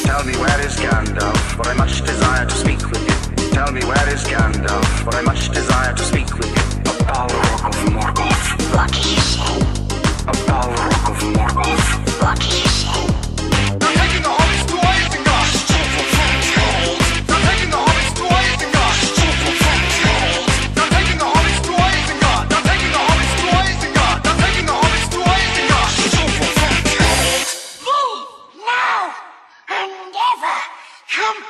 Tell me where is Gandalf, for I much desire to speak with you. Tell me where is Gandalf, for I much desire to speak with you. A Balrog of Morgoth. What do you say? A Balrog of Morgoth. What do you say? They're taking the hobbits to Isengard. Stupid factoid. They're taking the hobbits to Isengard. Stupid factoid. They're taking the hobbits to Isengard. They're taking the hobbits to Isengard. They're taking the hobbits to Isengard. Stupid factoid. Leave now and never come back.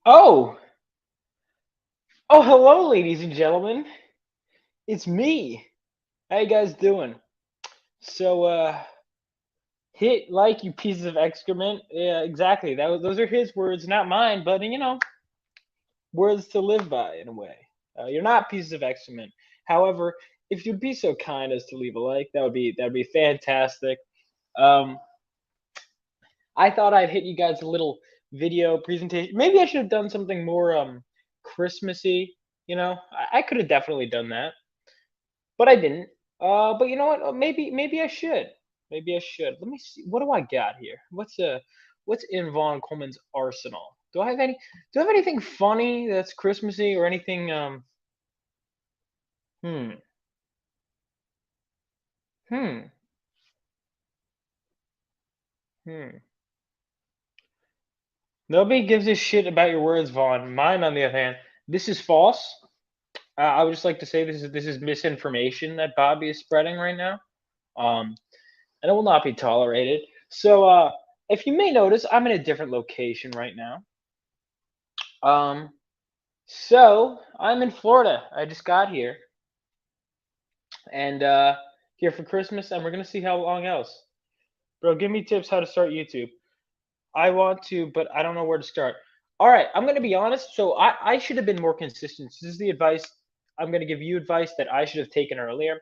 Oh, hello, ladies and gentlemen. It's me. How you guys doing? So, hit like, you pieces of excrement. Yeah, exactly. Those are his words, not mine. But words to live by in a way. You're not pieces of excrement. However, if you'd be so kind as to leave a like, that'd be fantastic. Um, I thought I'd hit you guys a little video presentation. Maybe I should have done something more Christmassy. I could have definitely done that, but I didn't. But you know what? Maybe I should. Maybe I should. Let me see. What do I got here? What's in Vaughn Coleman's arsenal? Do I have anything funny that's Christmassy or anything? Hmm. Hmm. Hmm. Nobody gives a shit about your words, Vaughn. Mine, on the other hand, this is false. I would just like to say this is misinformation that Bobby is spreading right now, and it will not be tolerated. So, if you may notice, I'm in a different location right now. Um, so I'm in Florida. I just got here, and here for Christmas, and we're gonna see how long else. Bro, give me tips how to start YouTube. I want to, but I don't know where to start. All right, I'm gonna be honest. So I should have been more consistent. This is the advice I'm gonna give you, advice that I should have taken earlier.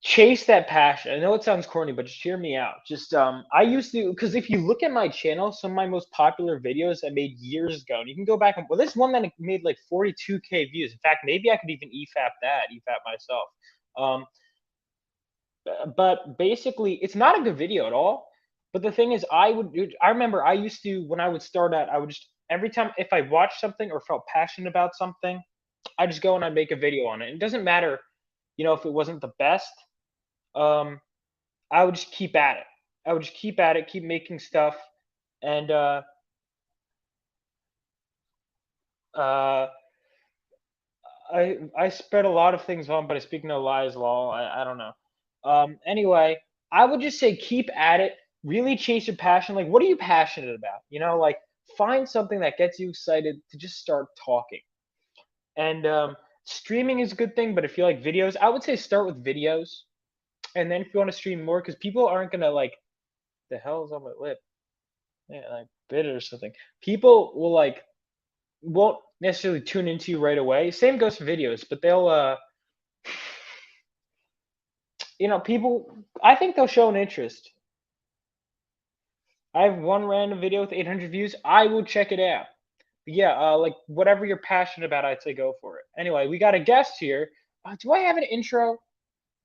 Chase that passion. I know it sounds corny, but just hear me out. Just I used to, because if you look at my channel, some of my most popular videos I made years ago, and you can go back and, well, this one that made like 42K views. In fact, maybe I could even EFAP myself. Um, but basically, it's not a good video at all. But the thing is, I remember I used to, when I would start out, I would just, every time if I watched something or felt passionate about something, I just go and I'd make a video on it. It doesn't matter, if it wasn't the best. Um, I would just keep at it. I would just keep at it, keep making stuff, and uh, I spread a lot of things on, but I speak no lies, lol. I don't know. Anyway, I would just say keep at it. Really chase your passion. Like, what are you passionate about? Like, find something that gets you excited to just start talking. And streaming is a good thing, but if you like videos, I would say start with videos, and then if you want to stream more, because people aren't gonna like, the hell's on my lip? Yeah, like bit it or something. People won't necessarily tune into you right away. Same goes for videos, but they'll people, I think they'll show an interest. I have one random video with 800 views. I will check it out. But yeah, like whatever you're passionate about, I'd say go for it. Anyway, we got a guest here. Do I have an intro?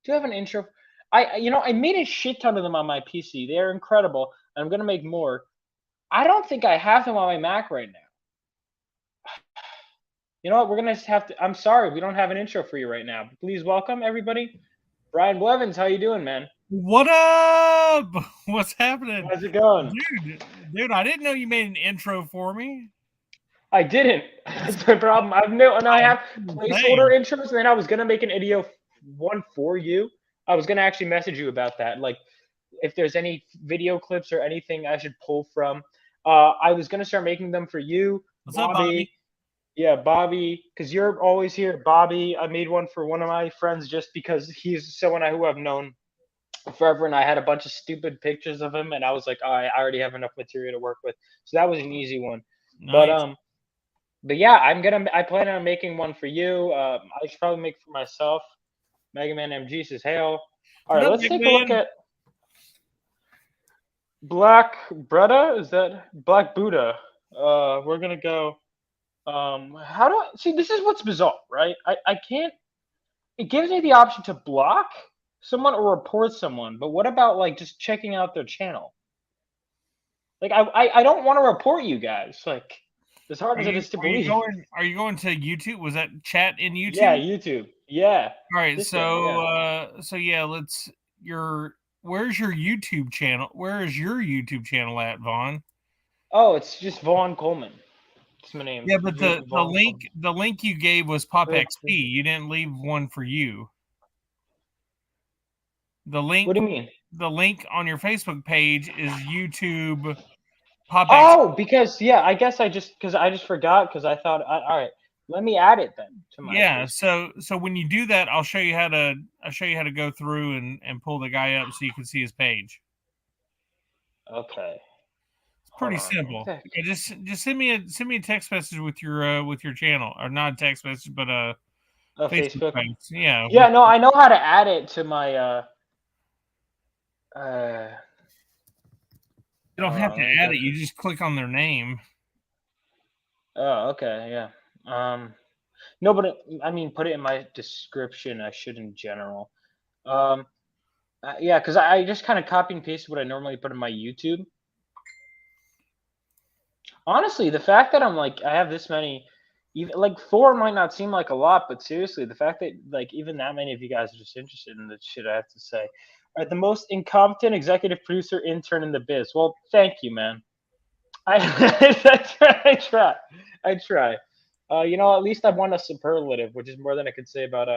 Do you have an intro? I made a shit ton of them on my PC. They're incredible. And I'm gonna make more. I don't think I have them on my Mac right now. You know what? We're gonna just have to. I'm sorry, we don't have an intro for you right now. Please welcome everybody. Brian Blevins, how you doing, man? What up? What's happening? How's it going? Dude, I didn't know you made an intro for me. I didn't. That's my problem. I have placeholder intros, and then I was gonna make an video one for you. I was gonna actually message you about that, like if there's any video clips or anything I should pull from. I was gonna start making them for you, What's up, Bobby? Yeah, Bobby, because you're always here. Bobby, I made one for one of my friends just because he's someone who I've known forever, and I had a bunch of stupid pictures of him, and I was like, oh, I already have enough material to work with, so that was an easy one. But Nice. yeah, I plan on making one for you. I should probably make for myself. Mega Man MG says hail. All right, What up, let's big take a look man? at Black Buddha. Is that Black Buddha? We're gonna go. How do I see? This is what's bizarre, right? I can't. It gives me the option to block someone or report someone, but what about like just checking out their channel? Like I don't want to report you guys. Like as hard as it is to believe. Are you going to YouTube? Was that chat in Yeah, YouTube? YouTube. Yeah, All right, this thing. Yeah. so yeah, let's your where's your YouTube channel? Where is your YouTube channel at, Vaughn? Oh, it's just Vaughn Coleman. That's my name. Yeah, but Vaughn Coleman. the link you gave was Pop What XP. You didn't leave one for you. The do you mean? link on your Facebook page is YouTube Pop XP. Oh, because yeah, I guess I just forgot because I thought all right, let me add it then to my Yeah, Facebook. so when you do that, I'll show you how to go through and pull the guy up so you can see his page. Okay. It's Hold pretty on. simple. Yeah, just send me a text message with your channel, or not a text message, but Oh, Facebook Facebook. page. Yeah, Yeah, no, I know how to add it to my you don't hold have on, to let me add go it. to You just click on their name. Oh, okay, yeah. No, but I mean put it in my description, I should in general. Um yeah, because I just kind of copy and paste what I normally put in my YouTube. Honestly, the fact that I'm like I have this many, even like four might not seem like a lot, but seriously, the fact that like even that many of you guys are just interested in the shit I have to say. All right, the most incompetent executive producer intern in the biz. Well, thank you, man. I I try. I try. You know, at least I won a superlative, which is more than I could say about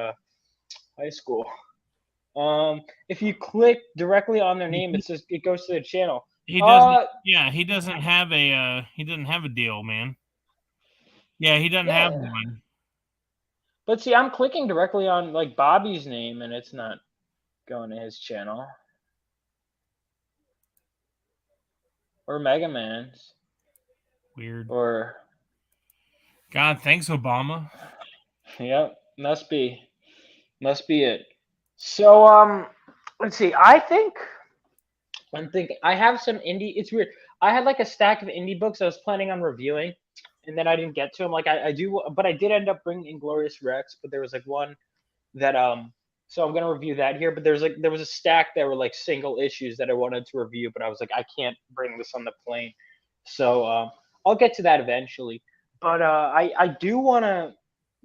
high school. If you click directly on their name, it goes to the channel. He doesn't. Uh, Yeah, he doesn't have a deal, man. Yeah, he doesn't have yeah. one. But see, I'm clicking directly on like Bobby's name, and it's not going to his channel or Mega Man's Weird. or God, thanks, Obama. yep, must be it. So let's see. I'm thinking I have some indie. It's weird. I had like a stack of indie books I was planning on reviewing, and then I didn't get to them. Like I do, but I did end up bringing Inglorious Rex. But there was like one that so I'm gonna review that here. But there was a stack that were like single issues that I wanted to review, but I was like I can't bring this on the plane. So I'll get to that eventually. But I do want to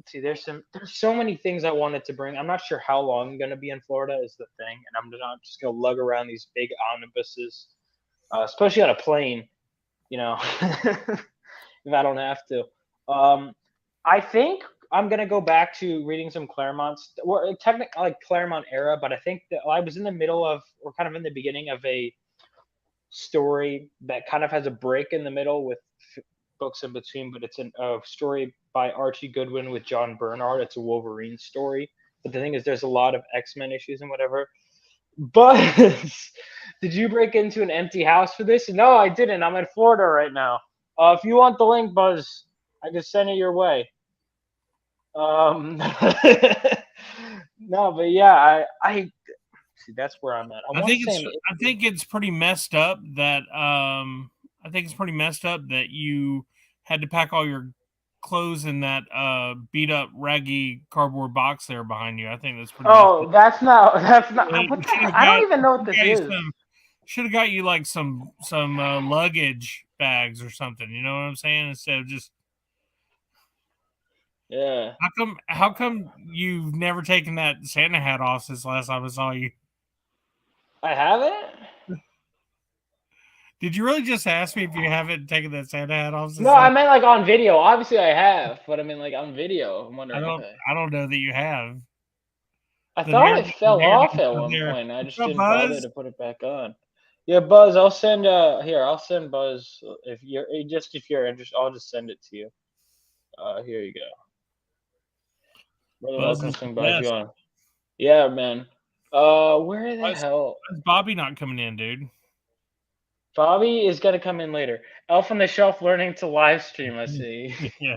see. There's so many things I wanted to bring. I'm not sure how long I'm gonna be in Florida is the thing, and I'm not just gonna lug around these big omnibuses, especially on a plane. You know, if I don't have to. I think I'm gonna go back to reading some Claremont, or technically like Claremont era, but I think that I was in the middle of, or kind of in the beginning of a story that kind of has a break in the middle with books in between, but it's a story by Archie Goodwin with John Bernard. It's a Wolverine story. But the thing is, there's a lot of X-Men issues and whatever. But did you break into an empty house for this? No, I didn't. I'm in Florida right now. If you want the link, Buzz, I just sent it your way. No, but yeah, I see that's where I'm at. I want to say I think it's pretty messed up that you had to pack all your clothes in that beat up raggy cardboard box there behind you. I think that's pretty messed Oh, up. that's not. What the heck? I don't even know what this is. Should have got you like some luggage bags or something. You know what I'm saying? Instead of just Yeah. how come you've never taken that Santa hat off since last time I saw you? I haven't? Did you really just ask me if you haven't taken that Santa hat off? No, I meant like on video. Obviously, I have, but I mean like on video. I'm wondering. I don't know that you have. I thought it fell off at one point. I just didn't bother to put it back on. Yeah, Buzz. I'll send. Here, I'll send Buzz if you're interested. I'll just send it to you. Here you go. Brother, Buzz welcome. is the Swing by if you best. want. Yeah, man. Where the Why's hell? Bobby not coming in, dude? Bobby is gonna come in later. Elf on the Shelf learning to live stream. I see. Yeah,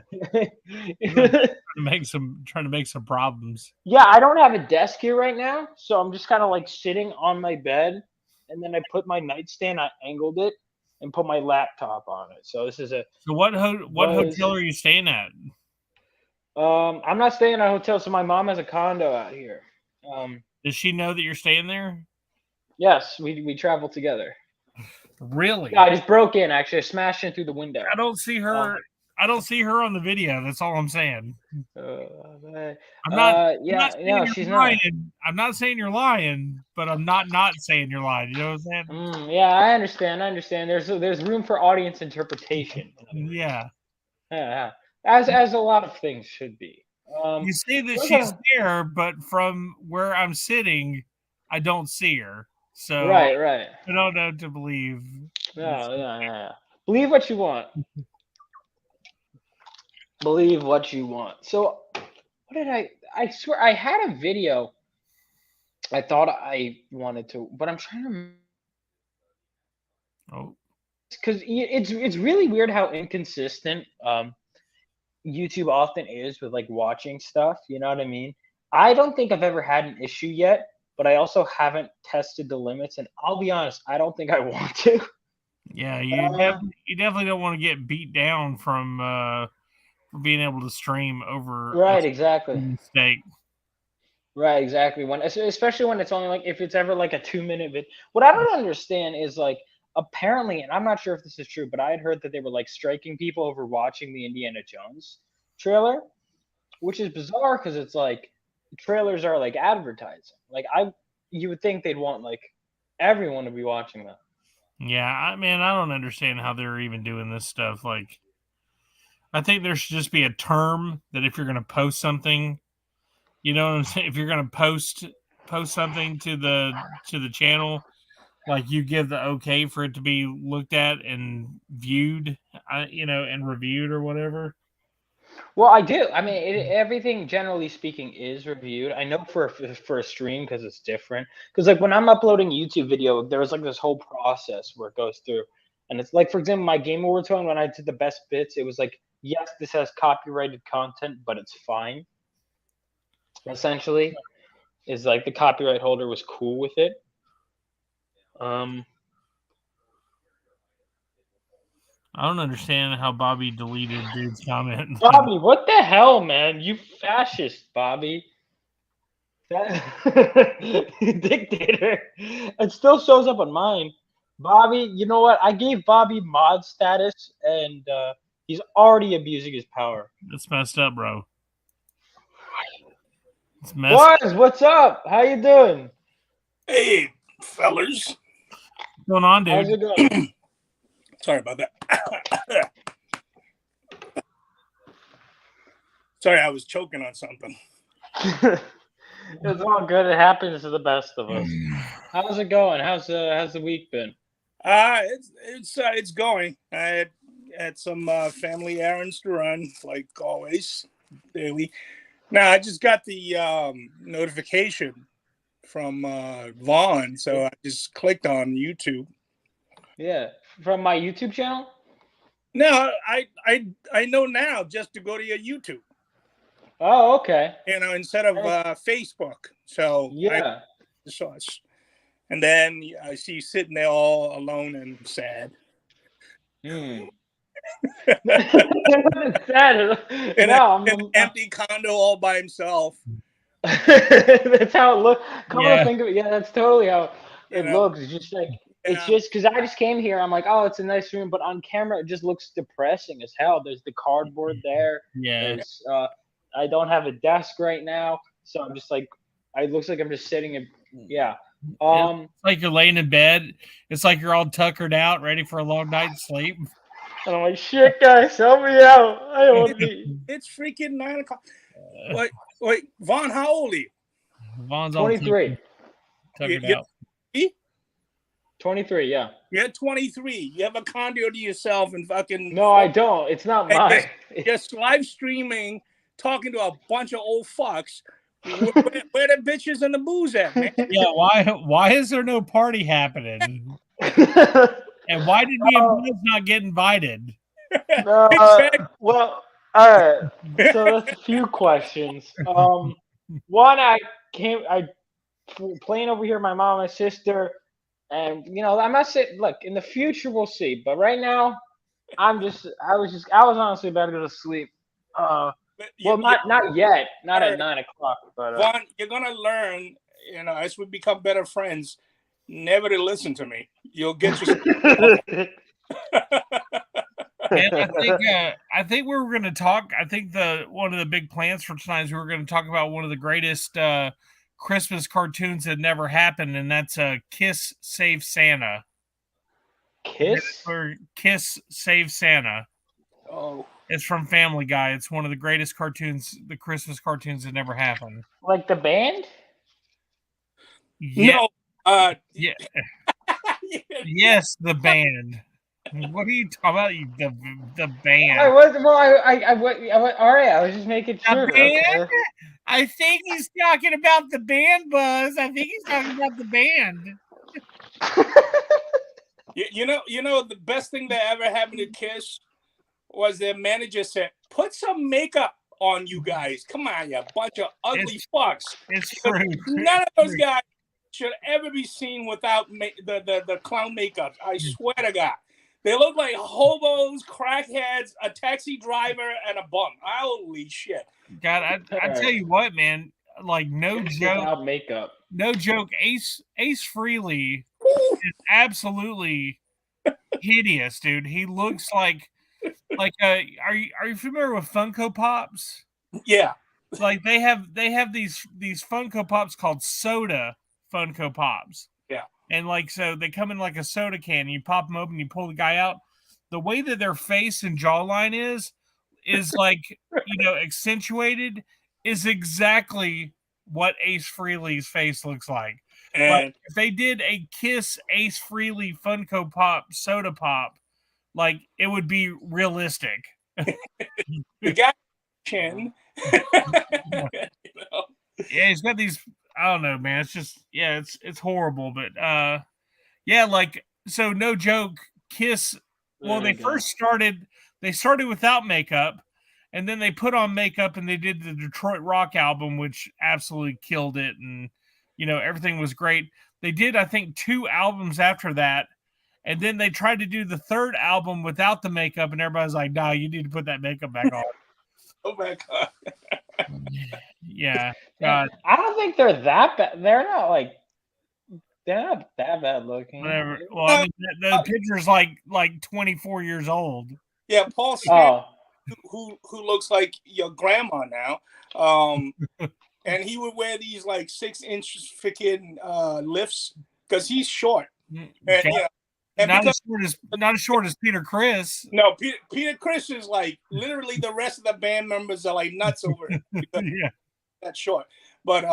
trying to make some problems. Yeah, I don't have a desk here right now, so I'm just kind of like sitting on my bed, and then I put my nightstand. I angled it and put my laptop on it. So this is a So what hotel are you staying at? I'm not staying in a hotel, so my mom has a condo out here. Does she know that you're staying there? Yes, we travel together. Really? Yeah, I just broke in. Actually, I smashed in through the window. I don't see her. I don't see her on the video. That's all I'm saying. Yeah, I'm not saying no, you're she's lying. not. I'm not saying you're lying, but I'm not saying you're lying. You know what I'm saying? Yeah, I understand. There's room for audience interpretation. In other words. Yeah. Yeah, as a lot of things should be. You say that we're she's gonna- there, but from where I'm sitting, I don't see her. So right. I don't know to believe. Yeah. Believe what you want. Believe what you want. So, what did I swear I had a video. I thought I wanted to, but I'm trying to remember. Oh, Because it's really weird how inconsistent YouTube often is with like watching stuff. You know what I mean? I don't think I've ever had an issue yet, but I also haven't tested the limits. And I'll be honest, I don't think I want to. yeah. You definitely don't want to get beat down from for being able to stream over a Right, exactly. mistake. Right, exactly. Especially when it's only like if it's ever like a 2 minute vid. What I don't understand is like apparently, and I'm not sure if this is true, but I had heard that they were like striking people over watching the Indiana Jones trailer, which is bizarre because it's like trailers are like advertising. Like you would think they'd want like everyone to be watching that. Yeah, I don't understand how they're even doing this stuff. Like, I think there should just be a term that if you're going to post something, you know what I'm saying? If you're going to post something to the channel, like you give the okay for it to be looked at and viewed, and reviewed or whatever. Well, I do. I mean, everything generally speaking is reviewed. I know for a stream because it's different. Because like when I'm uploading YouTube video, there was like this whole process where it goes through, and it's like for example, my Game Awards one when I did the best bits, it was like yes, this has copyrighted content, but it's fine. Essentially, is like the copyright holder was cool with it. I don't understand how Bobby deleted dude's comment. Bobby, what the hell, man? You fascist, Bobby. Dictator. It still shows up on mine. Bobby, you know what? I gave Bobby mod status, and he's already abusing his power. That's messed up, bro. It's messed up. Boys, what's up? How you doing? Hey, fellers. What's going on, dude? How's it going? Sorry about that. Sorry, I was choking on something. It's all good. It happens to the best of us. How's it going? How's the week been? It's going. I had some family errands to run, like always, daily. Now I just got the notification from Vaughn, so I just clicked on YouTube. Yeah, from my YouTube channel. No, I know now just to go to your YouTube. Oh, okay. Instead of Facebook. So yeah. And then I see you sitting there all alone and sad. Sad. In an empty condo all by himself. That's how it looks. Come on, Yeah. think of it. Yeah, that's totally how it looks. It's just like it's just because I just came here. I'm like, oh, it's a nice room, but on camera it just looks depressing as hell. There's the cardboard there. Yeah. There's I don't have a desk right now, so I'm just like, it looks like I'm just sitting in. Yeah. It's like you're laying in bed. It's like you're all tuckered out, ready for a long night's sleep. And I'm like, shit, guys, help me out. I don't want to be. It's freaking 9 o'clock. Wait, Vaughn, how old are you? Vaughn's all 23. tuckered out. 23, yeah. You're 23. You have a condo to yourself and fucking. No, I don't. It's not and mine. just live streaming, talking to a bunch of old fucks. Where the bitches and the booze at, man? Yeah, why is there no party happening? And why did me and Buzz not get invited? Exactly. Well, all right. So that's a few questions. One, I playing over here. My mom and sister, and I'm not saying. Look, in the future we'll see, but right now, I was honestly about to go to sleep. Well, not yet, not at 9 o'clock, but Vaughn, you're gonna learn, as we become better friends, never to listen to me. You'll get yourself. And I think we were going to talk. I think one of the big plans for tonight is we were going to talk about one of the greatest Christmas cartoons that never happened, and that's Kiss Save Santa. Kiss? Kiss Save Santa. Oh, it's from Family Guy. It's one of the greatest cartoons, the Christmas cartoons that never happened. Like the band? Yeah. No. Yeah. Yes, the band. What are you talking about? The band. All right. I was just making sure. The band? Okay. I think he's talking about the band, Buzz. I think he's talking about the band. You know, the best thing that ever happened to Kiss was their manager said, "Put some makeup on you guys. Come on, you bunch of ugly fucks." It's true. None of those guys should ever be seen without the clown makeup. I swear to God. They look like hobos, crackheads, a taxi driver, and a bum. Holy shit. God, I tell you what, man. Like, no joke. Without makeup. No joke. Ace Frehley is absolutely hideous, dude. He looks like are you familiar with Funko Pops? Yeah. Like they have these Funko Pops called soda Funko Pops. Yeah. And so they come in like a soda can, and you pop them open, you pull the guy out. The way that their face and jawline is like, accentuated, is exactly what Ace Frehley's face looks like. And like if they did a Kiss Ace Frehley Funko Pop soda pop, like it would be realistic. the guy chin. Yeah, he's got these. I don't know, man. It's just, it's horrible. But so no joke, Kiss. Well, they started without makeup, and then they put on makeup, and they did the Detroit Rock album, which absolutely killed it, and everything was great. They did, I think, 2 albums after that, and then they tried to do the 3rd album without the makeup, and everybody's like, "Nah, you need to put that makeup back on." Oh my God. Yeah. God. I don't think they're that bad. They're not that bad looking. Whatever. Well, I mean, the picture's like 24 years old. Yeah, Paul Stanley, who looks like your grandma now. And he would wear these 6-inch freaking lifts because he's short. And not as short as Peter Criss. No, Peter Criss is literally the rest of the band members are nuts over it. Yeah, that's short. But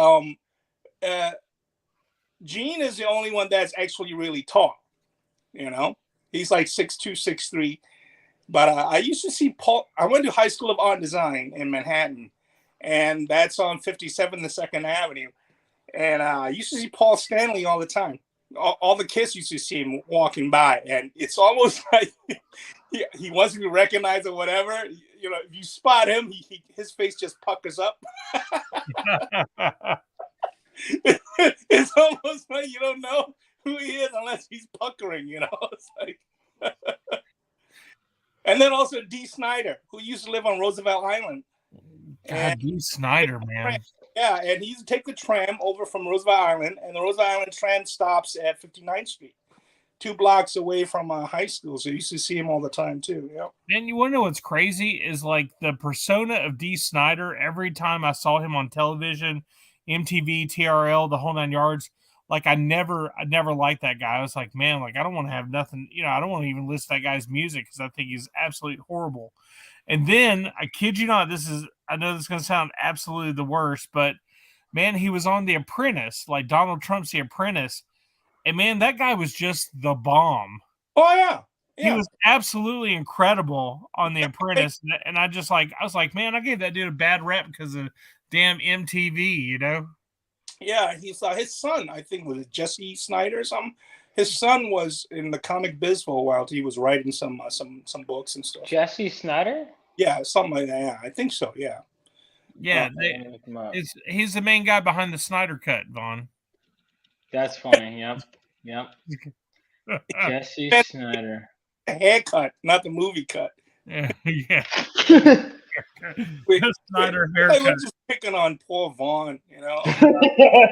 Gene is the only one that's actually really tall. He's 6'2", 6'3". But I used to see Paul. I went to High School of Art and Design in Manhattan, and that's on 57th and 2nd Avenue. And I used to see Paul Stanley all the time. All the kids used to see him walking by, and it's almost like he wants to be recognized or whatever. If you spot him, his face just puckers up. It's almost like you don't know who he is unless he's puckering. It's like. And then also Dee Snider, who used to live on Roosevelt Island. God, Dee Snider, man. Yeah, and he used to take the tram over from Roosevelt Island, and the Roosevelt Island tram stops at 59th Street, 2 blocks away from high school. So you used to see him all the time too. Yeah. And you want to know what's crazy is the persona of Dee Snider. Every time I saw him on television, MTV, TRL, the whole 9 yards, I never liked that guy. I was like, man, I don't want to have nothing. I don't want to even listen to that guy's music because I think he's absolutely horrible. And then, I kid you not, I know this is going to sound absolutely the worst, but man, he was on The Apprentice, like Donald Trump's The Apprentice, And man, that guy was just the bomb. Oh yeah. He was absolutely incredible on The Apprentice, and I was like, man, I gave that dude a bad rep because of damn MTV, you know? Yeah, he's his son, I think, was it Jesse Snyder or something. His son was in the comic biz for a while. He was writing some books and stuff. Jesse Snyder? Yeah, something like that. Yeah, I think so. Yeah. Yeah, he's the main guy behind the Snyder Cut, Vaughn. That's funny. Yep. Jesse Snyder. The haircut, not the movie cut. Yeah. Snyder haircut. We're just picking on poor Vaughn, you know.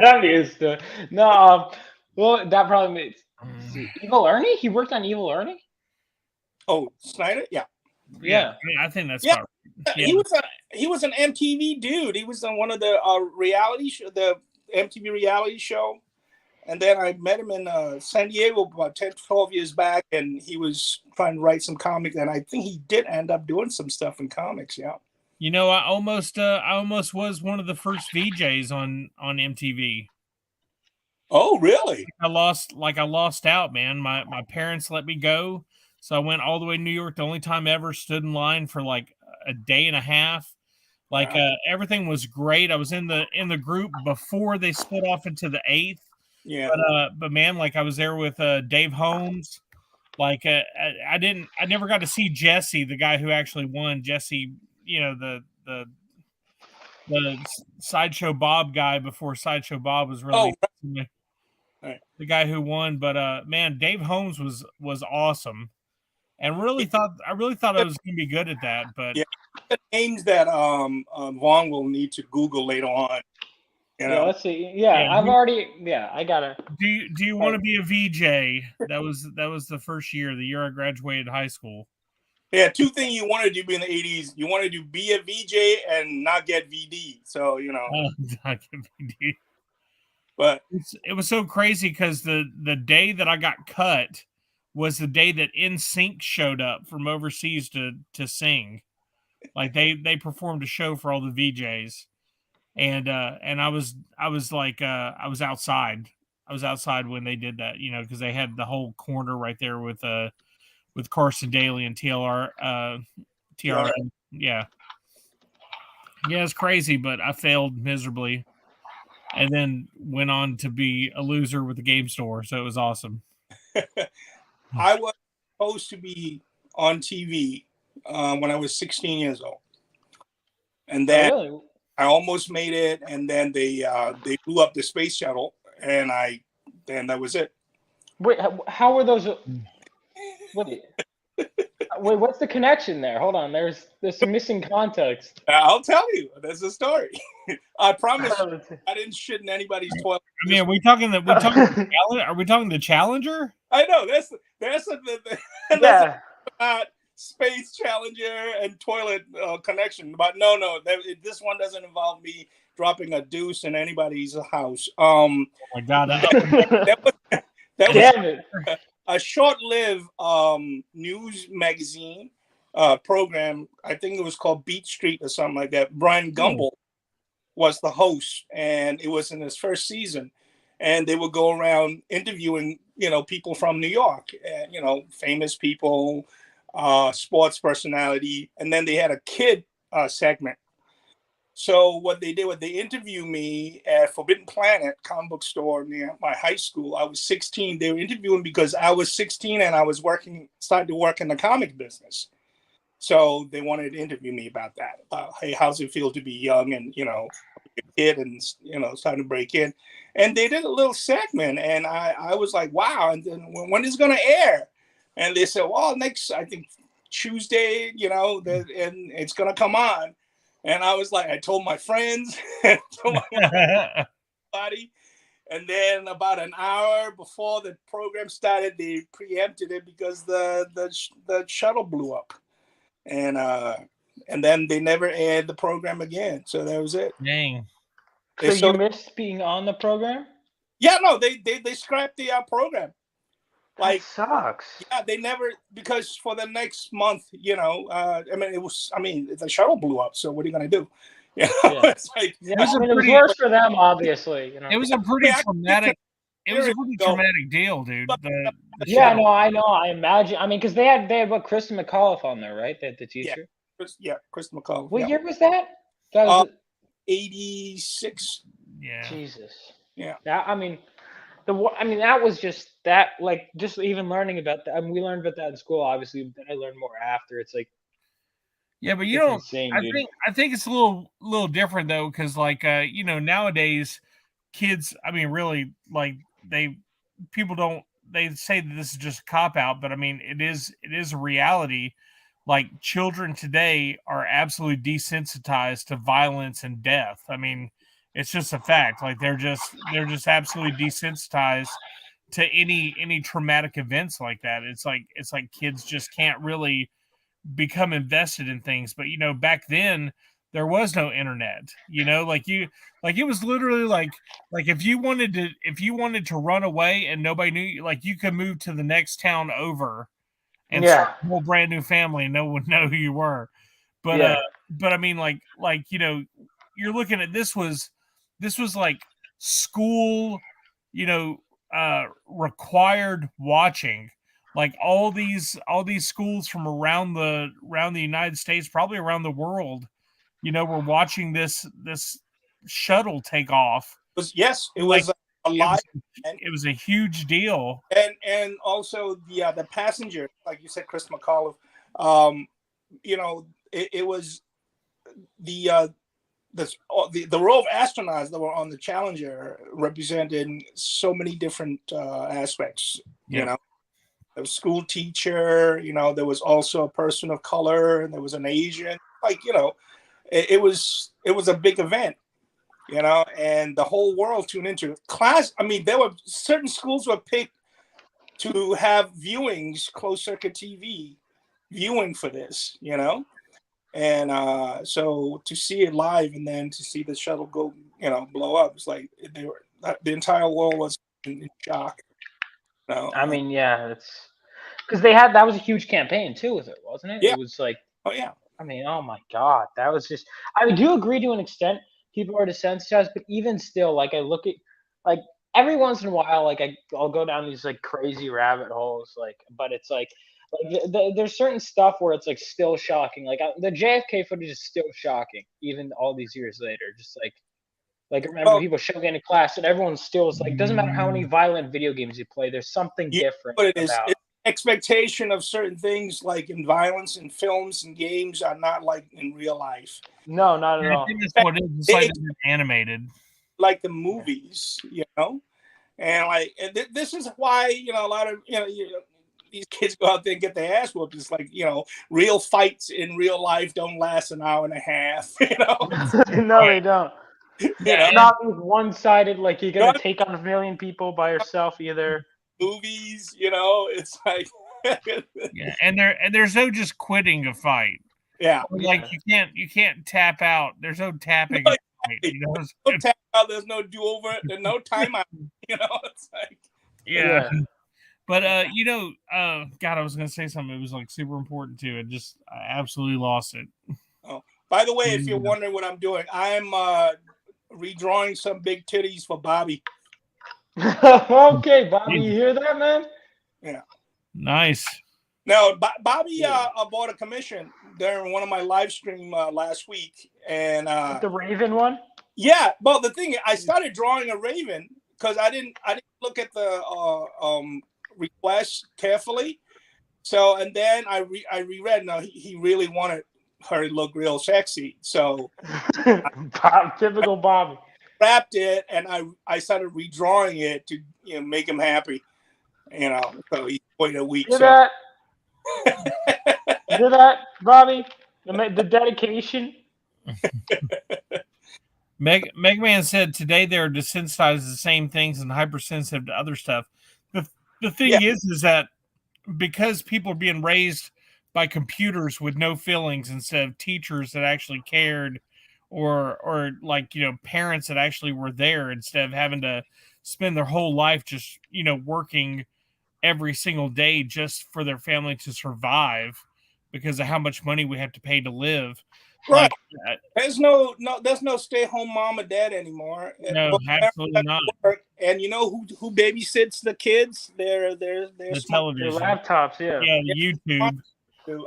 I'm used to it. No, well, that probably makes Evil Ernie. He worked on Evil Ernie. Oh, Snyder, yeah. I think that's yeah. He was an MTV dude. He was on one of the the MTV reality show. And then I met him in San Diego about 10, 12 years back, and he was trying to write some comics, and I think he did end up doing some stuff in comics, yeah. You know, I almost was one of the first VJs on MTV. Oh, really? I lost out, man. My parents let me go, so I went all the way to New York. The only time I ever stood in line for like a day and a half. Like everything was great. I was in the group before they split off into the 8th. Yeah, but man, like I was there with Dave Holmes. Like I never got to see Jesse, the guy who actually won. Jesse, you know, the Sideshow Bob guy before Sideshow Bob was really the guy who won. But man, Dave Holmes was awesome, and I really thought I was going to be good at that. But the names that Vaughn will need to Google later on. You know? Yeah, let's see. Yeah, I've already. Yeah, I gotta. Do you want to be a VJ? That was the first year, the year I graduated high school. Yeah, 2 things you want to do in the 80s. You wanted to be a VJ and not get VD. So you know. Not get VD. But it was so crazy because the day that I got cut was the day that NSYNC showed up from overseas to sing. Like they performed a show for all the VJs. And I was like I was outside. I was outside when they did that, you know, because they had the whole corner right there with Carson Daly and TRN. Yeah, it's crazy, but I failed miserably, and then went on to be a loser with the game store. So it was awesome. I was supposed to be on TV when I was 16 years old, and then. Oh, really? I almost made it, and then they blew up the space shuttle, and that was it. Wait, how were those? Wait, what's the connection there? Hold on, there's some missing context. I'll tell you. There's a story. I promise you, I didn't shit in anybody's toilet. I mean, are we talking the Challenger? I know that's Space Challenger and toilet connection, but no, this one doesn't involve me dropping a deuce in anybody's house. Oh my God, that Damn it. A short-lived news magazine program. I think it was called Beat Street or something like that. Brian Gumbel was the host, and it was in his first season. And they would go around interviewing, you know, people from New York, you know, famous people. Sports personality, and then they had a kid segment. So what they did was they interviewed me at Forbidden Planet comic book store near my high school. I was 16. They were interviewing because I was 16 and I was starting to work in the comic business. So they wanted to interview me about that. Hey, how's it feel to be young and, you know, a kid and, you know, starting to break in? And they did a little segment, and I was like, wow. And then when is it going to air? And they said, well, next, I think Tuesday, you know, and it's going to come on. And I was like, I told my friends, told my body. And then about an hour before the program started, they preempted it because the shuttle blew up. And then they never aired the program again. So that was it. Dang. So you missed being on the program? Yeah, no, they scrapped the program. Like, that sucks. Yeah, they never, because for the next month, you know, the shuttle blew up. So what are you going to do? You know? Yeah. It's like, it was worse for them, obviously. You know? It was a pretty traumatic. it was a pretty traumatic deal, dude. The yeah, shuttle. no, I know. I imagine. I mean, because they had what, Kristen McAuliffe on there, right? The teacher. Kristen McAuliffe. What year was that? That was 86. Yeah. Jesus. Yeah. That, I mean, that was just that. Like, just even learning about that. I mean, we learned about that in school, obviously. But then I learned more after. It's like, yeah, but it's insane, dude. I think it's a little different though, because like nowadays kids, I mean, really, like people don't, they say that this is just a cop out, but I mean it is a reality. Like children today are absolutely desensitized to violence and death. I mean, it's just a fact. Like they're just absolutely desensitized to any traumatic events like that. It's like kids just can't really become invested in things. But back then there was no internet. Like it was literally like if you wanted to run away and nobody knew you, like you could move to the next town over and start a whole brand new family and no one would know who you were. But I mean, like you're looking at this was like school, required watching. Like all these schools from around the United States, probably around the world, were watching this shuttle take off. It was a live. It was a huge deal. And also the passenger, like you said, Chris McAuliffe. It was the row of astronauts that were on the Challenger represented so many different aspects. There was a school teacher. There was also a person of color, and there was an Asian. Like it was a big event. And the whole world tuned into it. Class. I mean, there were certain schools were picked to have viewings, closed circuit TV viewing for this, and so to see it live and then to see the shuttle go, blow up, it's like the entire world was in shock. I mean, yeah, it's because that was a huge campaign too with it, wasn't it? Yeah. It was like, oh yeah. I mean, oh my God, that was just. I do agree to an extent. People are desensitized, but even still, like I look at, like every once in a while, like I'll go down these like crazy rabbit holes, like, but it's like there's certain stuff where it's like still shocking. Like the JFK footage is still shocking, even all these years later. Just like I remember people showing it in class, and everyone still is like, doesn't matter how many violent video games you play, there's something different. But it's expectation of certain things, like in violence in films and games, are not like in real life. No, not at all. I think that's what it is. It's like it's animated, like the movies, and like this is why a lot of these kids go out there and get their ass whooped. It's like real fights in real life don't last an hour and a half. No, they don't. Not one-sided. Like you're gonna take on a million people by yourself either. Movies, it's like yeah, and there's no just quitting a fight. Yeah, like you can't tap out. There's no tapping. No, no tap out. There's no do over. There's no timeout. It's like yeah. But God, I was gonna say something. It was like super important too. I absolutely lost it. Oh, by the way, if you're wondering what I'm doing, I'm redrawing some big titties for Bobby. Okay, Bobby, you hear that, man? Yeah. Nice. No, Bobby bought a commission during one of my live stream last week, and the Raven one. Yeah, well, the thing I started drawing a Raven because I didn't look at the request carefully. So, and then I reread. No, he really wanted her to look real sexy. So, typical Bobby. Wrapped it, and I started redrawing it to make him happy. So he waited a week. Hear that? Hear that, Bobby? The dedication. Megman said today they're desensitized to the same things and hypersensitive to other stuff. The thing is that because people are being raised by computers with no feelings instead of teachers that actually cared, or like parents that actually were there instead of having to spend their whole life just working every single day just for their family to survive because of how much money we have to pay to live. Right. Like, There's no stay home mom or dad anymore. no, Well, absolutely not. and you know who babysits the kids? Their The smart. Their television, laptops, yeah. yeah, YouTube.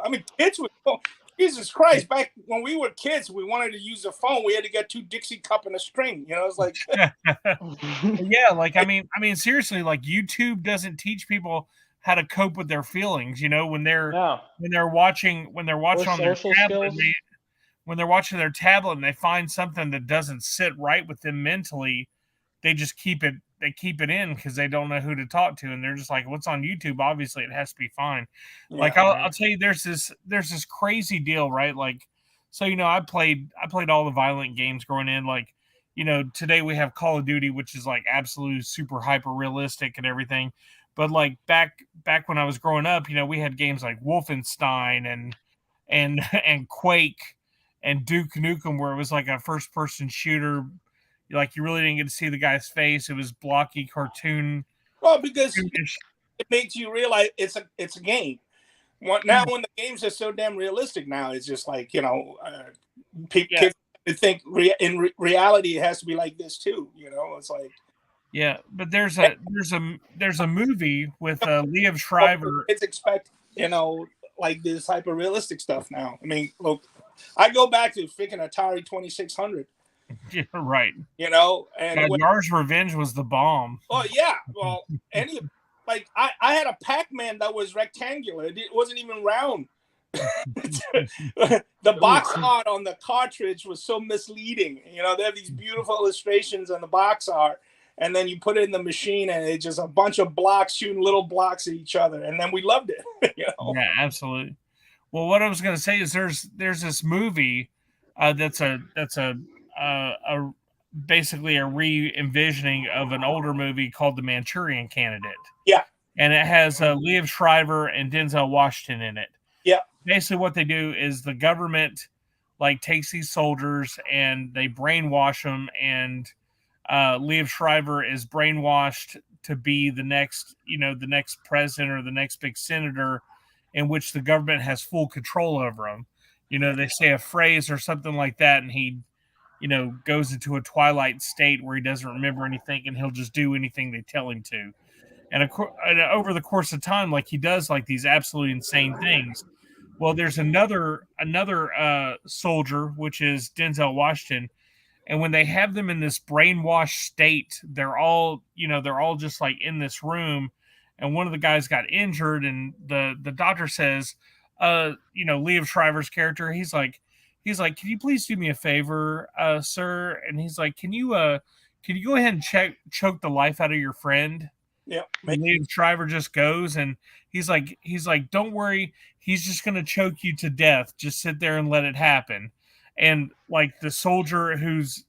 I mean, kids would. Oh, Jesus Christ! Back when we were kids, we wanted to use a phone. We had to get 2 Dixie cup and a string. You know, it's like Yeah, like I mean, seriously, like YouTube doesn't teach people how to cope with their feelings. You know, No. when they're watching Or on their social tablet, skills. when they're watching their tablet and they find something that doesn't sit right with them mentally, they just keep it in because they don't know who to talk to, and they're just like, what's on YouTube, obviously it has to be fine. Like yeah. I'll tell you, there's this crazy deal, right? Like, so I played all the violent games growing in. Like, today we have Call of Duty, which is like absolute super hyper realistic and everything, but like back when I was growing up, we had games like Wolfenstein and and Quake and Duke Nukem, where it was like a first person shooter. Like, you really didn't get to see the guy's face. It was blocky cartoon. Well, because it makes you realize it's a game. Now, when the games are so damn realistic, now it's just like kids think in reality it has to be like this too. It's like but there's a movie with Liev Schreiber. kids expect like this hyper realistic stuff now. I mean, look, I go back to freaking Atari 2600. Yeah, right. And Yar's Revenge was the bomb. Oh yeah, well, I had a Pac-Man that was rectangular. It wasn't even round. The box art on the cartridge was so misleading. They have these beautiful illustrations on the box art, and then you put it in the machine, and it's just a bunch of blocks shooting little blocks at each other, and then we loved it. Yeah, absolutely. Well, what I was going to say is there's this movie that's basically a re-envisioning of an older movie called The Manchurian Candidate. Yeah. And it has Liev Schreiber and Denzel Washington in it. Yeah. Basically what they do is the government takes these soldiers and they brainwash them, and Liev Schreiber is brainwashed to be the next president or the next big senator, in which the government has full control over him. They say a phrase or something like that, and he goes into a twilight state where he doesn't remember anything, and he'll just do anything they tell him to. And over the course of time, like, he does like these absolutely insane things. Well, there's another soldier, which is Denzel Washington, and when they have them in this brainwashed state, they're all just like in this room, and one of the guys got injured, and the doctor says, Liev Schreiber's character, he's like, can you please do me a favor, sir? And he's like, can you go ahead and choke the life out of your friend? Yeah. And Liev Schreiber just goes, and he's like, don't worry, he's just gonna choke you to death. Just sit there and let it happen. And like the soldier who's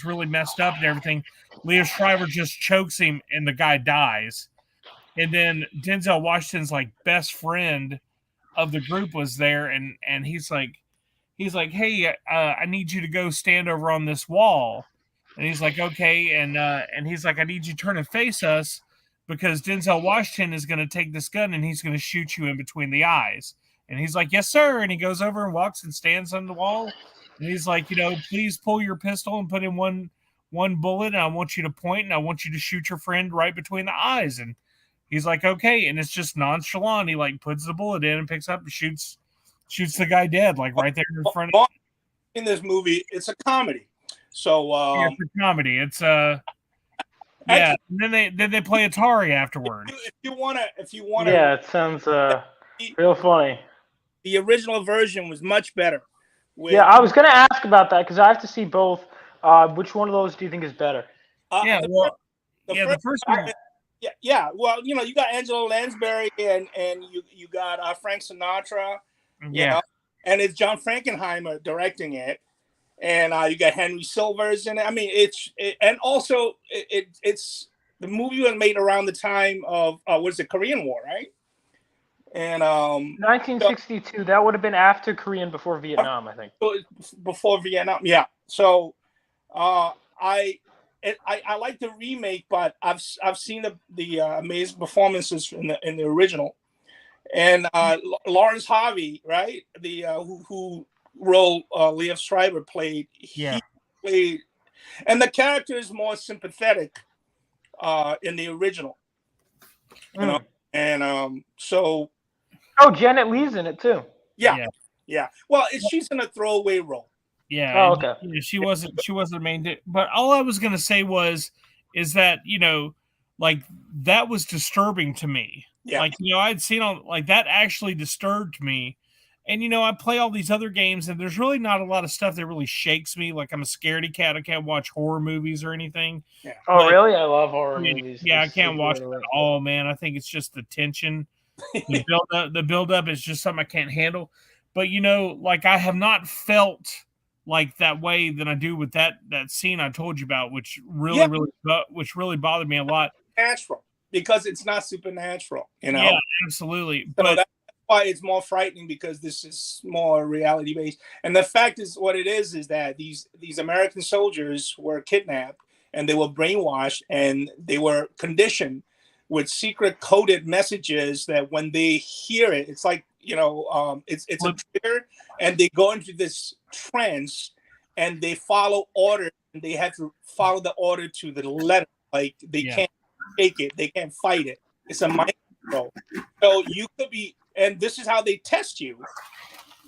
really messed up and everything, Liev Schreiber just chokes him, and the guy dies. And then Denzel Washington's like best friend of the group was there, and he's like, hey, I need you to go stand over on this wall. And he's like, okay, and he's like, I need you to turn and face us, because Denzel Washington is going to take this gun and he's going to shoot you in between the eyes. And he's like, yes, sir. And he goes over and walks and stands on the wall. And he's like, please pull your pistol and put in one bullet, and I want you to point, and I want you to shoot your friend right between the eyes. And he's like, okay. And it's just nonchalant. He like puts the bullet in and picks up and shoots the guy dead, like right there in front of him. In this movie, it's a comedy. So it's a comedy. It's yeah. And then they play Atari afterwards. If you wanna, yeah, it sounds real funny. The original version was much better. Yeah, I was gonna ask about that because I have to see both. Which one of those do you think is better? The first one. Yeah. Well, you got Angela Lansbury and you got Frank Sinatra. Yeah. And it's John Frankenheimer directing it, and you got Henry Silvers in it. I mean, it's the movie was made around the time of Korean War, right? And 1962. That would have been after Korean, before Vietnam, I think. Before Vietnam, yeah. So, I like the remake, but I've seen the amazing performances in the original. And Lawrence Harvey, right? The who role Liev Schreiber played. Yeah. He played, and the character is more sympathetic in the original, you know. And so, Oh, Janet Leigh's in it too. yeah. Well, she's in a throwaway role. Yeah. Oh, and, okay. you know, she wasn't the main. But all I was gonna say is that like that was disturbing to me. Yeah. Like I'd seen all like that actually disturbed me. And I play all these other games, and there's really not a lot of stuff that really shakes me. Like I'm a scaredy cat. I can't watch horror movies or anything. Yeah. Oh, really? I love horror movies. Yeah, I can't watch it at all, man. I think it's just the tension. The build up is just something I can't handle. But like I have not felt like that way than I do with that scene I told you about, which really bothered me a lot. Natural, because it's not supernatural, Yeah, absolutely. So but that's why it's more frightening, because this is more reality based. And the fact is, what it is that these American soldiers were kidnapped and they were brainwashed and they were conditioned with secret coded messages that when they hear it, it's like it's a trigger, and they go into this trance and they follow orders, and they have to follow the order to the letter. Like they can't take it, they can't fight it. It's a mind control. So you could be, and this is how they test you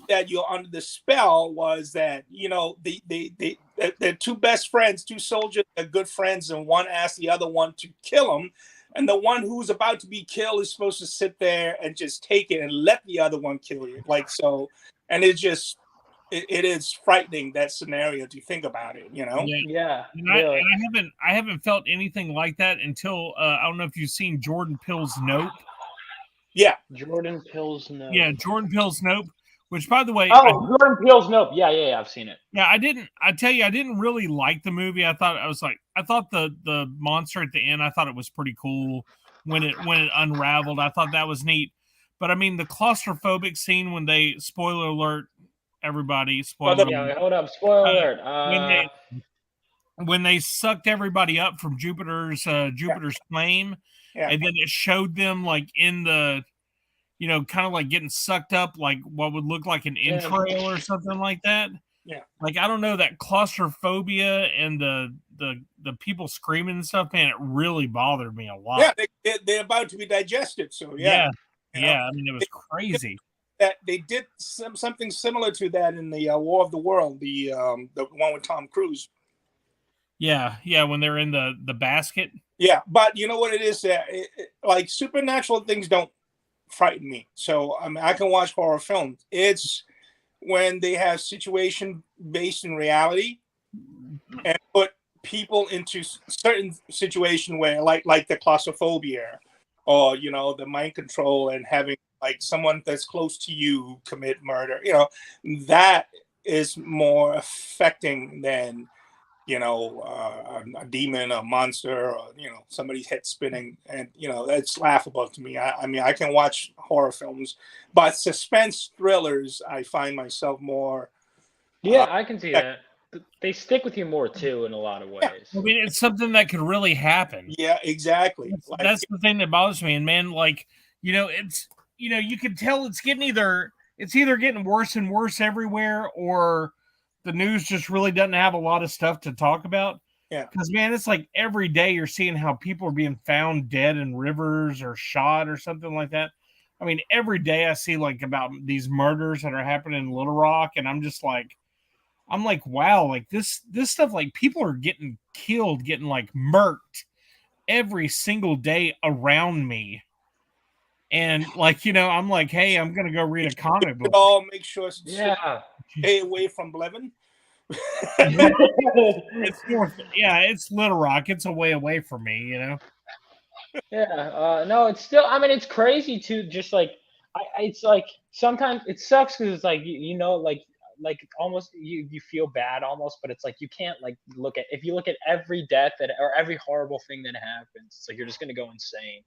that you're under the spell. Was that the two best friends, two soldiers, are good friends, and one asked the other one to kill him. And the one who's about to be killed is supposed to sit there and just take it and let the other one kill you. Like so, and it is frightening, that scenario, to think about it. Yeah. And Really. I haven't felt anything like that until I don't know if you've seen Jordan Peele's Nope. Yeah, Jordan Peele's Nope. Yeah, Jordan Peele's Nope. Which, by the way, Jordan Peele's Nope. Yeah, I've seen it. Yeah, I didn't really like the movie. I thought the monster at the end, I thought it was pretty cool when it unraveled. I thought that was neat. But I mean, the claustrophobic scene when they, spoiler alert, everybody, spoiler alert. Hold up, spoiler alert. When they sucked everybody up from Jupiter's flame, and then it showed them like in the kind of like getting sucked up, like what would look like an entrail or something like that. Yeah. Like, I don't know, that claustrophobia and the people screaming and stuff, man, it really bothered me a lot. Yeah, they're about to be digested. So, yeah. I mean, it was crazy. That they did something similar to that in the War of the World, the one with Tom Cruise. Yeah, when they're in the basket. Yeah, but you know what it is? Like, supernatural things don't frighten me. So I can watch horror films. It's when they have situation based in reality and put people into certain situation where like the claustrophobia or the mind control and having like someone that's close to you commit murder, that is more affecting than a demon, a monster, or somebody's head spinning, and that's laughable to me. I mean, I can watch horror films, but suspense thrillers, I find myself more. Yeah, I can see that. They stick with you more too in a lot of ways. I mean, it's something that could really happen. Yeah, exactly. That's the thing that bothers me, and man, like it's you can tell it's either getting worse and worse everywhere, or the news just really doesn't have a lot of stuff to talk about. Yeah. Because, man, it's like every day you're seeing how people are being found dead in rivers or shot or something like that. I mean, every day I see like about these murders that are happening in Little Rock, and I'm like, wow, like this stuff, like people are getting killed, getting like murked every single day around me. And like, I'm like, hey, I'm going to go read a comic book. All make sure stay away from Blevin. It's Little Rock. It's a way away from me, Yeah. No, it's still, I mean, it's crazy too. Just like, it's like, sometimes it sucks because it's like, like almost you feel bad almost, but it's like, you can't like if you look at every death or every horrible thing that happens, it's like, you're just going to go insane.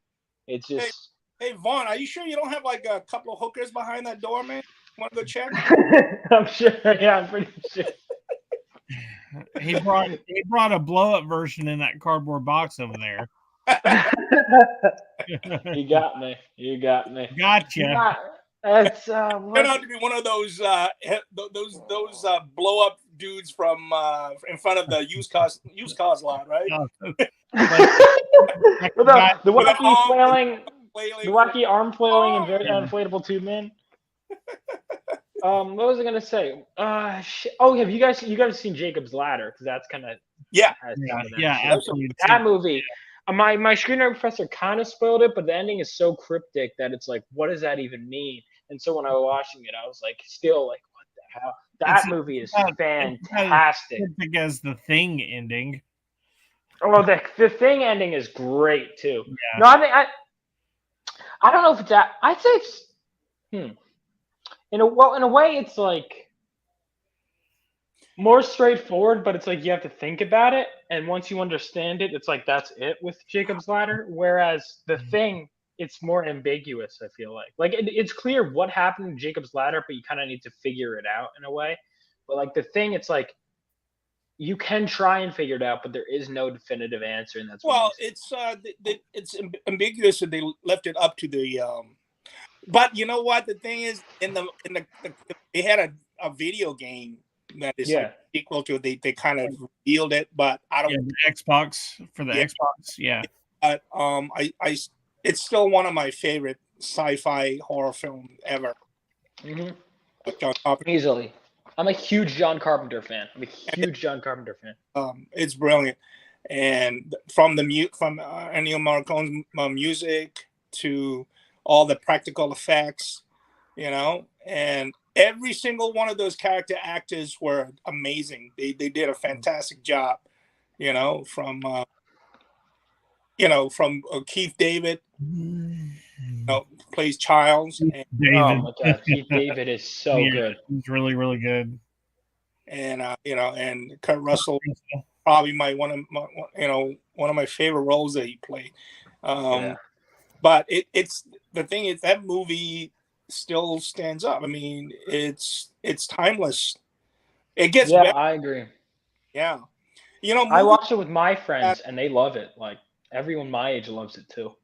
It's just. Hey, Vaughn, are you sure you don't have like a couple of hookers behind that door, man? Want to go check? I'm sure. Yeah, I'm pretty sure. He brought a blow-up version in that cardboard box over there. You got me. Gotcha. It's Turned out to be one of those blow up dudes from in front of the used cars lot, right? With the With an wacky arm flailing, flailing. the wacky arm flailing, and very Yeah. inflatable tube man. What was I gonna say? Oh, have you guys seen Jacob's Ladder? Because that's kind of Yeah. has some of that Yeah, shit. absolutely. That movie. My screenwriting professor kind of spoiled it, but the ending is so cryptic that it's like, what does that even mean? And so when I was watching it, I was like, still like, what the hell? That movie is fantastic. It's as the Thing ending. Oh, the Thing ending is great too. Yeah. No, I don't know if it's that. I'd say it's in a way it's like more straightforward, but it's like you have to think about it, and once you understand it, it's like that's it with Jacob's Ladder. Whereas the Thing, it's more ambiguous. I feel like it's clear what happened in Jacob's Ladder, but you kind of need to figure it out in a way. But like the Thing, it's like you can try and figure it out, but there is no definitive answer, and that's it's ambiguous, and they left it up to the. But you know what? The thing is, they had a video game that is like equal to they kind of revealed it, but I don't. Yeah, the Xbox for the Xbox, yeah. But it's still one of my favorite sci-fi horror film ever. Mm-hmm. Easily. I'm a huge John Carpenter fan. It's brilliant, and from Ennio Morricone's music to all the practical effects, and every single one of those character actors were amazing. They did a fantastic job, from Keith David, plays Charles. And, oh my God, Keith David is so good. He's really, really good. And and Kurt Russell, probably one of my favorite roles that he played. But it's the thing is that movie still stands up. I mean, it's timeless. It gets better. I agree. Yeah, I watched it with my friends and they love it. Like everyone my age loves it too.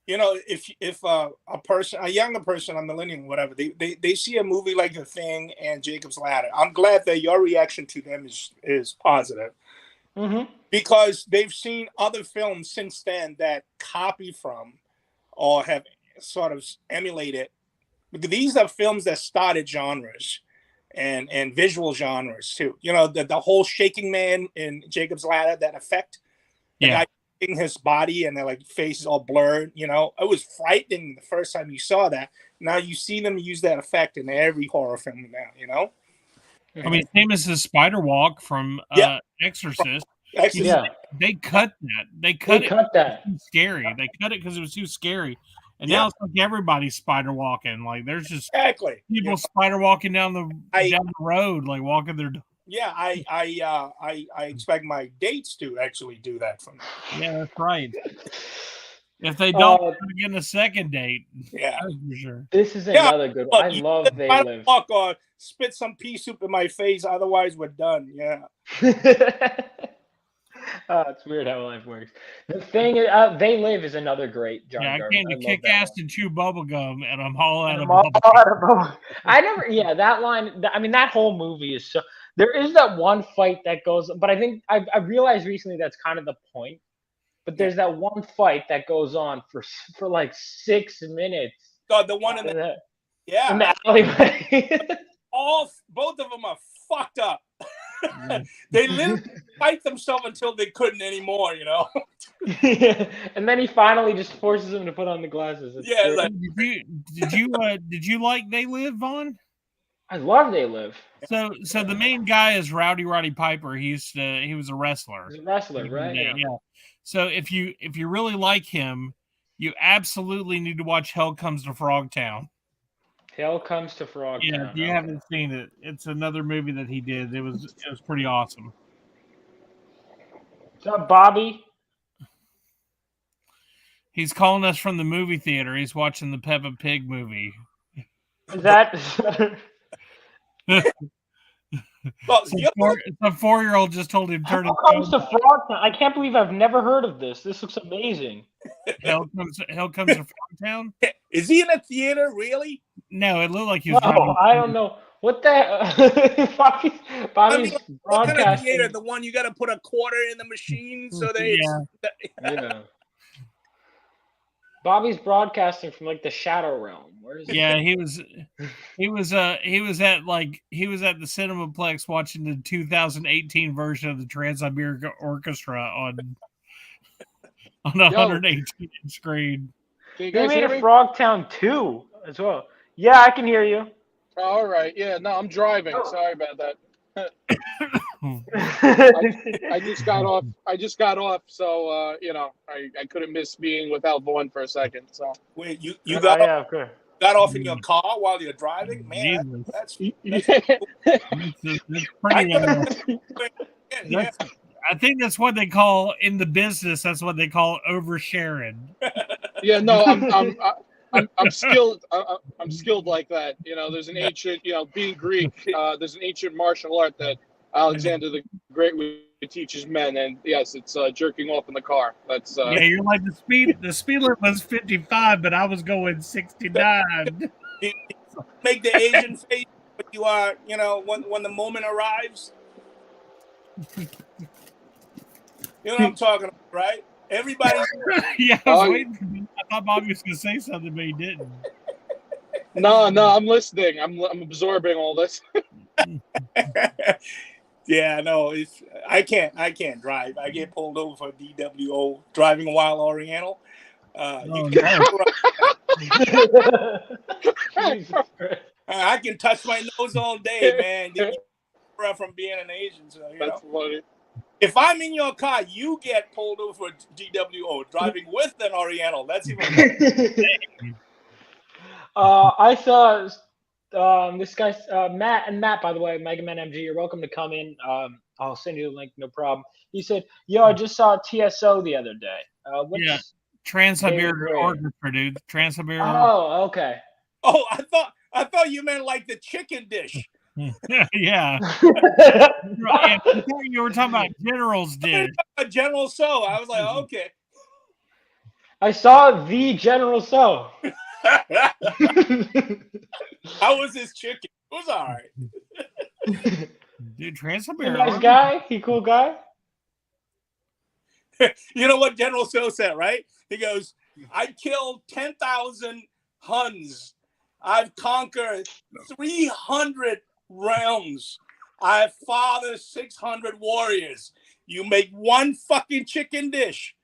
If a younger person, a millennial, whatever, they see a movie like The Thing and Jacob's Ladder, I'm glad that your reaction to them is positive. Mm-hmm. Because they've seen other films since then that copy from or have sort of emulated. Because these are films that started genres and visual genres too. The whole shaking man in Jacob's Ladder, that effect. The guy shaking his body and their like face is all blurred. It was frightening the first time you saw that. Now you see them use that effect in every horror film now. I mean, same as the spider walk from Exorcist. They cut that. They cut that. Too scary. They cut it because it was too scary. And now it's like everybody's spider walking. Like there's just people spider walking down the road, like walking their. Yeah, I expect my dates to actually do that for me. Yeah, that's right. If they don't, we're getting a second date. Yeah, for sure. This is another good one. I love They Live. Walk or spit some pea soup in my face. Otherwise, we're done. Yeah. It's weird how life works. The thing is, They Live is another great John Carpenter. I came to kick ass and chew bubble gum, and I'm all out of bubble. That line. I mean, that whole movie is so. There is that one fight that goes, but I think I realized recently that's kind of the point. But there's that one fight that goes on for like 6 minutes. God, the one in the in the alleyway. Both of them are fucked up. They literally fight themselves until they couldn't anymore, And then he finally just forces him to put on the glasses. Did you like They Live, Vaughn? I love They Live. So the main guy is Roddy Piper. He was a wrestler. He's a wrestler, right? Yeah. So if you really like him, you absolutely need to watch Hell Comes to Frogtown. Hell Comes to Frogtown. Yeah, if you haven't seen it, it's another movie that he did. It was pretty awesome. What's up, Bobby? He's calling us from the movie theater. He's watching the Peppa Pig movie. Is that? A 4-year-old just told him turn it. Comes to Frogtown. I can't believe I've never heard of this. This looks amazing. Hell comes to Frogtown. Is he in a theater? Really? No, it looked like he was Oh, driving. I don't know what the Bobby's I mean, what kind of broadcasting. theater? The one you got to put a quarter in the machine so that it's. Yeah. Yeah. Bobby's broadcasting from like the Shadow Realm. Where is Yeah, he was at the Cinemaplex watching the 2018 version of the Trans-Siberian Orchestra on 118-inch screen. Can you They guys made hear a me? Frogtown 2 as well. Yeah, I can hear you. Oh, all right. Yeah, no, I'm driving. Oh. Sorry about that. I I just got off. So I couldn't miss being without Vaughn for a second. So Wait, you got yeah, of course. got off in your car while you're driving, man. Jesus. That's That's pretty. yeah. I think that's what they call in the business. That's what they call oversharing. yeah. No, I'm skilled. I'm skilled like that. There's an ancient. Being Greek, there's an ancient martial art that Alexander the Great would teach his men, and yes, it's jerking off in the car. That's Yeah, you're like the speed limit was 55, but I was going 69. Make the Asian face when you are, when the moment arrives. You know what I'm talking about, right? Everybody's Yeah, I was waiting. I thought Bobby was going to say something, but he didn't. No, I'm listening. I'm absorbing all this. Yeah, no, I can't drive. I get pulled over for DWO, driving while Oriental. Oh, you no. I can touch my nose all day, man. From being an Asian, so That's funny. If I'm in your car, you get pulled over for DWO, driving with an Oriental. That's even I saw this guy, Matt, and Matt, by the way, Mega Man MG, you're welcome to come in. I'll send you the link, no problem. He said, yo, I just saw TSO the other day. Yeah, Trans-Siberian Orchestra, dude. Trans-Siberian. Oh, okay. Oh, I thought you meant like the chicken dish. Yeah. Yeah, you were talking about General's dish. General So. I was like, okay. I saw the General So. How was his chicken? It was all right. Dude, Trans-Siberian. Nice guy. He cool guy. You know what General So said, right? He goes, I killed 10,000 Huns. I've conquered 300 realms. I've fathered 600 warriors. You make one fucking chicken dish.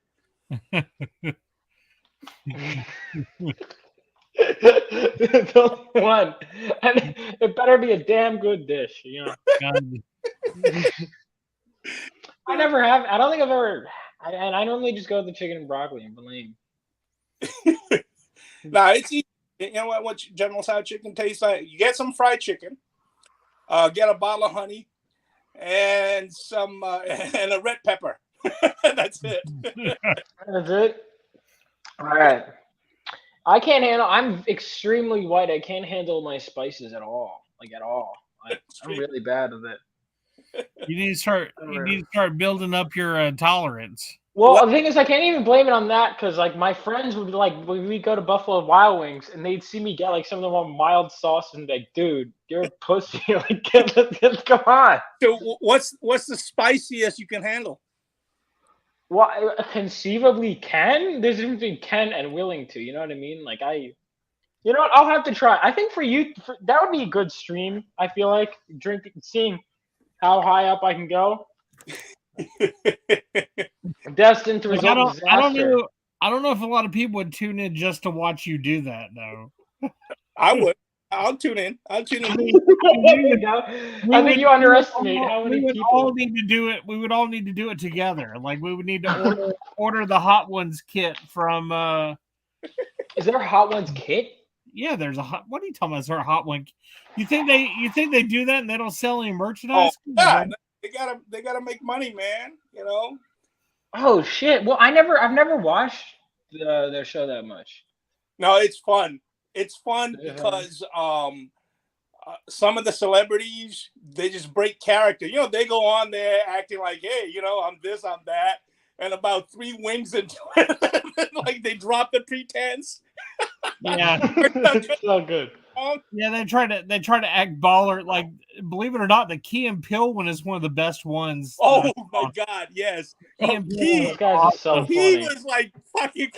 It's only one. And it better be a damn good dish, I never have. I don't think I've ever. And I normally just go with the chicken and broccoli and blame. Nah, it's easy. You know what General Tso chicken tastes like? You get some fried chicken, get a bottle of honey, and some and a red pepper. That's it. That's it. All right. I can't handle. I'm extremely white. I can't handle my spices at all. Like at all. I'm really bad with it. You need to start building up your tolerance. Well, the thing is, I can't even blame it on that because, like, my friends would when we go to Buffalo Wild Wings and they'd see me get like some of them on mild sauce and be like, "Dude, you're a pussy! Like, come on." So, what's the spiciest you can handle? Well, I conceivably can. There's a difference between can and willing to. You know what I mean? Like you know what? I'll have to try. I think for you, that would be a good stream. I feel like seeing how high up I can go. Destined to result in disaster. I don't know if a lot of people would tune in just to watch you do that, though. I would. I'll tune in. I think you underestimate how many people. All need to do it. We would all need to do it together. Like we would need to order the Hot Ones kit from. Is there a Hot Ones kit? Yeah, there's a hot. What are you talking about? Is there a Hot One? You think they do that and they don't sell any merchandise? Oh, yeah. They gotta make money, man. You know. Oh shit! Well, I've never watched their show that much. No, it's fun. It's fun because some of the celebrities, they just break character. You know, they go on there acting like, hey, I'm this, I'm that, and about 3 wings into it, like they drop the pretense. Yeah, it's so good. wrong. Yeah, they try to act baller. Like, believe it or not, the Key and Peele one is one of the best ones. Oh my God, yes. Key Oh, and Peele Key, Those guys are so he funny. was like fucking.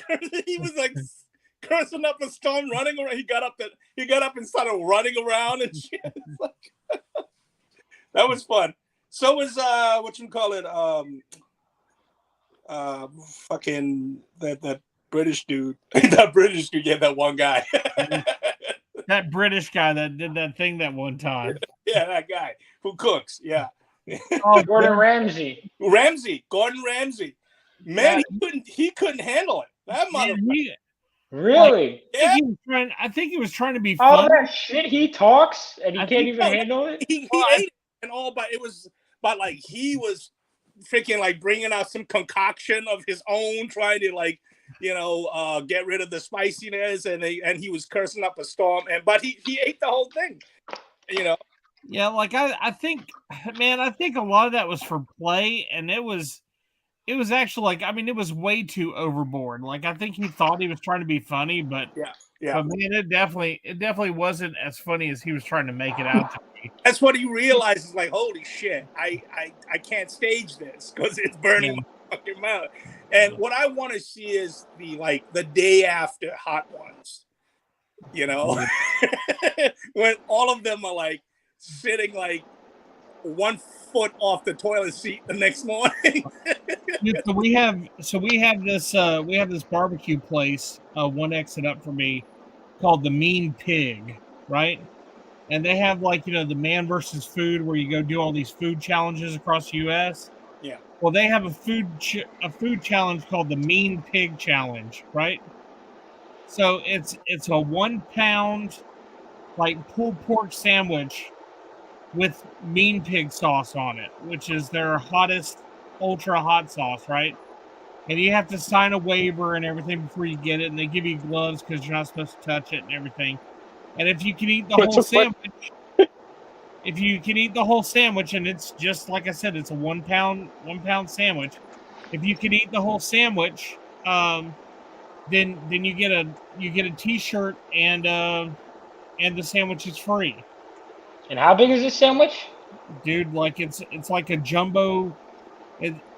He was like cursing up a storm, running around. He got up and started running around and shit. That was fun. So was fucking that British dude. That British dude, yeah, that one guy. That British guy that did that thing that one time. Yeah, that guy who cooks. Yeah. Oh, Gordon Ramsay. Gordon Ramsay. Man, he couldn't handle it. That Man, motherfucker. Really? Yeah. I think he was trying to be All funny. that shit he talks and he I can't think- even handle it? He ate it and all, but like he was freaking like bringing out some concoction of his own, trying to like, get rid of the spiciness, and he was cursing up a storm, but he ate the whole thing, Yeah, like I think, man, I think a lot of that was for play, and it was actually like, I mean, it was way too overboard. Like, I think he thought he was trying to be funny, but yeah. But man, it definitely wasn't as funny as he was trying to make it out to be. That's what he realizes. Like, holy shit, I can't stage this because it's burning my fucking mouth. And what I want to see is the day after hot ones. When all of them are like sitting like 1 foot off the toilet seat the next morning. So we have this barbecue place, one exit up for me, called the Mean Pig, right? And they have like, the man versus food, where you go do all these food challenges across the U.S. Yeah. Well, they have a food challenge called the Mean Pig Challenge, right? So it's a 1 pound like pulled pork sandwich with Mean Pig sauce on it, which is their hottest ultra hot sauce, right? And you have to sign a waiver and everything before you get it, and they give you gloves because you're not supposed to touch it and everything. And if you can eat the whole sandwich, and it's just like I said, it's a 1 pound sandwich. If you can eat the whole sandwich, then you get a T-shirt, and the sandwich is free. And how big is this sandwich? Dude, like it's like a jumbo.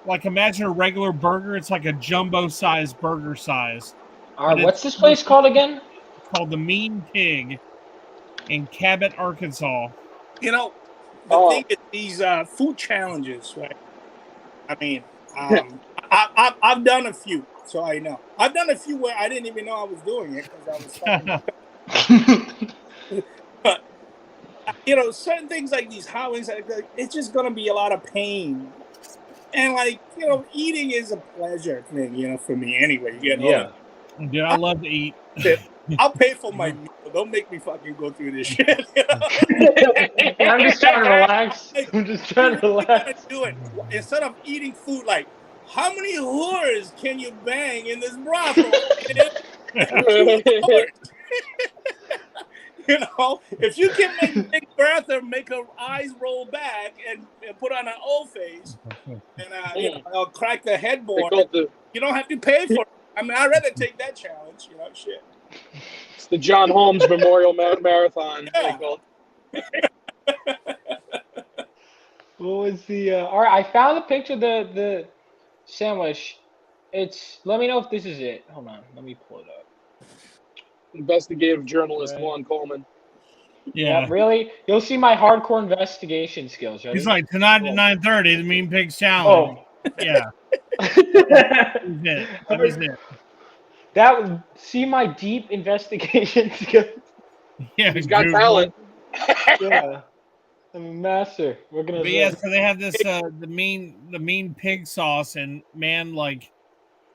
Like, imagine a regular burger. It's like a jumbo size burger size. All right, what's this place called again? It's called the Mean Pig in Cabot, Arkansas. The thing is these food challenges, right? I mean, I've done a few, so I know. I've done a few where I didn't even know I was doing it because I was But certain things like these howlings, it's just gonna be a lot of pain. And eating is a pleasure thing, for me anyway. Dude, I love to eat. I'll pay for my meal. Don't make me fucking go through this shit. I'm just trying to relax. I'm just trying to relax. Do it instead of eating food. Like, how many whores can you bang in this brothel? If you can make Big Bertha make her eyes roll back and put on an old face and I'll crack the headboard, you don't have to pay for it. I mean, I'd rather take that challenge, shit. It's the John Holmes Memorial Marathon. Yeah. What was the? All right, I found the picture of the sandwich. Let me know if this is it. Hold on, let me pull it up. Investigative journalist Juan Coleman. Yeah, really? You'll see my hardcore investigation skills. Ready? He's like, tonight at 9:30, the Mean Pigs Challenge. Yeah. That was it. See my deep investigation skills. Yeah, he's got talent. Yeah, I'm a master. We're gonna. But yeah, so they have this the mean pig sauce, and man, like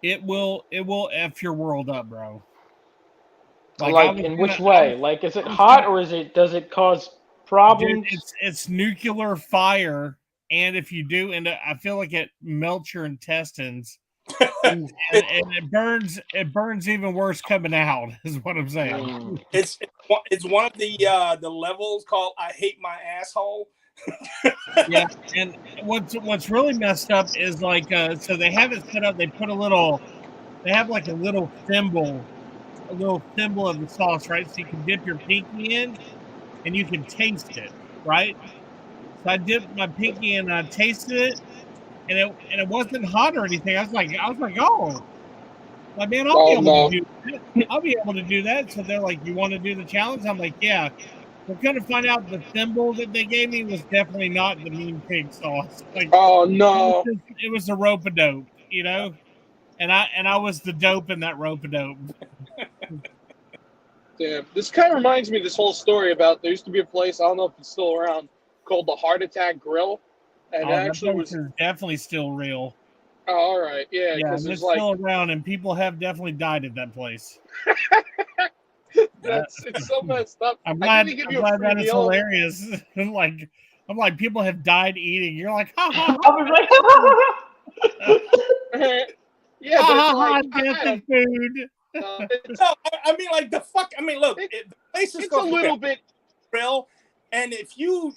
it will F your world up, bro. Like in which way? Like, is it hot or does it cause problems? Dude, it's nuclear fire, and if you do, and I feel like it melts your intestines, and it burns even worse coming out. Is what I'm saying. It's one of the levels called "I Hate My Asshole." Yeah, and what's really messed up is like so they have it set up. They have like a little thimble a little symbol of the sauce, right? So you can dip your pinky in and you can taste it, right? So I dipped my pinky in and I tasted it, and it wasn't hot or anything. I was like, oh, like man, I'll be Oh able to no. do that. I'll be able to do that. So they're like, you want to do the challenge? I'm like, yeah. We're gonna find out the thimble that they gave me was definitely not the mean pig sauce. Like Oh no. it was a rope a dope, you know. And I was the dope in that rope a dope. Damn. This kind of reminds me of this whole story about there used to be a place, I don't know if it's still around, called the Heart Attack Grill. And Oh, it that actually place was is definitely still real. oh, all right. Yeah, Yeah, because and there's it's still around, and people have definitely died at that place. it's so messed up. I'm I think glad. they give I'm you a glad free that is meal. hilarious. I'm like, people have died eating. You're like, ha ha I was like, Yeah, but it's ha ha like ha, death I and food. it's, No, I mean, like the fuck. I mean, look, it, the place is it's a called little bit. Grill, and if you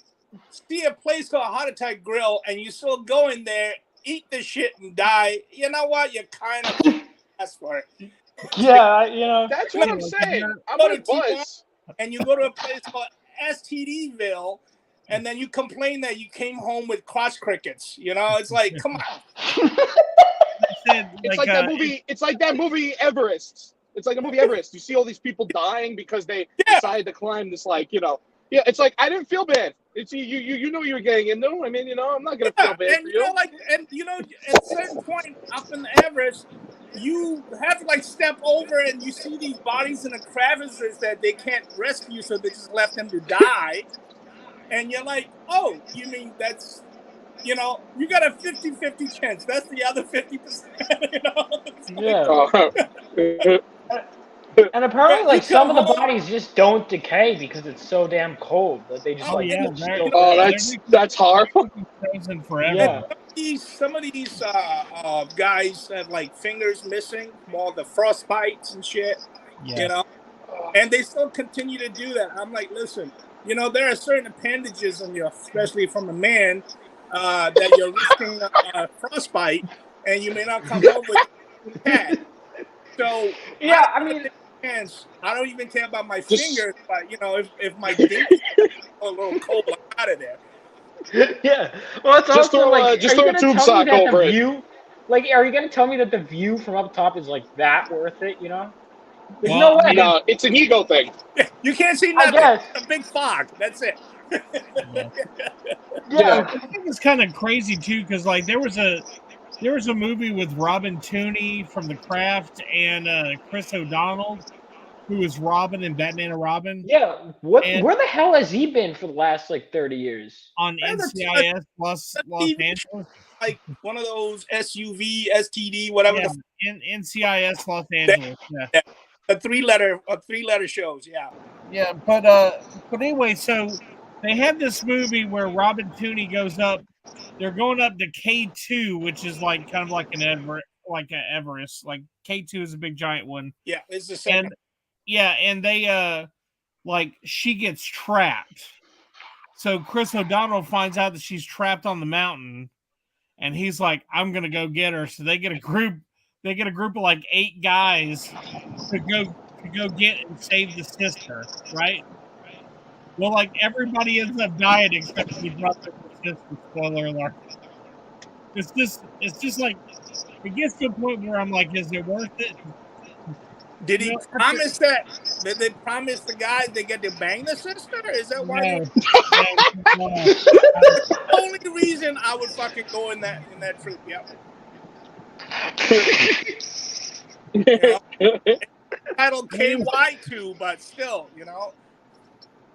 see a place called Heart Attack Grill and you still go in there, eat the shit and die, you know what? You kind of ask for it. yeah, you know. That's No, what I'm saying. I'm go to with Tijuana Buzz. and you go to a place called STDville, and then you complain that you came home with crotch crickets. You know, it's like, come on. Said, It's like that movie. It's like that movie Everest. It's like the movie Everest. You see all these people dying because they Yeah. decided to climb this, like, you know. Yeah, it's like I didn't feel bad. It's you know you were getting into. I mean, you know, I'm not gonna feel bad And for you you. know, like, and you know, at a certain point up in the Everest, you have to like step over and you see these bodies in the crevices that they can't rescue, so they just left them to die. And you're like, oh, you mean that's, you know, you got a 50-50 chance. That's the other 50%. You know, it's like, Yeah. And apparently, you like, some come of the home. bodies just don't decay because it's so damn cold that they just, Oh, like, yeah, and they're, you still know, Oh, stay. that's horrible. frozen forever. Yeah. some of these guys have like fingers missing from all the frostbites and shit. Yeah. You know, and they still continue to do that. I'm like, listen, you know, there are certain appendages on you, especially from a man, that you're risking frostbite, and you may not come home with a cat. So I Yeah, don't I want to mean, take a chance. I don't even care about my Just fingers, but you know, if my dick is a little cold, I'm out of there. yeah. Well, it's just also like, just are you throw a gonna tube tell me sock that the over it. view, like, are you gonna tell me that the view from up top is like that worth it? You know, there's Well, no I way. mean, No, it's an ego thing. You can't see I nothing. guess. A big fog. That's it. yeah. Yeah. Yeah. I think it's kind of crazy too, because like there was a movie with Robin Tooney from The Craft and Chris O'Donnell, who was Robin in Batman and Robin, Yeah. and Where the hell has he been for the last like 30 years? on And NCIS Los TV Angeles. like one of those SUV, STD, whatever Yeah, the in NCIS Los Angeles. Yeah, a three-letter shows. Yeah. yeah, but anyway, so they had this movie where Robin Tooney goes up. They're going up to K2, which is like kind of like an Everest. Like K2 is a big giant one, Yeah, it's the second. and yeah, and they like she gets trapped. So Chris O'Donnell finds out that she's trapped on the mountain, and he's like, "I'm gonna go get her." So they get a group. They get a group of like 8 guys to go get and save the sister. Right. Well, like everybody ends up dying except for the brother and the sister. Spoiler alert. It's just like it gets to a point where I'm like, is it worth it? Did You he know, promise that? Did they promise the guys they get to bang the sister? Is that why? no, no. The only reason I would fucking go in that troop. Yep. You know, titled KY2, but still, you know.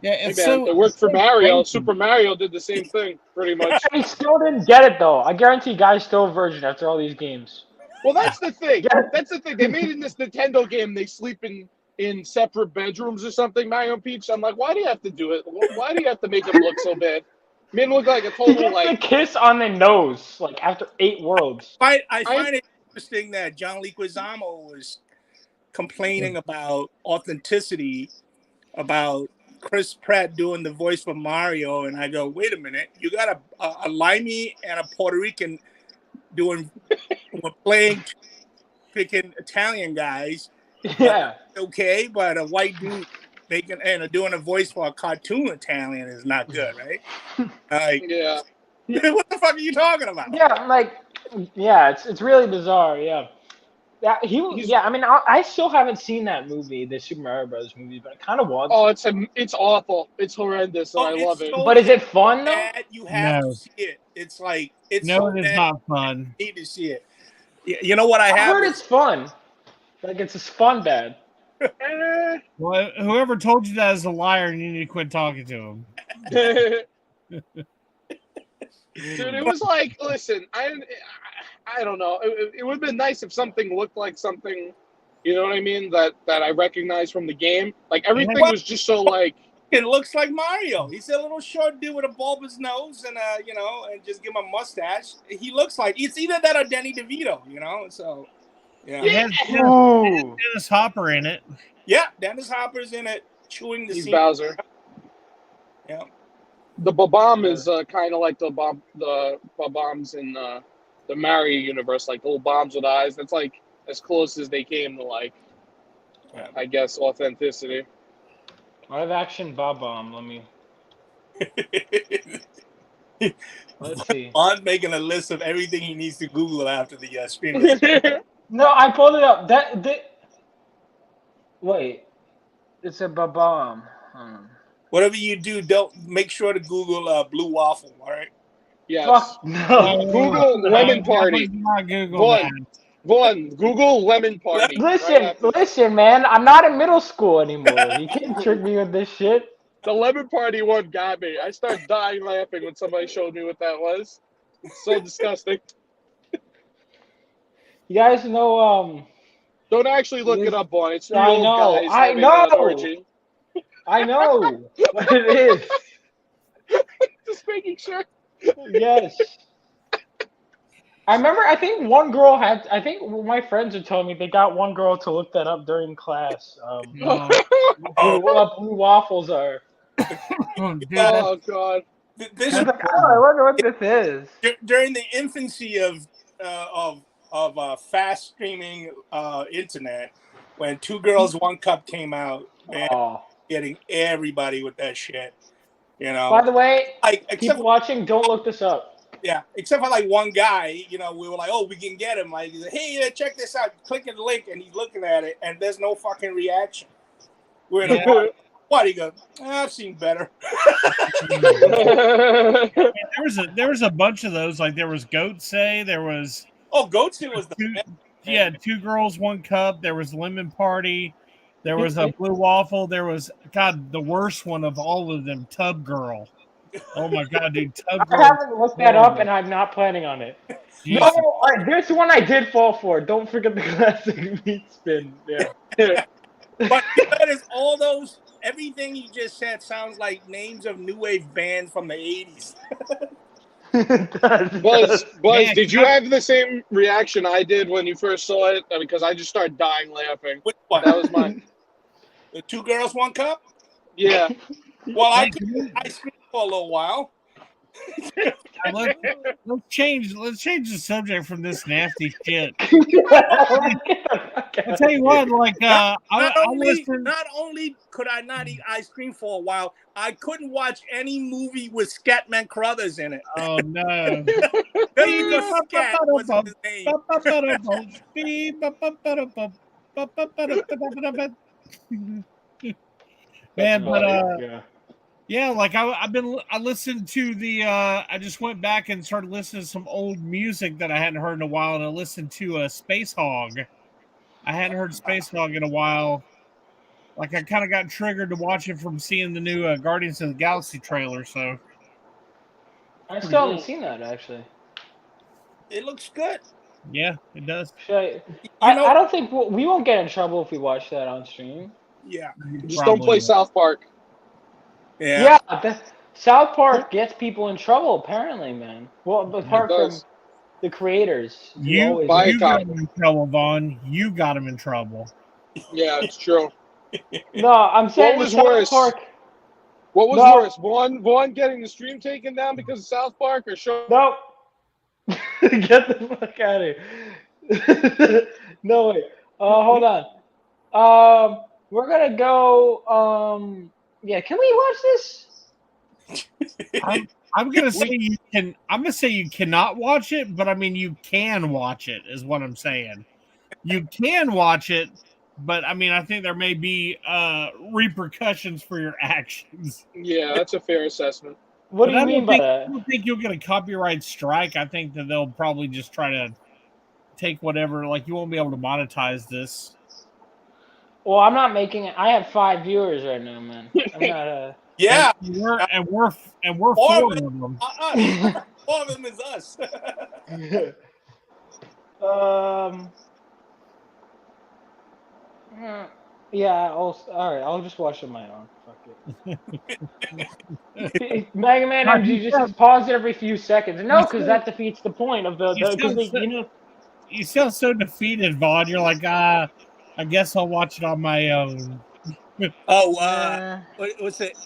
Yeah, Hey it's man, so it worked for Mario. crazy. Super Mario did the same thing, pretty much. And he still didn't get it though. I guarantee guys still a virgin after all these games. Well, that's the thing. Yeah. That's the thing. They made in this Nintendo game they sleep in separate bedrooms or something, Mario and Peach. I'm like, why do you have to do it? Why do you have to make them look so bad? Made them look like a He total, gets like, the kiss on the nose, like after 8 worlds. I find it interesting that John Leguizamo was complaining about authenticity, about Chris Pratt doing the voice for Mario, and I go, wait a minute, you got a limey and a Puerto Rican playing freaking Italian guys, Yeah. Okay, but a white dude making and doing a voice for a cartoon Italian is not good, right? Like, Yeah. what the fuck are you talking about? Yeah, like, yeah, it's really bizarre. Yeah, yeah, He's yeah. I mean, I still haven't seen that movie, the Super Mario Bros. Movie, but I kind of want oh, to. it's awful. It's horrendous, and Oh, I love it's it. so But is it fun though? bad. You have to No, see it. It's like it's no, so it is bad. not fun. You need to see it. You know what I I have heard is it's fun. Like it's just fun bad. Eh. Well, whoever told you that is a liar, and you need to quit talking to him. Dude, it was like, listen, I don't know. It would have been nice if something looked like something, you know what I mean, that I recognized from the game. Like everything was just so like, it looks like Mario. He's a little short dude with a bulbous nose and and just give him a mustache. He looks like it's either that or Danny DeVito, So yeah, It has Ooh. Dennis Hopper in it. yeah. Dennis Hopper's in it, chewing the he's scene. Bowser. Yeah, The Bob-omb is kind of like the Bob-ombs in the Mario universe, like little bombs with eyes. That's like as close as they came to like, yeah. I guess, authenticity. Live action Bob Bomb. Let's see. Bond's making a list of everything he needs to Google after the stream. No, I pulled it up. Wait, it's a Bob Bomb. Whatever you do, don't make sure to Google blue waffle. All right. Yes. Fuck no. Google lemon party. Not Google that. One. Google lemon party. Listen, man. I'm not in middle school anymore. You can't trick me with this shit. The lemon party one got me. I started dying laughing when somebody showed me what that was. It's so disgusting. You guys know, Don't actually look it up on. It's three I old know. guys I having know. an orgy. I know what it is. Just making sure. Yes. I remember. I think one girl had. I think my friends are telling me they got one girl to look that up during class. No. Blue waffles are. Oh, dude, Oh god. This I was like, oh, I wonder what this is. during the infancy of fast streaming internet, when Two Girls One Cup came out, man, Oh. getting everybody with that shit. By the way, Like people watching, don't look this up. yeah, except for like one guy, we were like, oh, we can get him. Like, he's like, hey, check this out. Clicking the link, and he's looking at it, and there's no fucking reaction. We're in a bar. What? He goes, I've seen better. there was a bunch of those. Like there was Goat Say, there was Goat's was the best. Two Girls, One Cup. There was Lemon Party. There was a Blue Waffle. There was the worst one of all of them, Tub Girl. Oh my god, dude, Tub Girl. I haven't looked that up, and I'm not planning on it. Jesus. No, there's one I did fall for. Don't forget the classic meat spin. Yeah. But that is all those. Everything you just said sounds like names of new wave bands from the 80s. Buzz, Yeah, did you have the same reaction I did when you first saw it? Because I just started dying laughing. Which one? That was mine. The Two Girls, One Cup? Yeah. Well, I screamed for a little while. Let's change the subject from this nasty shit. I'll tell you what, like Not only could I not eat ice cream for a while, I couldn't watch any movie with Scatman Crothers in it. Oh no. There you go, Scat. What's his name? Man, but yeah. yeah, like I listened to I just went back and started listening to some old music that I hadn't heard in a while, and I listened to Space Hog. I hadn't heard Space Hog in a while. Like I kind of got triggered to watch it from seeing the new Guardians of the Galaxy trailer. So I still haven't seen that actually. It looks good. yeah, it does. I don't think we won't get in trouble if we watch that on stream. Yeah. Just don't play South Park. Yeah. South Park gets people in trouble apparently, man. Well, apart from the creators, You got him in trouble, Vaughn. You got him in trouble. Yeah, it's true. No, I'm saying What was South worse? Park. What was No. worse? Vaughn getting the stream taken down because of South Park, or show? No. Get the fuck out of here. No way. Hold on. We're gonna go. Yeah, can we watch this? I'm gonna say you can. I'm gonna say you cannot watch it, but I mean you can watch it. Is what I'm saying. You can watch it, but I mean I think there may be repercussions for your actions. Yeah, that's a fair assessment. What But do you mean by I that? don't think you'll get a copyright strike. I think that they'll probably just try to take whatever. Like you won't be able to monetize this. Well, I'm not making it. I have 5 viewers right now, man. I'm not. Yeah. And we're Four four of of them them. are us. Four of them is us. Um. Yeah. All right. I'll just watch it on my own. Fuck it. Mega Man God, MG just pause it every few seconds. No, because that defeats the point of the you because sound they you sound so defeated, Vaughn. You're like, I guess I'll watch it on my own. Oh, what's it?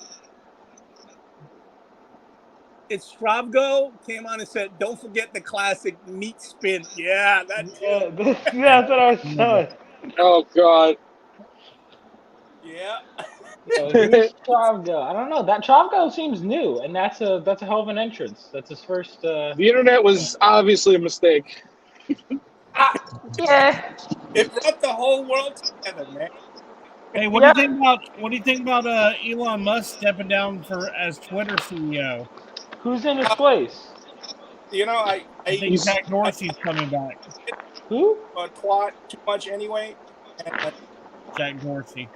It's Stravgo came on and said, "Don't forget the classic meat spin." Yeah, that too. that's what I was saying. Oh God. Yeah. Who's Travgo? I don't know. That Travgo seems new, and that's a hell of an entrance. That's his first. The internet was obviously a mistake. Yeah. It brought the whole world together, man. Hey, what do you think about Elon Musk stepping down as Twitter CEO? Who's in his place? You know, I think Jack Dorsey's coming back. Who? Twat too much anyway. And Jack Dorsey.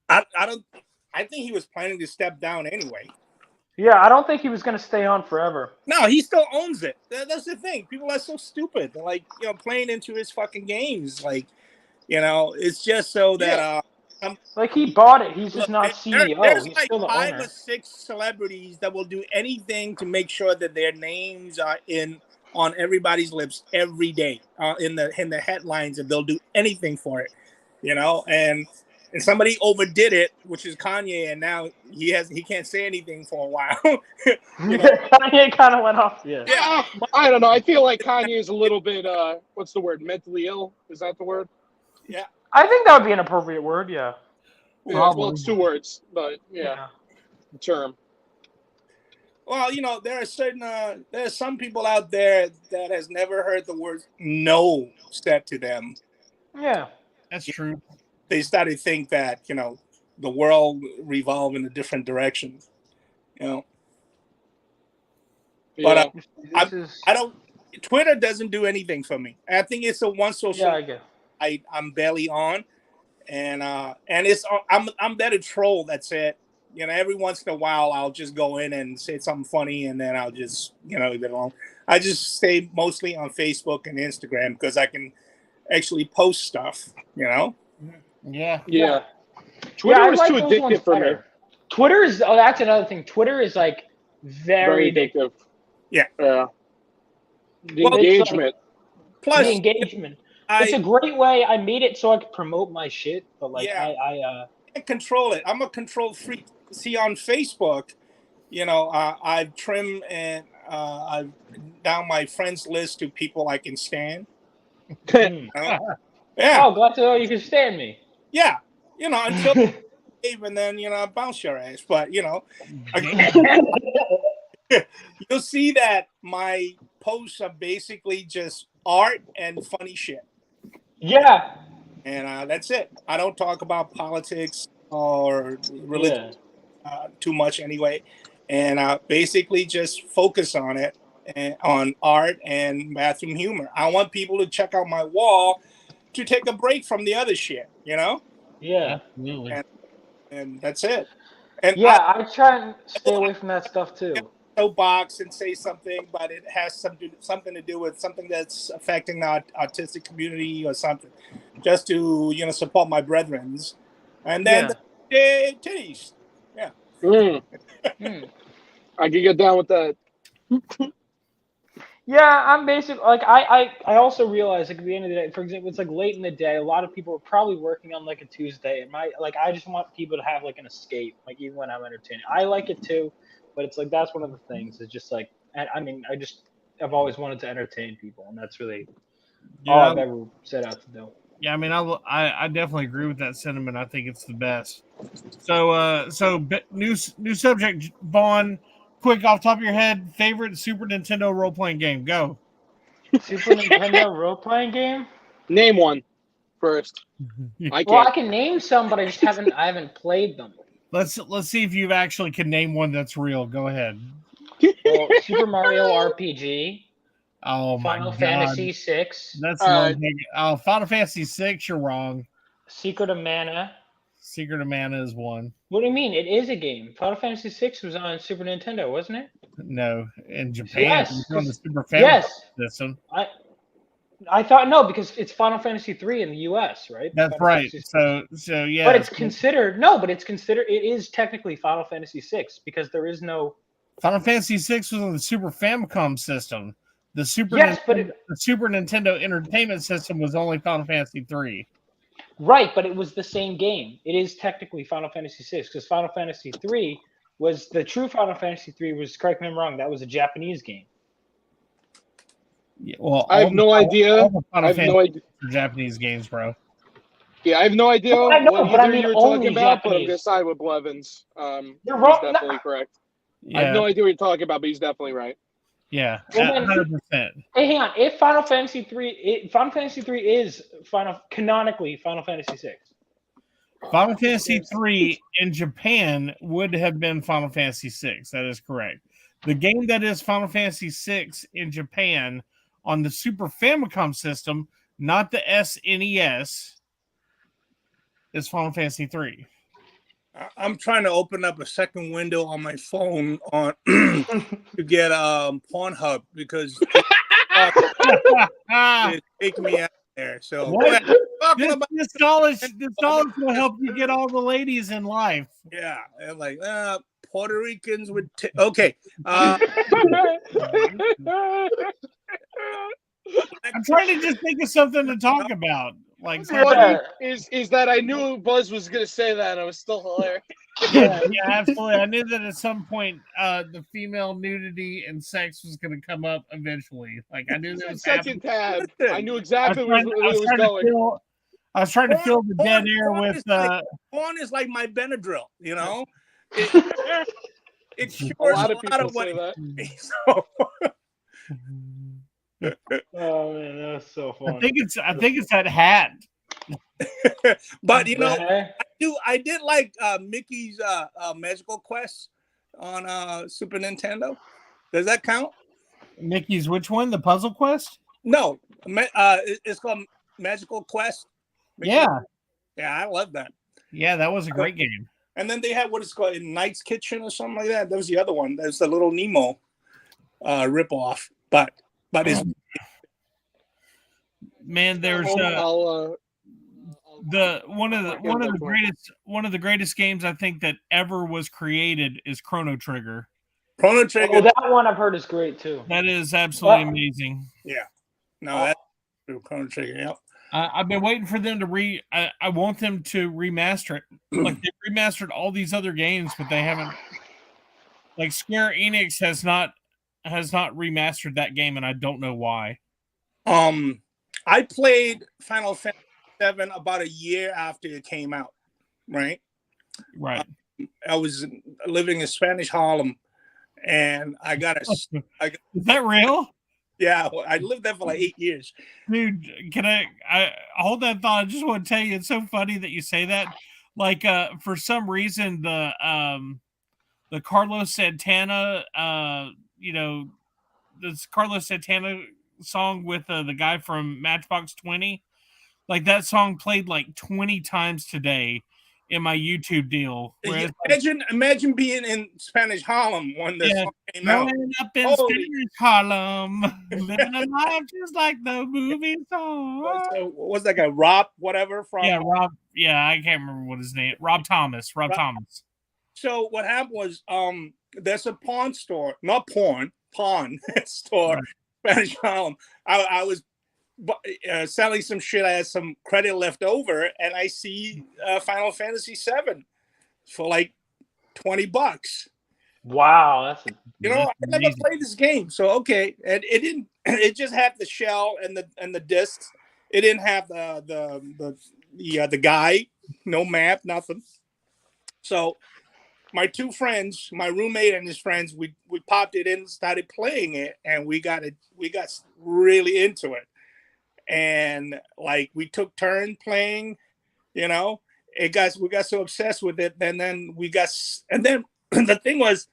I don't. I think he was planning to step down anyway. Yeah, I don't think he was going to stay on forever. No, he still owns it. That's the thing. People are so stupid. They're like, playing into his fucking games. Like, it's just so that like he bought it. He's just look, not CEO. there's He's like still the 5 owner. or 6 celebrities that will do anything to make sure that their names are on everybody's lips every day, in the headlines, and they'll do anything for it, and somebody overdid it, which is Kanye, and now he can't say anything for a while. Kanye kind of went off. Yeah. I don't know. I feel like Kanye is a little bit what's the word? Mentally ill? Is that the word? Yeah. I think that would be an appropriate word. Yeah. Well, it's 2 words, but yeah. The term. Well, there are some people out there that has never heard the word no said to them. Yeah. That's true. They started to think that, the world revolve in a different direction, Yeah. But I don't. Twitter doesn't do anything for me. I think it's the one social I'm barely on, and it's I'm there to troll. That's it. Every once in a while I'll just go in and say something funny, and then I'll just leave it alone. I just stay mostly on Facebook and Instagram because I can actually post stuff. Yeah. Twitter was too addictive for me. Twitter is that's another thing. Twitter is like very addictive. Yeah. The engagement. Plus the engagement. It's a great way. I made it so I could promote my shit, but like I can't control it. I'm a control freak. See, on Facebook, I've trimmed and I've down my friends list to people I can stand. Yeah. Oh, glad to know you can stand me. Yeah. Until and then I bounce your ass. But you'll see that my posts are basically just art and funny shit. Yeah. And that's it. I don't talk about politics or religion too much anyway. And basically just focus on it, and on art and bathroom humor. I want people to check out my wall to take a break from the other shit, Yeah. Absolutely. And that's it. And I try and stay away from that stuff too. Box and say something, but it has something to do with something that's affecting the artistic community or something, just to support my brethrens, and then the titties. Yeah. I can get down with that. Yeah, I'm basically like I also realize like at the end of the day, for example, it's like late in the day. A lot of people are probably working on like a Tuesday, and I just want people to have like an escape, like even when I'm entertaining. I like it too, but it's like that's one of the things. It's just like I've always wanted to entertain people, and that's really all I've ever set out to do. Yeah, I mean, I definitely agree with that sentiment. I think it's the best. So new subject, Vaughn. Quick, off the top of your head, favorite Super Nintendo role playing game? Go. Super Nintendo role playing game. Name one first. I Well, I can't. can name some, but I haven't played them. Let's see if you actually can name one that's real. Go ahead. Well, Super Mario RPG, Oh my Final god, Fantasy VI, that's All low. right. Oh, Final Fantasy VI. You're wrong. Secret of Mana. Secret of Mana is one. What do you mean? It is a game. Final Fantasy VI was on Super Nintendo, wasn't it? No, in Japan, Yes, it's on the Super Famicom yes. system. I thought no, because it's Final Fantasy III in the U.S., right? That's Final right. Fantasy So yeah. But it's considered no, but it's considered it is technically Final Fantasy VI because there is no. Final Fantasy VI was on the Super Famicom system. The Super Nintendo Entertainment System was only Final Fantasy III. Right, but it was the same game. It is technically Final Fantasy VI because Final Fantasy III was the true Final Fantasy III was, correct me if I'm wrong, that was a Japanese game. Yeah, well, I have no idea. All the Final I have Fantasy no idea. are Japanese games, bro. Yeah, I have no idea I know, what but I either mean you were only talking about, but I'm Japanese. gonna side with Blevins. You're wrong. He's definitely correct. Yeah, I have no idea what you're talking about, but he's definitely right. yeah, Well, then- 100%. Hey, hang on. If Final Fantasy III is canonically Final Fantasy VI. Final Fantasy III in Japan would have been Final Fantasy VI. That is correct. The game that is Final Fantasy VI in Japan on the Super Famicom system, not the SNES, is Final Fantasy III. I'm trying to open up a second window on my phone on to get Pornhub because it's taking me out there. So What? talking about This knowledge will help you get all the ladies in life. yeah, and like Puerto Ricans with okay. I'm trying to just think of something to talk about. Like, Funny is that I knew Buzz was gonna say that, and I was still hilarious. yeah, absolutely. I knew that at some point the female nudity and sex was going to come up eventually. Like, I knew that was Second happening. tab. I knew exactly where it was going. I was trying to fill the dead air porn with. Is porn is like my Benadryl, you know. It cures A lot of a people lot of say what. that. So, Oh man, that was so funny. I think it's that hat. but you know, I did like Mickey's Magical Quest on Super Nintendo. Does that count? Mickey's which one? The Puzzle Quest? No, it's called Magical Quest. Yeah, I love that. Yeah, that was a great game. And then they had what is called Knight's Kitchen or something like that. That was the other one. That was the little Nemo ripoff. But it's man, there's one of the greatest games I think that ever was created is Chrono Trigger. Chrono Trigger. Oh, that one I've heard is great too. That is absolutely amazing. Yeah. No, that's true. Chrono Trigger. Yep. I've been waiting for them to I want them to remaster it. Like they remastered all these other games, but they haven't. Like Square Enix has not remastered that game, and I don't know why. I played Final Fantasy VII about a year after it came out. Right. Right. I was living in Spanish Harlem, and I got Is that real? Yeah, I lived there for like 8 years. Dude, can I hold that thought? I just want to tell you, it's so funny that you say that. Like, for some reason, the Carlos Santana, this Carlos Santana song with the guy from Matchbox 20, like that song played like 20 times today in my YouTube deal. Whereas, imagine being in Spanish Harlem when the song came out. Up in Spanish Harlem, living a life just like the movie song. So, what was that guy? Rob, whatever from? Yeah, Rob. Yeah, I can't remember what his name. Rob Thomas. Thomas. So what happened was, there's a pawn store, not porn, pawn store, right. Spanish Harlem. I was selling some shit. I had some credit left over, and I see Final Fantasy VII for like $20. Wow, that's I never played this game, so okay. And it didn't. It just had the shell and the discs, It didn't have the guide, no map, nothing. So my two friends, my roommate and his friends, we popped it in, started playing it, and we got really into it. And like we took turn playing, you know. We got so obsessed with it, and then the thing was,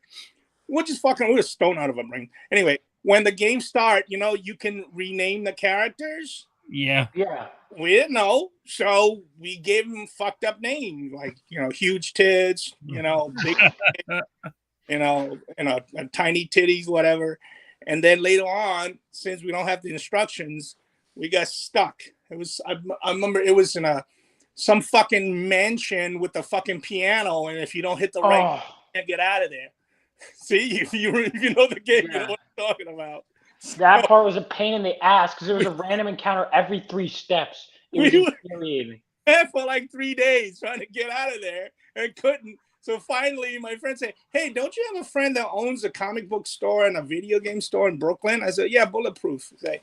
we were stoned out of a brain. Anyway, when the game start, you can rename the characters. Yeah. Yeah. We didn't know, so we gave him fucked up names like huge tits, big, tiny titties, whatever. And then later on, since we don't have the instructions, we got stuck. I remember it was in some fucking mansion with a fucking piano, and if you don't hit the right, you can't get out of there. See, if you know the game, you know what I'm talking about. That part was a pain in the ass because there was a random encounter every 3 steps. It was infuriating. For like 3 days trying to get out of there and couldn't. So finally, my friend said, "Hey, don't you have a friend that owns a comic book store and a video game store in Brooklyn?" I said, "Yeah, Bulletproof." Say,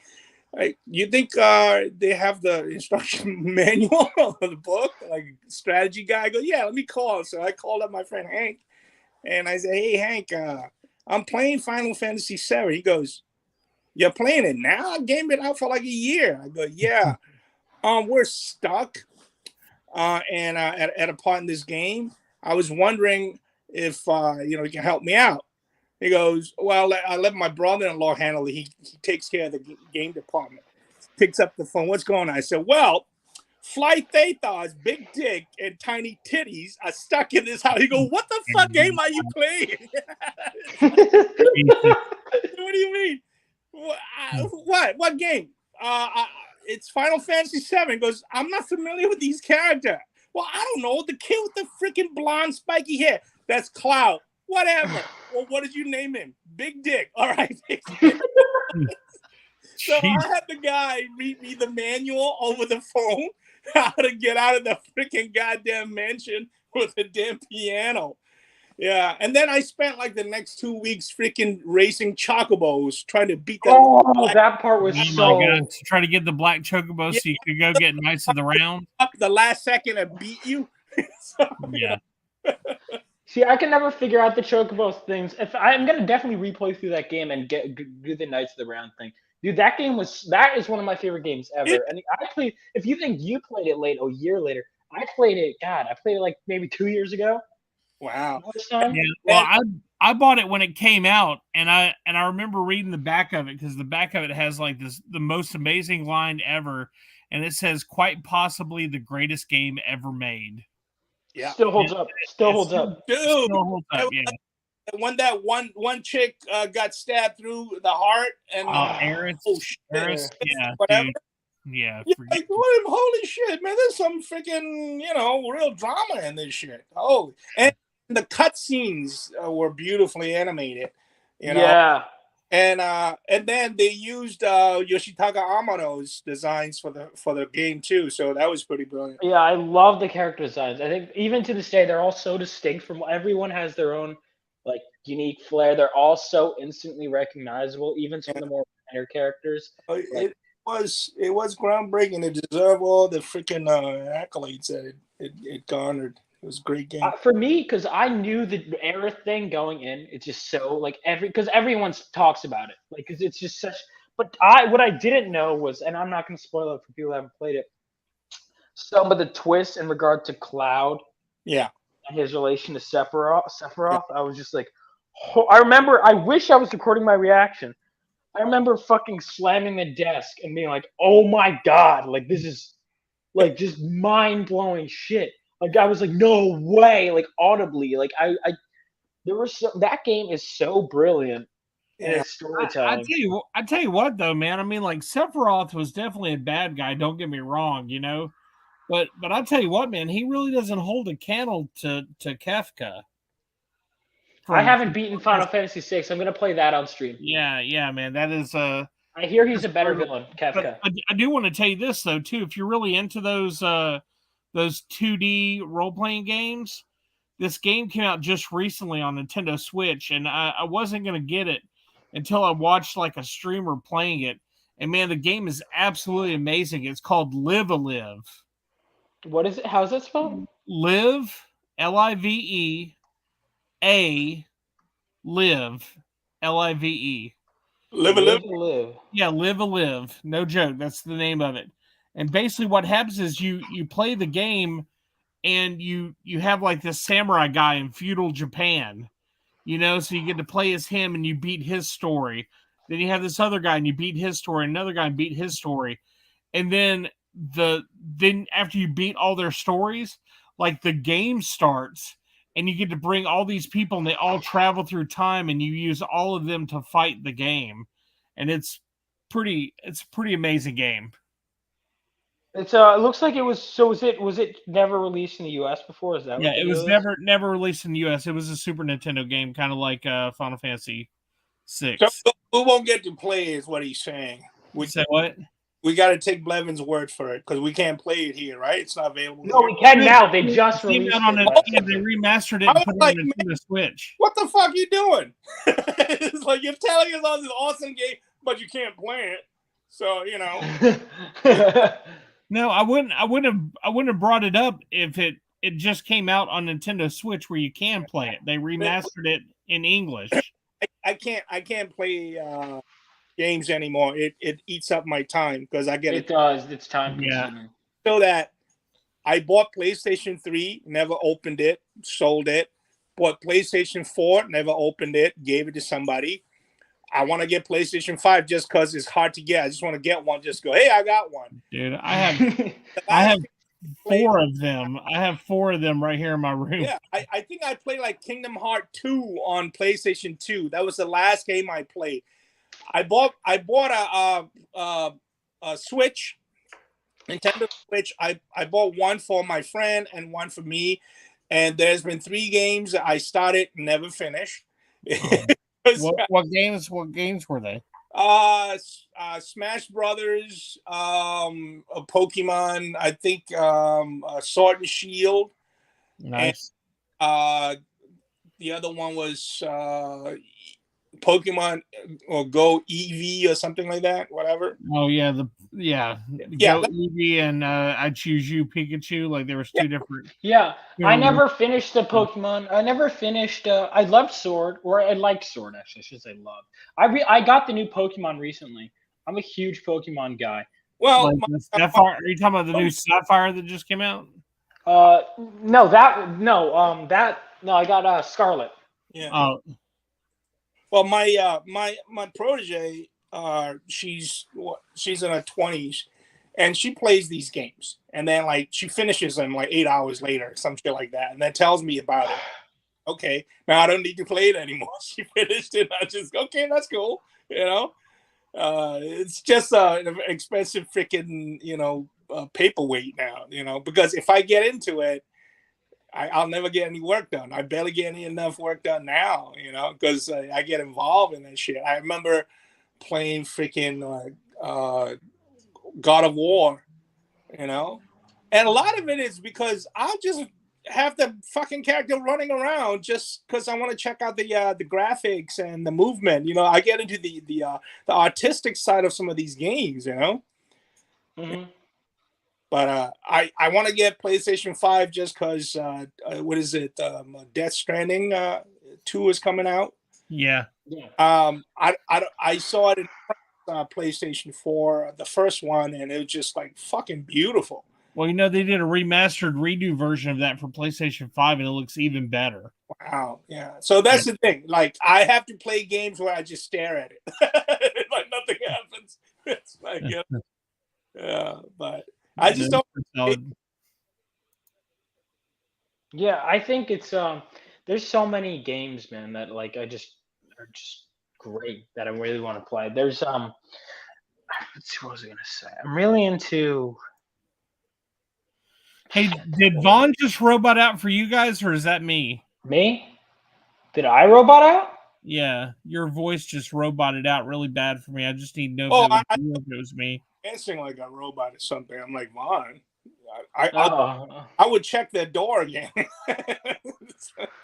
you think they have the instruction manual of the book, like strategy guy? I go, "Yeah, let me call." So I called up my friend Hank, and I said, "Hey, Hank, I'm playing Final Fantasy VII." He goes, "You're playing it now? Game been out for like a year." I go, "Yeah." We're stuck and at a part in this game. I was wondering if you can help me out. He goes, "Well, I let my brother-in-law handle it. He takes care of the game department." Picks up the phone. "What's going on?" I said, "Well, Fly Thethar's big dick and tiny titties are stuck in this house." He goes, "What the fuck game are you playing?" What do you mean? What game? It's Final Fantasy VII. He goes, "I'm not familiar with these characters." "Well, I don't know. The kid with the freaking blonde spiky hair. That's Cloud. Whatever." "Well, what did you name him?" "Big Dick." "All right." So I had the guy read me the manual over the phone how to get out of the freaking goddamn mansion with the damn piano. Yeah, and then I spent like the next 2 weeks freaking racing chocobos trying to beat that. Oh, that part was so. My God. To try to get the black chocobo so you could go get Knights of the Round. Up the last second and beat you. So, Yeah. See, I can never figure out the chocobos things. If I'm gonna definitely replay through that game and do the Knights of the Round thing. Dude, that is one of my favorite games ever. And I played. If you think you played it late, a year later, I played it. God, I played it like maybe 2 years ago. Wow. Yeah, well, I bought it when it came out, and I remember reading the back of it because the back of it has like the most amazing line ever, and it says quite possibly the greatest game ever made. Yeah, still holds up. Still holds up, dude. Still holds up, yeah. When that one chick got stabbed through the heart and Eris, Eris, yeah, whatever. dude. Yeah, Like, holy shit, man! There's some freaking real drama in this shit. Oh, and the cutscenes were beautifully animated. Yeah. And then they used Yoshitaka Amano's designs for the game too, so that was pretty brilliant. Yeah, I love the character designs. I think even to this day, they're all so distinct from everyone has their own like unique flair. They're all so instantly recognizable, even some of the more minor characters. It was groundbreaking. It deserved all the freaking accolades that it garnered. It was a great game. For me, because I knew the Aerith thing going in, it's just so like because everyone talks about it, like because it's just such. But what I didn't know was, and I'm not going to spoil it for people who haven't played it. Some of the twists in regard to Cloud, yeah, and his relation to Sephiroth, I was just like, I remember. I wish I was recording my reaction. I remember fucking slamming the desk and being like, "Oh my god! Like this is like just mind blowing shit." Like I was like, "No way!" Like audibly, like there was that game is so brilliant in its storytelling. I tell you what though, man. I mean, like Sephiroth was definitely a bad guy. Don't get me wrong, but I tell you what, man, he really doesn't hold a candle to Kefka. I haven't beaten Final Fantasy VI. I'm gonna play that on stream. Yeah, man. That is I hear he's a better villain, Kefka. But I do want to tell you this though, too. If you're really into those 2D role playing games, this game came out just recently on Nintendo Switch, and I wasn't gonna get it until I watched like a streamer playing it, And man, the game is absolutely amazing. It's called Live a Live. What is it? How's that spelled? Live, Live, a live, Live. Live a live. Live. Yeah, Live a Live. No joke. That's the name of it. And basically, what happens is you play the game, and you have like this samurai guy in feudal Japan. So you get to play as him, and you beat his story. Then you have this other guy, and you beat his story. Another guy, and beat his story. And then after you beat all their stories, like the game starts, and you get to bring all these people, and they all travel through time, and you use all of them to fight the game. And it's a pretty amazing game. It looks like it was. So was it never released in the U.S. before? Is that Yeah, what it was deal is? never released in the U.S. It was a Super Nintendo game, kind of like Final Fantasy VI. So we won't get to play, is what he's saying. We say what? We got to take Blevin's word for it because we can't play it here, right? It's not available. No, here. we can now. They just released on it. Yeah, they remastered it and put it on Nintendo Switch. What the fuck you doing? It's like you're telling us all this awesome game, but you can't play it. So No, I wouldn't have brought it up if it just came out on Nintendo Switch where you can play it. They remastered it in English. I can't play games anymore. It eats up my time because I get it does. It's time consuming. Yeah. So that I bought PlayStation 3, never opened it, sold it. Bought PlayStation 4, never opened it, gave it to somebody. I want to get PlayStation 5 just because it's hard to get. I just want to get one. Just go, hey, I got one. Dude, I have 4 of them. I have 4 of them right here in my room. Yeah, I think I played like Kingdom Hearts 2 on PlayStation 2. That was the last game I played. I bought a Switch, Nintendo Switch. I bought one for my friend and one for me. And there's been 3 games that I started, never finished. What games were they? Smash Brothers, Pokemon, I think Sword and Shield. Nice. And, the other one was Pokemon or Go EV or something like that, whatever. Oh yeah, Go Eevee and I Choose You Pikachu. Like there was 2 different. Yeah, I never finished the Pokemon. I never finished. I loved Sword, or I liked Sword actually. I should say love. I got the new Pokemon recently. I'm a huge Pokemon guy. Well, like Sapphire. Are you talking about the new Sapphire that just came out? No, I got Scarlet. Yeah. Oh. Well, my protege, she's in her 20s, and she plays these games, and then like she finishes them like 8 hours later, some shit like that, and then tells me about it. Okay, now I don't need to play it anymore. She finished it. I just okay, that's cool. It's just an expensive freaking paperweight now. Because if I get into it, I'll never get any work done. I barely get enough work done now, because I get involved in that shit. I remember playing freaking God of War, and a lot of it is because I'll just have the fucking character running around just because I want to check out the graphics and the movement. I get into the artistic side of some of these games, Mm-hmm. But I want to get PlayStation 5 just because, what is it? Death Stranding 2 is coming out. Yeah. I saw it in PlayStation 4, the first one, and it was just like fucking beautiful. Well, they did a remastered redo version of that for PlayStation 5, and it looks even better. Wow. Yeah. So that's the thing. Like, I have to play games where I just stare at it. Like nothing happens. It's like, yeah, but I just don't. Yeah, I think it's there's so many games, man, that like are just great that I really want to play. There's let's see, what was I gonna say? I'm really into. Hey, did Vaughn just robot out for you guys, or is that me? Me? Did I robot out? Yeah, your voice just roboted out really bad for me. I just need to know if it was me. Answering like a robot or something. I'm like, Vaughn. I would check that door again. I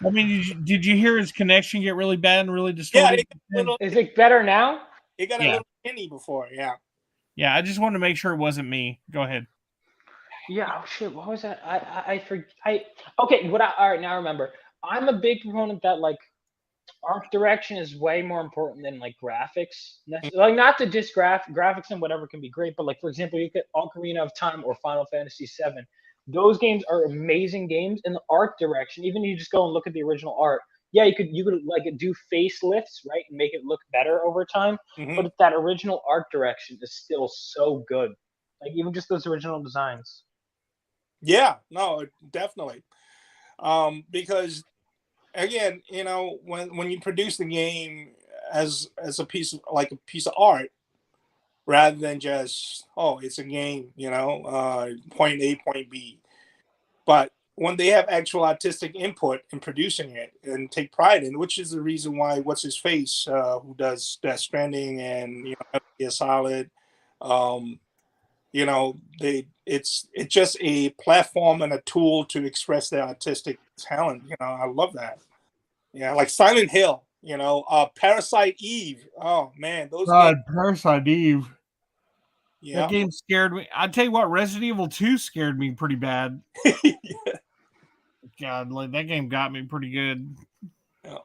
mean, did you hear his connection get really bad and really distorted? Yeah, is it better now? It got a little skinny before, yeah. Yeah, I just wanted to make sure it wasn't me. Go ahead. Yeah. Oh shit. What was that? I forget. Okay. All right. Now I remember. I'm a big proponent that like art direction is way more important than like graphics. Like not to just graphics and whatever can be great, but like for example, you get Ocarina of Time or Final Fantasy VII. Those games are amazing games, and the art direction. Even if you just go and look at the original art, yeah, you could like do facelifts, right, and make it look better over time. Mhm. But that original art direction is still so good. Like even just those original designs. Yeah, no, definitely. Because again, when you produce the game as a piece of like a piece of art, rather than just it's a game, point A, point B. But when they have actual artistic input in producing it and take pride in, which is the reason why what's his face, who does Death Stranding and Metal Gear Solid, um, it's just a platform and a tool to express their artistic talent. I love that. Yeah, like Silent Hill, Parasite Eve. Oh man, those games. Parasite Eve. Yeah. That game scared me. I tell you what, Resident Evil 2 scared me pretty bad. God, like that game got me pretty good. Yeah.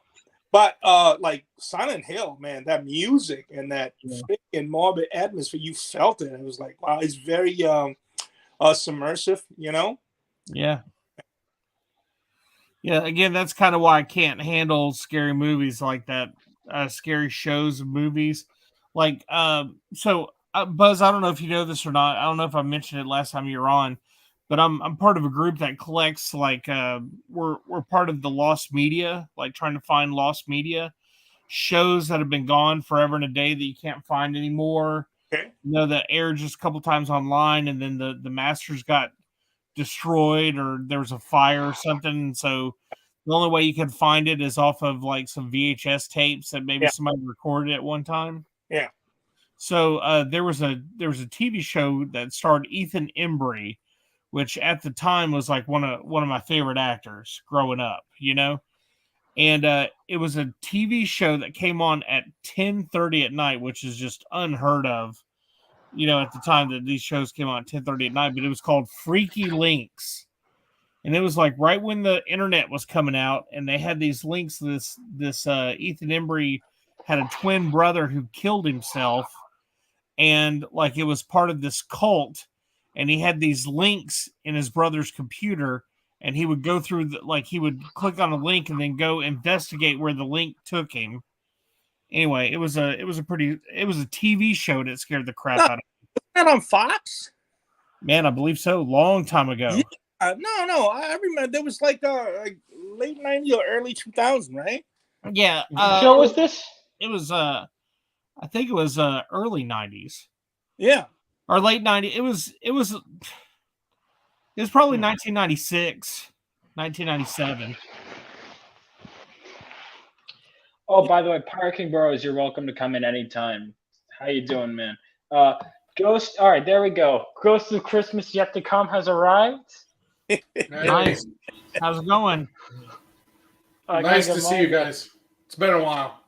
But like Silent Hill, man, that music and that freaking morbid atmosphere, you felt it. It was like, wow, it's very submersive, Yeah. Yeah, again, that's kind of why I can't handle scary movies like that, scary shows and movies. Like, Buzz, I don't know if you know this or not. I don't know if I mentioned it last time you were on, but I'm part of a group that collects like we're part of the lost media, like trying to find lost media shows that have been gone forever and a day that you can't find anymore. Okay. That aired just a couple times online, and then the masters got destroyed or there was a fire or something. So the only way you can find it is off of like some VHS tapes that maybe somebody recorded at one time. Yeah. So there was a TV show that starred Ethan Embry, which at the time was like one of my favorite actors growing up, And it was a TV show that came on at 10:30 at night, which is just unheard of. At the time that these shows came on at 10:30 at night, but it was called Freaky Links. And it was like right when the internet was coming out, and they had these links. This Ethan Embry had a twin brother who killed himself, and like it was part of this cult, and he had these links in his brother's computer, and he would go through he would click on a link and then go investigate where the link took him. Anyway, it was a TV show that scared the crap out of me. That on Fox? Man, I believe so. Long time ago. Yeah, no, I remember there was like late 90s or early 2000, right? Yeah. What show was this? It was I think it was early 90s. Yeah. Or late 90s. It was probably 1996, 1997. Oh, by the way, Parking Bros, you're welcome to come in anytime. How you doing, man? Ghost. All right, there we go. Ghost of Christmas Yet to Come has arrived. Nice. How's it going? Nice to see you guys. It's been a while.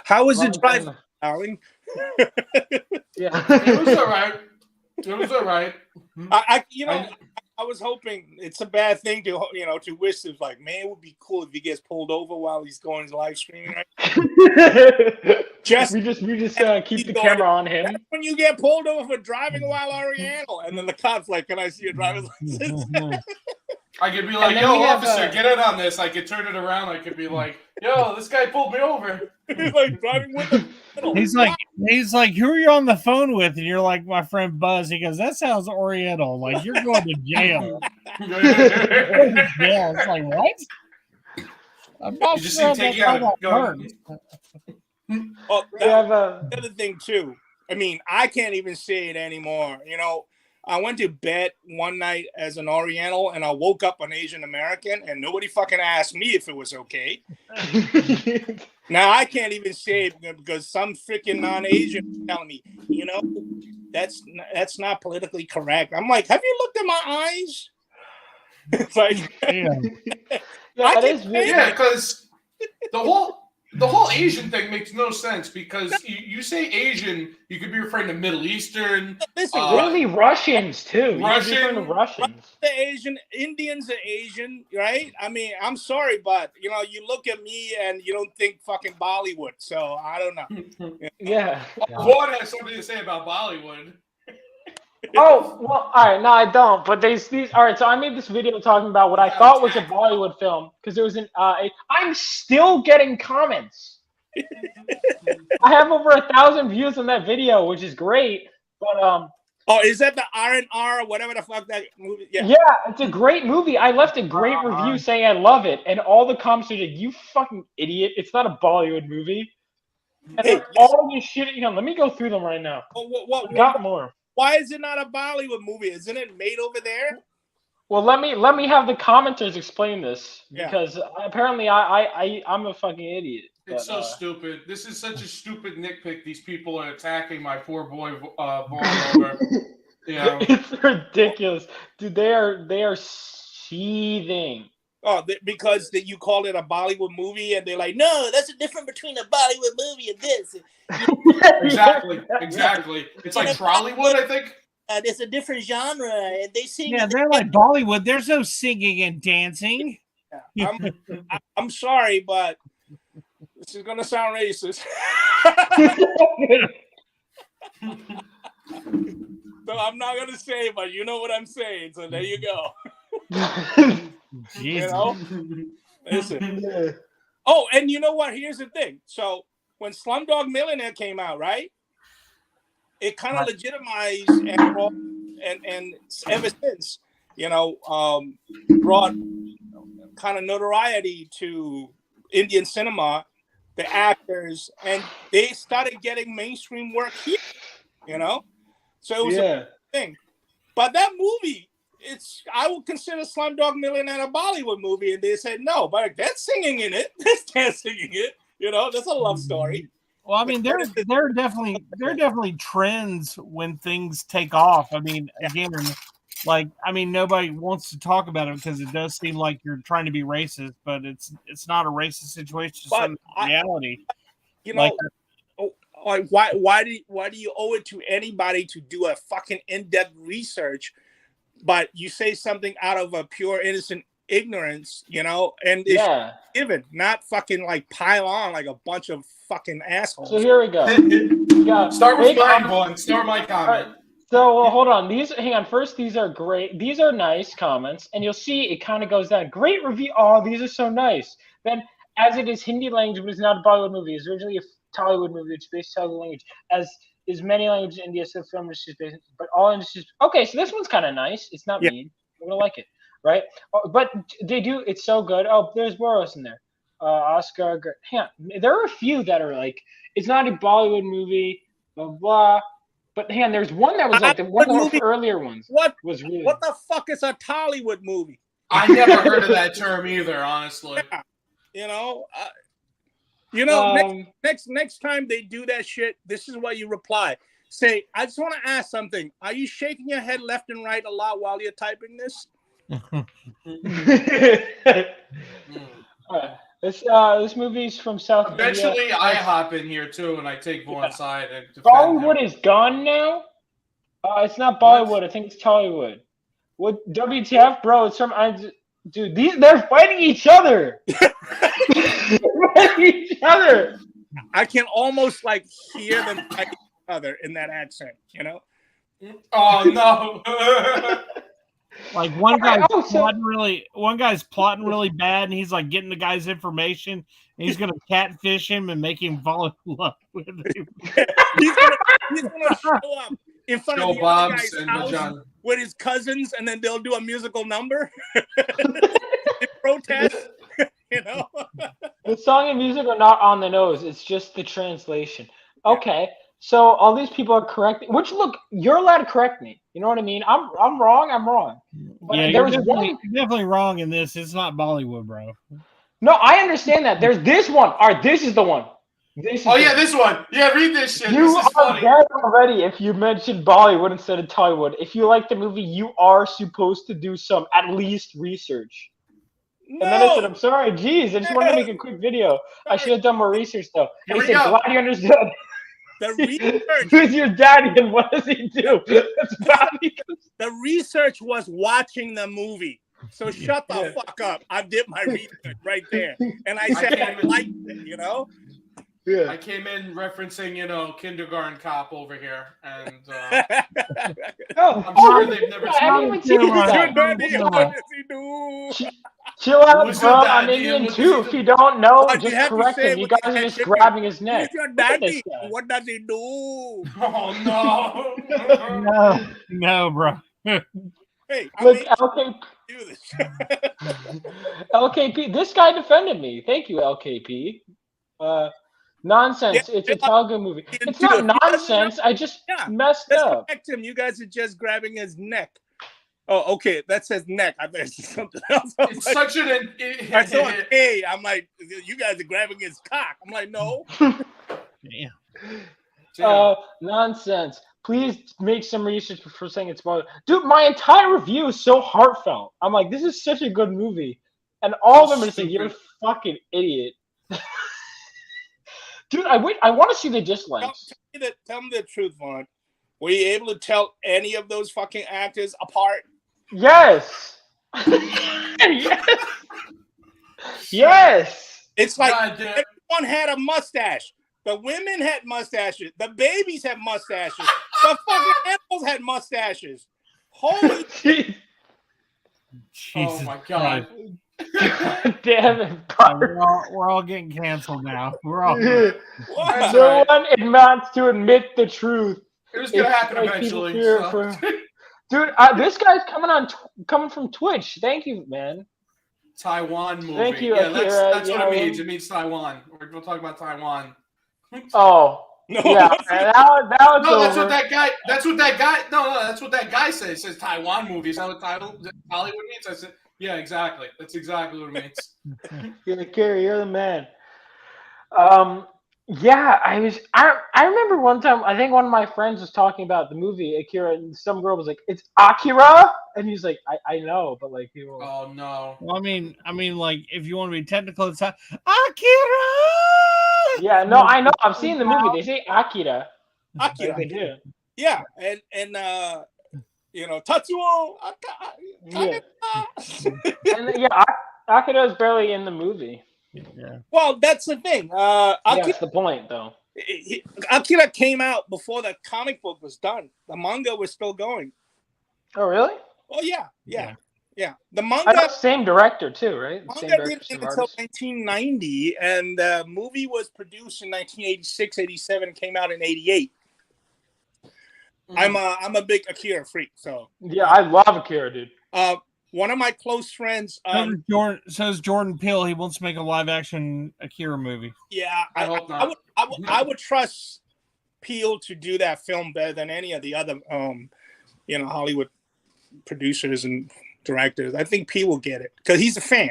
How was it driving, darling? Yeah, It was all right. It was all right. I was hoping it's a bad thing to to wish. It's like, man, it would be cool if he gets pulled over while he's going live streaming. Right? we just keep the camera on him. That's when you get pulled over for driving while Oriental, and then the cop's like, "Can I see your driver's license?" I could be like, "Yo, officer, get in on this." I could turn it around. I could be like, "Yo, this guy pulled me over." He's like driving with the. He's like, who are you on the phone with? And you're like, my friend Buzz. He goes, that sounds Oriental. Like you're going to jail. Yeah, it's like what? I'm not You just sure take you that's how out. that works. Oh, We have a. the other thing too. I mean, I can't even say it anymore. I went to bed one night as an Oriental, and I woke up an Asian American, and nobody fucking asked me if it was okay. Now I can't even say it because some freaking non-Asian is telling me, that's not politically correct. I'm like, have you looked at my eyes? It's like, Yeah. Yeah, that is weird. Yeah, because the the whole Asian thing makes no sense because you say Asian, you could be referring to Middle Eastern, Listen, Really, Russians too. You could be referring to Russian. Russians. the Asian Indians are Asian, right? I mean, I'm sorry, but you look at me and you don't think fucking Bollywood. So I don't know. Yeah. Vaughn has something to say about Bollywood. Oh, well, all right. No, I don't. But these. All right. So I made this video talking about what I thought was a Bollywood film because it was an. I'm still getting comments. I have over 1,000 views on that video, which is great. But Oh, is that the R&R or whatever the fuck that movie? yeah, it's a great movie. I left a great review saying I love it, and all the comments are like, "You fucking idiot! It's not a Bollywood movie." And Hey, they're all this shit. Let me go through them right now. I got more. Why is it not a Bollywood movie? Isn't it made over there? Well, let me have the commenters explain this Yeah. because apparently I'm a fucking idiot. It's But, so stupid. This is such a stupid nitpick. These people are attacking my poor boy Vaughn over. Yeah. It's ridiculous, dude. They are seething. Oh, because you called it a Bollywood movie, and they're like, no, that's the difference between a Bollywood movie and this. Exactly. It's like Trollywood, I think. It's a different genre, and they sing. Yeah, they're like Bollywood. There's no singing and dancing. I'm sorry, but this is gonna sound racist. So I'm not gonna say it, but you know what I'm saying. So there you go. Jesus. Listen. Oh, and you know what? Here's the thing. So when Slumdog Millionaire came out, right? It kind of legitimized and ever since, brought kind of notoriety to Indian cinema, the actors, and they started getting mainstream work here, So it was a thing. But that movie, I would consider Slumdog Millionaire a Bollywood movie, and they said no, but that's singing in it. There's dancing in it. That's a love story. Well, I mean, there are definitely trends when things take off. I mean, again, nobody wants to talk about it because it does seem like you're trying to be racist, but it's not a racist situation. It's in reality. Why do you owe it to anybody to do a fucking in-depth research, but you say something out of a pure innocent ignorance, and it's given, not fucking like pile on like a bunch of fucking assholes. So here we go. Start with mine, Vaughn. Start my comment. Right. So hold on. Hang on. First, these are great. These are nice comments, and you'll see it kind of goes down. Great review. Oh, these are so nice. Then, as it is Hindi language, but it's not a Bollywood movie. It's originally a Tollywood movie, which is based on Telugu language. As is many languages in India, so film industry is based, but all industries. Okay, so this one's kind of nice. It's not mean. I'm gonna like it, right? But they do. It's so good. Oh, there's Boros in there. Oscar. Hang on. There are a few that are like, it's not a Bollywood movie. Blah blah. But hang on, there's one that was like one of the earlier ones. What the fuck is a Tollywood movie? I never heard of that term either, honestly. Next time they do that shit, this is what you reply. Say, I just want to ask something. Are you shaking your head left and right a lot while you're typing this? This movie's from South Eventually, India. I hop in here too, and I take Vaughn's side. And Bollywood is gone now. It's not Bollywood. I think it's Tollywood. What WTF, bro? It's from dude. They're fighting each other. I can almost like hear them fighting each other in that accent. Oh no. Like one guy's plotting really bad, and he's like getting the guy's information, and he's gonna catfish him and make him fall in love with him. he's gonna show up in front of the other guy's house with his cousins, and then they'll do a musical number. They protest, The song and music are not on the nose. It's just the translation. Okay. So all these people are correct. Which look, you're allowed to correct me. You know what I mean? I'm wrong. But yeah, you're definitely wrong in this. It's not Bollywood, bro. No, I understand that. There's this one. All right, this is the one. This one. Yeah, read this shit. You this is are funny. dead already if you mention Bollywood instead of Tollywood. If you like the movie, you are supposed to do some at least research. And then I said, No. I'm sorry, geez, I just wanted to make a quick video. I should have done more research, though. Here And we he said, go. glad you understood. The research. Who's your daddy and what does he do? That's Bobby. The research was watching the movie. So shut the Yeah. fuck up. I did my research right there. And I said I liked it, you know? Yeah. I came in referencing, Kindergarten Cop over here, and Oh, I'm sure they've never I haven't even seen Come this on. guy. Good buddy. Come How on. does he do? Chill out, Who's bro. your I'm daddy Indian and what too. does he If do? you don't know, But you just have to correct say him. You what guys you are had just to do. grabbing his Who's neck. your Look at this daddy? guy. What does he do? Oh no! No, bro. Hey, I Look, made LKP. you do this. LKP. This guy defended me. Thank you, LKP. Nonsense. Yeah, It's a Telugu movie. It's too. not If he doesn't know- nonsense. I just Yeah, messed let's up. correct him. You guys are just grabbing his neck. Oh, okay. That says neck. I bet it's something else. It's such an. I saw an A. I'm like, you guys are grabbing his cock. I'm like, no. Yeah. Nonsense. Please make some research before saying it's spoiler. Dude, my entire review is so heartfelt. I'm like, this is such a good movie. And all of them are saying, you're a fucking idiot. Dude, I want to see the dislikes. Tell me the truth, Vaughn. Were you able to tell any of those fucking actors apart? Yes. Yes. It's like God damn. everyone had a mustache. The women had mustaches. The babies had mustaches. The fucking animals had mustaches. Holy Jesus. Oh my god! Damn it, We're all getting canceled now. We're all. what? No one wants to admit the truth. It was gonna It's happen like people eventually. fear so. for- Dude, this guy's coming from Twitch. Thank you, man. Taiwan movie. Thank you, yeah, Akira, that's what you it know. means. It means Taiwan. We'll talk about Taiwan. Oh, No. yeah. That was No, that's over. what that guy. That's what that guy. No, that's what that guy says. He says Taiwan movie. Is that what Hollywood means? I said, yeah, exactly. That's exactly what it means. Akira, you're the man. Yeah, I remember one time, I think one of my friends was talking about the movie Akira, and some girl was like, "It's Akira," and he's like, "I know, but like people." Oh no. Well, I mean, like if you want to be technical, it's Akira. Yeah, no, I know. I've seen the movie. They say Akira. Akira. They do. Yeah, and Tatsuo. Yeah. And yeah, Akira is barely in the movie. Yeah. Well, that's the thing. Akira, That's the point, though. Akira came out before the comic book was done. The manga was still going. Oh, really? Oh yeah. The I manga. know, same director too, right? Same Manga director, didn't same end until artist. 1990, and the movie was produced in 1986, 87, came out in 88. I'm a big Akira freak, so Yeah, I love Akira, dude. one of my close friends. Says Jordan Peele. He wants to make a live action Akira movie. Yeah, I hope not. I would trust Peele to do that film better than any of the other Hollywood producers and directors. I think Peele will get it because he's a fan,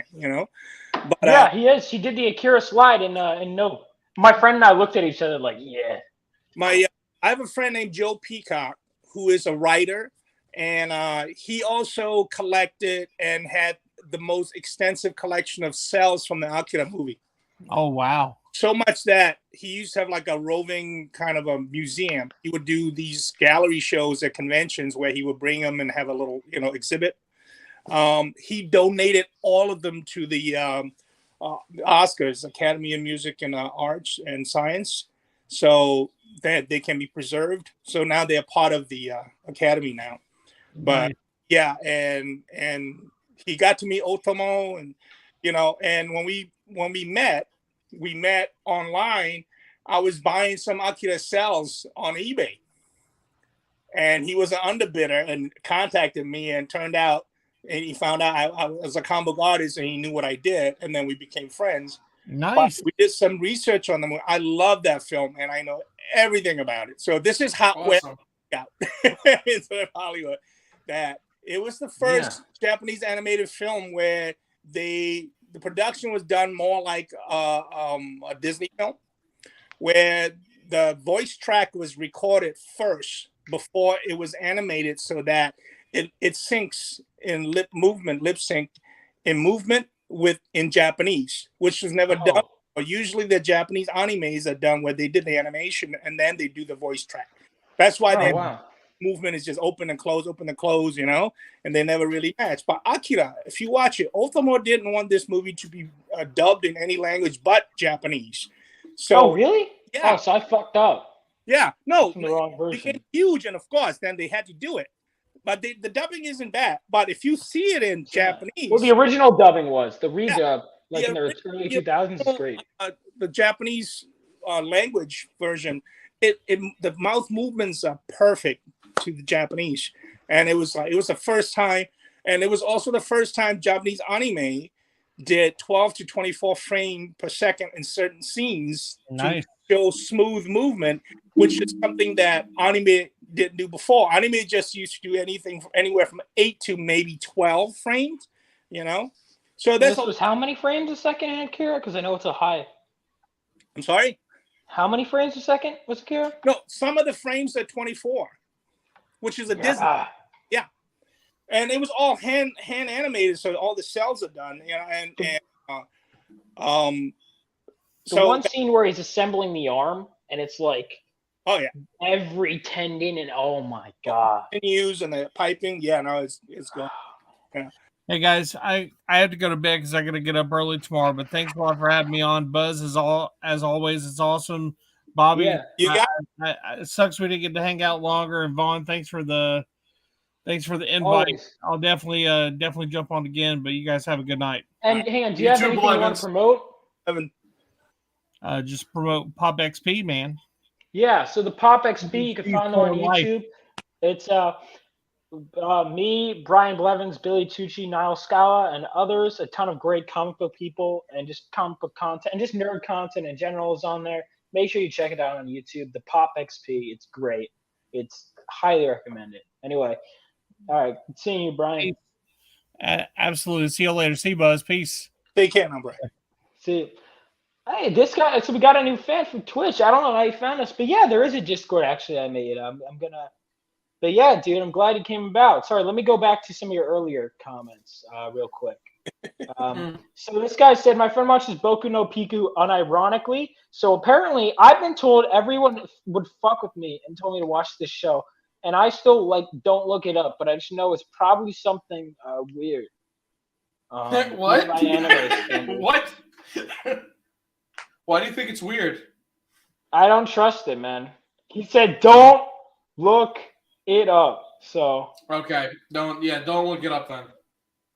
But Yeah, he is. He did the Akira slide in No. My friend and I looked at each other like, yeah. I have a friend named Joe Peacock who is a writer, and he also collected and had the most extensive collection of cells from the Akira movie. Oh wow! So much that he used to have like a roving kind of a museum. He would do these gallery shows at conventions where he would bring them and have a little, exhibit. He donated all of them to the Oscars, Academy of Music and Arts and Science, so that they can be preserved. So now they're part of the Academy now. But yeah, and he got to meet Otomo, and and when we met online. I was buying some Akira cells on eBay, and he was an underbidder and contacted me, and turned out, and he found out I was a comic book artist, and he knew what I did, and then we became friends. Nice. But we did some research on them. I love that film, and I know everything about it. So this is how Awesome. got into Hollywood. That it was the first Japanese animated film where the production was done more like a Disney film, where the voice track was recorded first before it was animated, so that it syncs in lip sync in movement in Japanese, which was never done. Oh, Usually the Japanese animes are done where they did the animation and then they do the voice track. That's why oh their wow. movement is just open and close, you know, and they never really match. But Akira, if you watch it, Ultimo didn't want this movie to be dubbed in any language but Japanese. So, Oh really? yeah. Oh, so I fucked up. Yeah, no, From the wrong it version. became huge, and of course, then they had to do it. But the dubbing isn't bad. But if you see it in Japanese, Well, the original dubbing was the yeah, redub, like in the the early the 2000s, is original, great. the Japanese language version, the mouth movements are perfect to the Japanese, and it was the first time, and it was also the first time Japanese anime did 12 to 24 frame per second in certain scenes Nice. to show smooth movement, which is something that anime didn't do before. Anime just used to do anything anywhere from 8 to maybe 12 frames, you know. So And that's this was how many frames a second in Akira? Because I know it's a high. I'm sorry. How many frames a second was Akira? No, some of the frames are 24, which is a Disney. Yeah, and it was all hand animated, so all the cells are done. You know, The so one scene where he's assembling the arm, and it's like oh yeah, every tendon, and oh my god. continues and the piping. Yeah, no, it's going. Yeah. Hey guys, I have to go to bed because I got to get up early tomorrow. But thanks a lot for having me on. Buzz is as always. It's awesome. Bobby, Yeah. You got it sucks we didn't get to hang out longer. And Vaughn, thanks for the invite. Always. I'll definitely jump on again. But you guys have a good night. And hang on, do you You have too, anything you want Blevins. to promote? Evan. Just promote Pop XP, man. Yeah, so the Pop XP, you can find them on For life. YouTube. It's me, Brian Blevins, Billy Tucci, Niall Scala, and others. A ton of great comic book people and just comic book content and just nerd content in general is on there. Make sure you check it out on YouTube. The Pop XP, it's great. It's highly recommended. Anyway, all right, seeing you, Brian. Absolutely. See you later. See you, Buzz. Peace. They can't number. See. Hey, this guy. So we got a new fan from Twitch. I don't know how you found us, but yeah, there is a Discord actually. I made. I'm gonna. But yeah, dude, I'm glad it came about. Sorry, let me go back to some of your earlier comments real quick. So this guy said, my friend watches Boku no Piku unironically. So apparently, I've been told everyone would fuck with me and told me to watch this show, and I still don't look it up, but I just know it's probably something weird. What? by anime standards. What? Why do you think it's weird? I don't trust it, man. He said, don't look it up. So Okay, don't look it up then.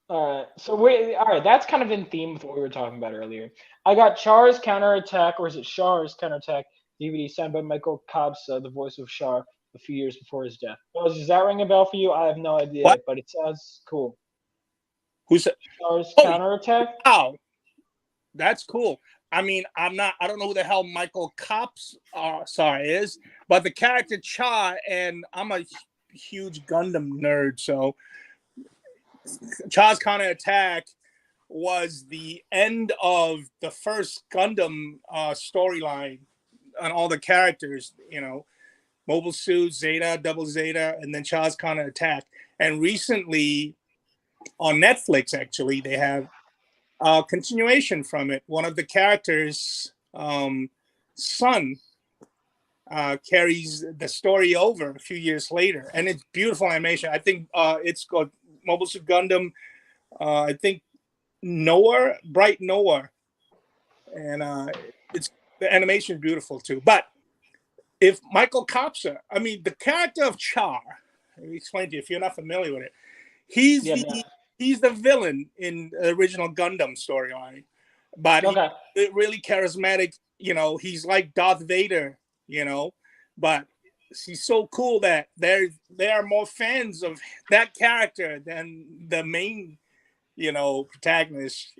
all right. So all right, that's kind of in theme with what we were talking about earlier. I got Char's Counterattack, or is it Char's Counterattack DVD signed by Michael Kobsa, the voice of Char, a few years before his death. Well, does that ring a bell for you? I have no idea, What? but it sounds cool. Who's that? Char's Oh, Counterattack? Wow, that's cool. I mean, I don't know who the hell Michael Kops is, but the character Cha, and I'm a huge Gundam nerd, so Cha's Counterattack was the end of the first Gundam storyline on all the characters, you know, Mobile Suit, Zeta, Double Zeta, and then Cha's Counterattack. And recently on Netflix, actually, they have a continuation from it. One of the characters' son carries the story over a few years later, and it's beautiful animation. I think it's called Mobile Suit Gundam. I think Bright Noah, and it's the animation is beautiful too. But if Michael Kopsa, I mean, the character of Char, let me explain to you if you're not familiar with it. He's the villain in the original Gundam storyline, but he's really charismatic. You know, he's like Darth Vader. You know, but he's so cool that there are more fans of that character than the main, you know, protagonist.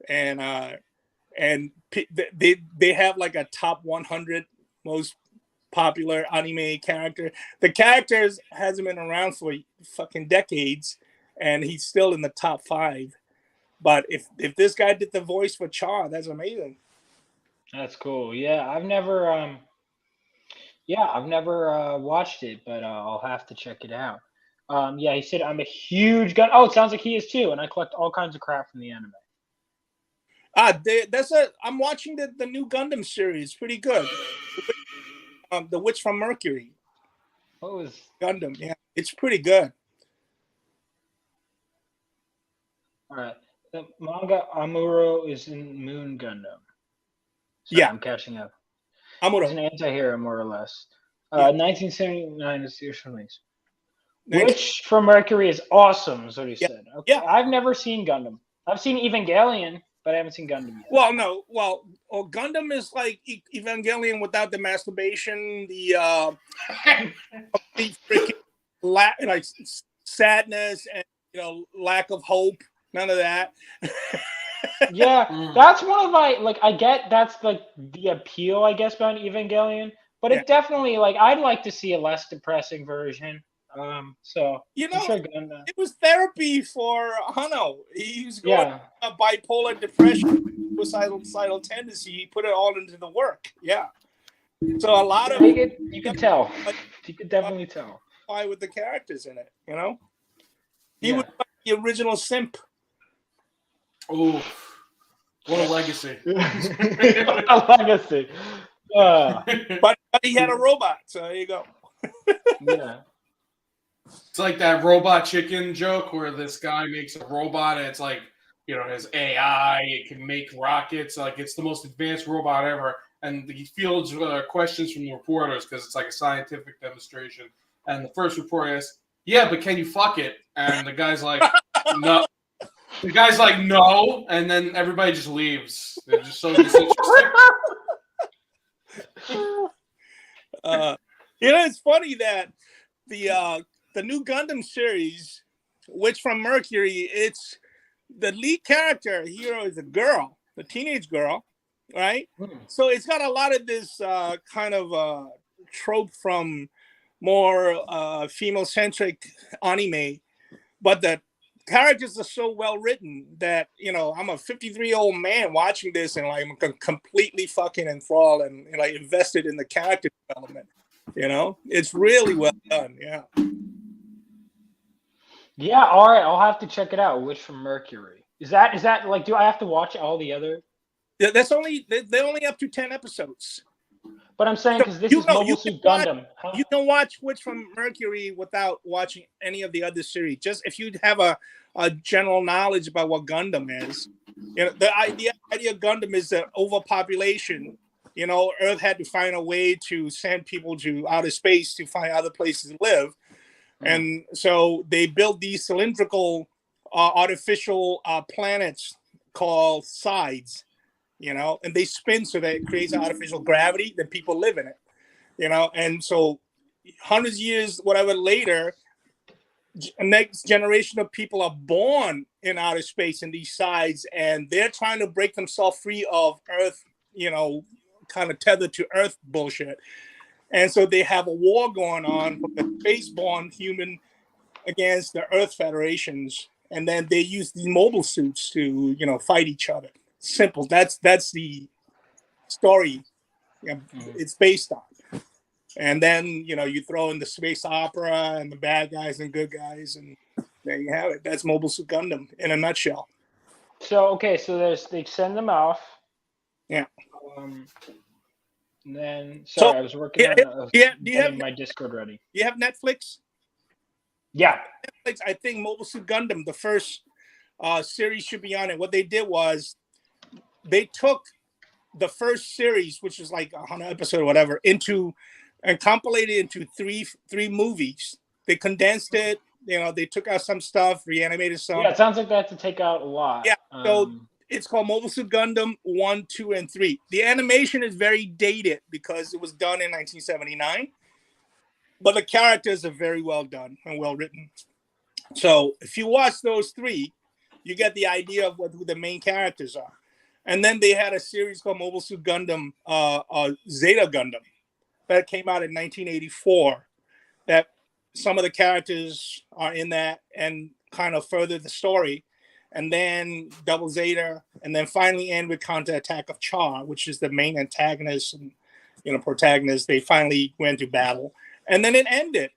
And they have like a top 100 most popular anime character. The characters hasn't been around for fucking decades, and he's still in the top 5. But if this guy did the voice for Char, that's amazing. That's cool. Yeah, I've never watched it, but I'll have to check it out. Yeah, he said I'm a huge gun. Oh, it sounds like he is too, and I collect all kinds of crap from the anime. I'm watching the new Gundam series. Pretty good. The Witch from Mercury. What was Gundam? Yeah, it's pretty good. all right? The manga Amuro is in Moon Gundam. So Yeah. I'm catching up. Amuro. He's an anti-hero, more or less. Yeah. 1979 is the year's release. Nice. Witch from Mercury is awesome, is what he Yeah. said. Okay. Yeah. I've never seen Gundam. I've seen Evangelion, but I haven't seen Gundam yet. Well, no. Well, Gundam is like Evangelion without the masturbation, the freaking like sadness, and lack of hope. None of that. Yeah, that's one of my I get that's like the appeal, I guess, behind Evangelion, but Yeah. it definitely I'd like to see a less depressing version. So I'm sure Gundam. It was therapy for Hano. He was going Yeah. bipolar depression, suicidal tendency. He put it all into the work. Yeah. So a lot of You could tell. You could definitely tell. with the characters in it. He Yeah. was like the original simp. Oh, what a legacy! A legacy. But he had a robot, so there you go. Yeah. It's like that robot chicken joke where this guy makes a robot and it's like, his AI, it can make rockets. Like it's the most advanced robot ever. And he fields questions from the reporters because it's like a scientific demonstration. And the first reporter asks, "Yeah, but can you fuck it?" And the guy's like, "No." The guy's like, "No." And then everybody just leaves. They're just so disinterested. It's funny that the new Gundam series, Witch from Mercury, it's the lead character hero is a girl, a teenage girl, right? So it's got a lot of this kind of trope from more female-centric anime, but the characters are so well written that I'm a 53-year-old man watching this and I'm completely fucking enthralled and invested in the character development. It's really well done. Yeah. Yeah, all right. I'll have to check it out. Witch from Mercury. Is that do I have to watch all the other? Yeah, they're only up to 10 episodes. But I'm saying because this is Mobile Suit Gundam. You can watch Witch from Mercury without watching any of the other series. Just if you have a general knowledge about what Gundam is. The idea of Gundam is that overpopulation. Earth had to find a way to send people to outer space to find other places to live. And so they built these cylindrical artificial planets called sides, and they spin so that it creates artificial gravity, then people live in it, and so hundreds of years, whatever later, next generation of people are born in outer space in these sides, and they're trying to break themselves free of Earth, kind of tethered to Earth bullshit. And so they have a war going on with the space-born human against the Earth Federations, and then they use these mobile suits to, fight each other. Simple. That's the story it's based on. And then, you throw in the space opera and the bad guys and good guys, and there you have it. That's Mobile Suit Gundam in a nutshell. So they send them off. Yeah. And then I was working on getting my Discord ready. Do you have Netflix? Yeah. Netflix, I think Mobile Suit Gundam, the first series should be on it. What they did was they took the first series, which is like 100 episodes or whatever, and compiled it into three movies. They condensed it. They took out some stuff, reanimated some. Yeah, it sounds like they had to take out a lot. Yeah. So it's called Mobile Suit Gundam 1, 2, and 3. The animation is very dated because it was done in 1979, but the characters are very well done and well written. So if you watch those three, you get the idea of who the main characters are. And then they had a series called Mobile Suit Gundam, Zeta Gundam, that came out in 1984. That some of the characters are in that and kind of further the story. And then Double Zeta, and then finally end with Counter Attack of Char, which is the main antagonist and protagonist. They finally went to battle, and then it ended.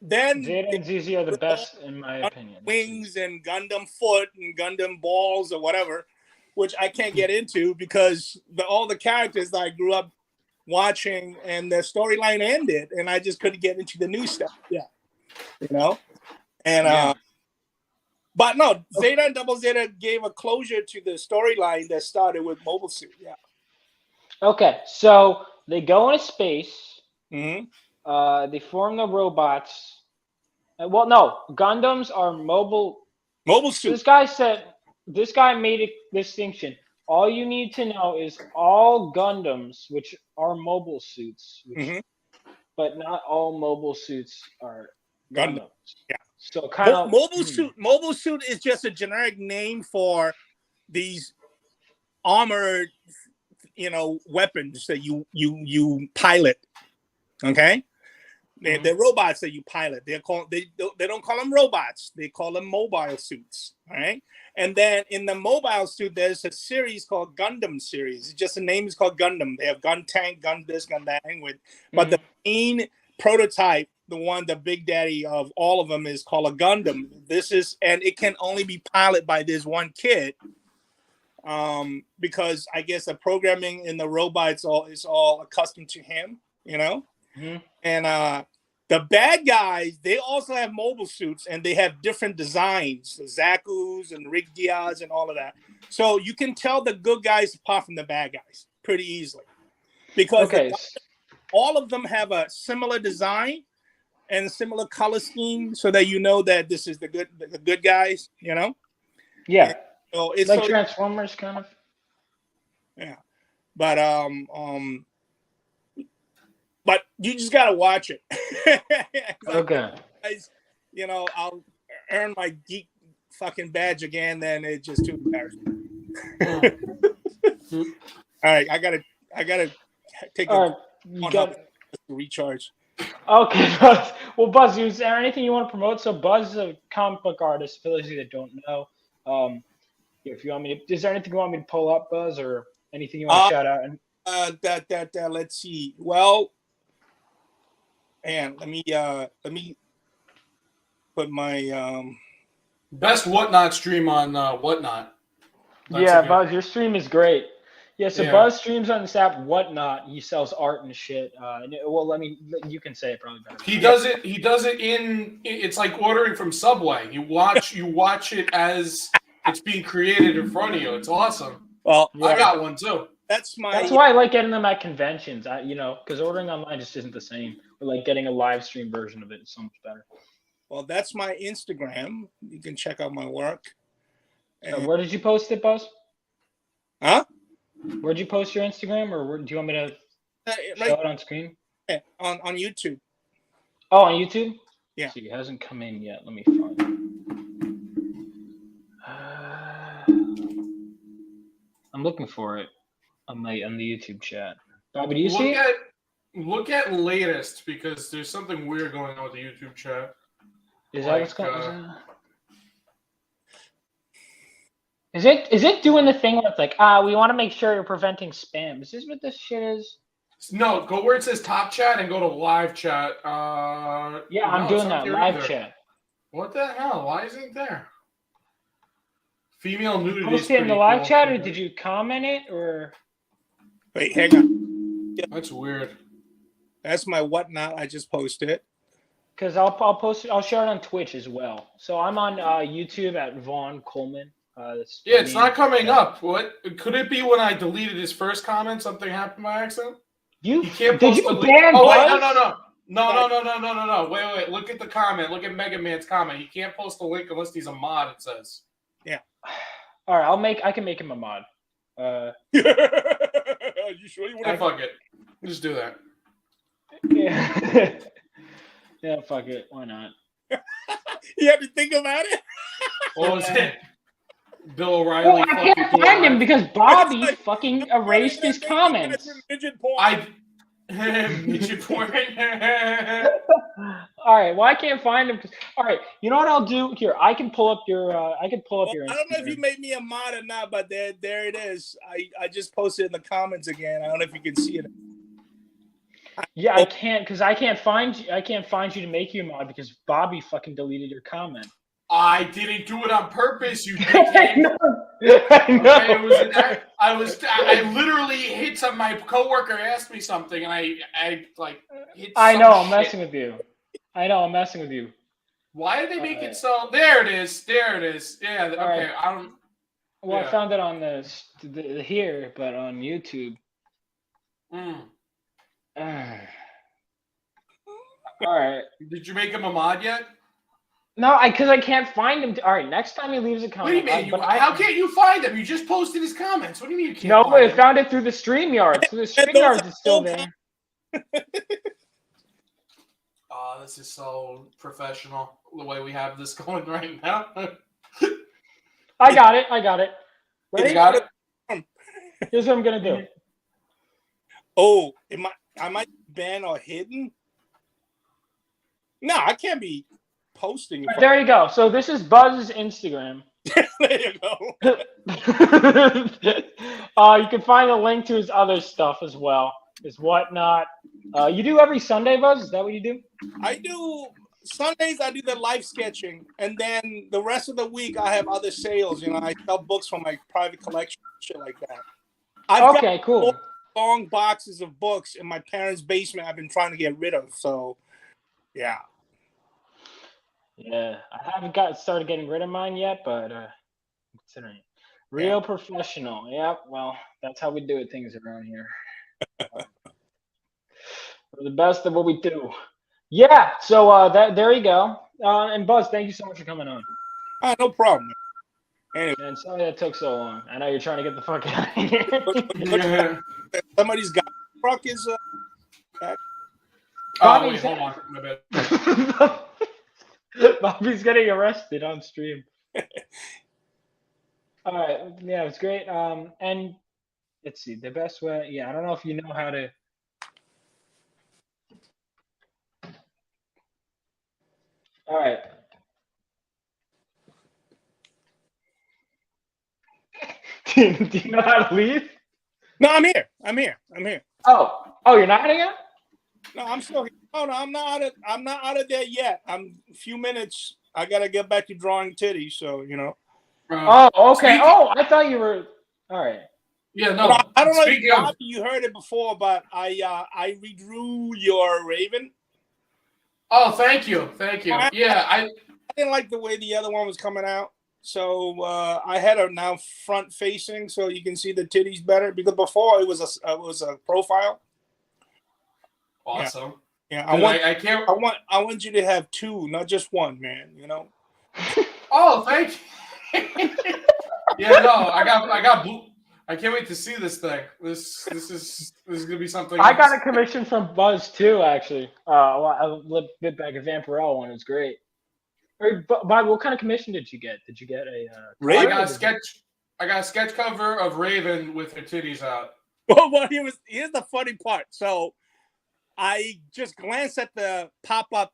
Then Zeta and ZZ are the best in my opinion. Wings and Gundam Foot and Gundam Balls or whatever. which I can't get into because all the characters that I grew up watching and the storyline ended, and I just couldn't get into the new stuff. Yeah, you know, and but no, Zeta and Double Zeta gave a closure to the storyline that started with Mobile Suit. Yeah. Okay, so they go into space. Mm-hmm. They form the robots. Well, no, Gundams are mobile. Mobile Suit. This guy made a distinction. All you need to know is all Gundams, which are mobile suits, but not all mobile suits are Gundams. Yeah. So kind of Mobile Suit is just a generic name for these armored, weapons that you pilot. Okay. They're robots that you pilot. They don't call them robots. They call them mobile suits. All right. And then in the mobile suit, there's a series called Gundam series. It's just the name is called Gundam. They have gun tank, gun this, gun that. But the main prototype, the big daddy of all of them, is called a Gundam. And it can only be piloted by this one kid. Because I guess the programming in the robot is all accustomed to him, And the bad guys, they also have mobile suits and they have different designs, the Zaku's and Rick Diaz and all of that. So you can tell the good guys apart from the bad guys pretty easily, because all of them have a similar design and a similar color scheme, so that you know that this is the good guys, Yeah. And so it's like Transformers, kind of. Yeah, but but you just gotta watch it. Okay. I'll earn my geek fucking badge again. Then it's just too embarrassing. All right, I gotta take a recharge. Okay, Buzz. Well, Buzz, is there anything you want to promote? So Buzz is a comic book artist. For those of you that don't know, if you want me to, is there anything you want me to pull up, Buzz, or anything you want to shout out? Let's see. Well, and let me put my best Whatnot stream on Whatnot. That's Buzz, your stream is great. Yeah, so Buzz streams on this app, Whatnot. He sells art and shit. You can say it probably better. He does it it's like ordering from Subway. You watch it as it's being created in front of you. It's awesome. Well, I got one too. That's why I like getting them at conventions. Because ordering online just isn't the same. Or like getting a live stream version of it is so much better. Well, that's my Instagram. You can check out my work. Where did you post it, Buzz? Huh? Where'd you post your Instagram, or do you want me to show it on screen? Yeah, on YouTube. Oh, on YouTube? Yeah. See, it hasn't come in yet. Let me find it. I'm looking for it on the YouTube chat. Bobby, do you see it? Look at latest, because there's something weird going on with the YouTube chat. Is that what's going on? Is it doing the thing where it's like, we want to make sure you're preventing spam? Is this what this shit is? No, go where it says top chat and go to live chat. I'm doing that, live chat. What the hell? Why isn't it there? Female nudity. Post it in the live chat, or did you comment it, or? Wait, hang on. That's weird. That's my Whatnot. I just posted. Because I'll post it. I'll share it on Twitch as well. So I'm on YouTube at Vaughn Coleman. It's not coming up. What could it be? When I deleted his first comment, something happened by accident. You can't did post you the ban link. Buzz? No. Wait. Look at the comment. Look at Mega Man's comment. You can't post the link unless he's a mod. It says. Yeah. All right. I can make him a mod. You sure you want to? Fuck it. Just do that. Yeah. Yeah. Fuck it. Why not? You have to think about it. What was it? Bill O'Reilly. I can't find him because Bobby fucking erased his comments. Midget porn. Midget porn. All right. Well, I can't find him. All right. You know what I'll do here? I can pull up your. your. I don't know if you made me a mod or not, but there it is. I just posted in the comments again. I don't know if you can see it. Yeah, I can't because I can't find you. I can't find you to make you a mod because Bobby fucking deleted your comment. I didn't do it on purpose, you dickhead. I know. Okay, it was I literally hit some. My coworker asked me something, and I like hit. I some know. I'm shit. messing with you. I know. I'm messing with you. Why did they make Alright. it so? There it is. There it is. Yeah. Okay. Alright. I don't. Well, I Yeah. found it on the here, but on YouTube. Mm. All right. Did you make him a mod yet? No, because I can't find him. All right, next time he leaves a What do you comment. mean? How can't you find him? You just posted his comments. What do you mean you No, can't I find him? found it through the StreamYard. So the And those StreamYard are is still all there. Oh, this is so professional. The way we have this going right now. I got it. I got it. You Ready? got it? Here's what I'm gonna do. Oh, I might ban or hidden. No, I can't be posting. There you go. So this is Buzz's Instagram. There you go. You can find a link to his other stuff as well, his whatnot. You do every Sunday, Buzz? Is that what you do? I do Sundays. I do the live sketching, and then the rest of the week I have other sales. You know, I sell books from my private collection, shit like that. I've Okay, got cool. long boxes of books in my parents' basement. I've been trying to get rid of. So, yeah. Yeah, I haven't started getting rid of mine yet, but considering it. Real professional. Yep. Well, that's how we do it things around here. We're the best of what we do. Yeah. So there you go. And Buzz, thank you so much for coming on. No problem. Anyway, And sorry that took so long. I know you're trying to get the fuck out of here. Yeah. somebody's got truck is. Oh, Bobby, wait, hold on. My bad. Bobby's getting arrested on stream. All right. Yeah, it's great. And let's see. The best way. Yeah, I don't know if you know how to. All right. Do you know how to leave? No, I'm here. I'm here. Oh, you're not yet? No, I'm still here. Oh no, I'm not out of there yet. I'm a few minutes. I gotta get back to drawing titties. So you know. Oh, okay. I thought you were. All right. Yeah, no. But I don't know Speaking if of, Bobby, you heard it before, but I redrew your Raven. oh, thank you. Yeah, I didn't like the way the other one was coming out, so I had her now front facing, so you can see the titties better. Because before it was a profile. awesome. Yeah, Dude, I can't. I want you to have two, not just one, man. You know. Oh, thank you. Yeah, no, I got blue. I can't wait to see this thing. This is gonna be something. I got a commission from Buzz too, actually. A bit back at Vampirella one. It was great. Bob, what kind of commission did you get? Did you get a? I got a sketch cover of Raven with her titties out. Well, here's the funny part. So, I just glanced at the pop-up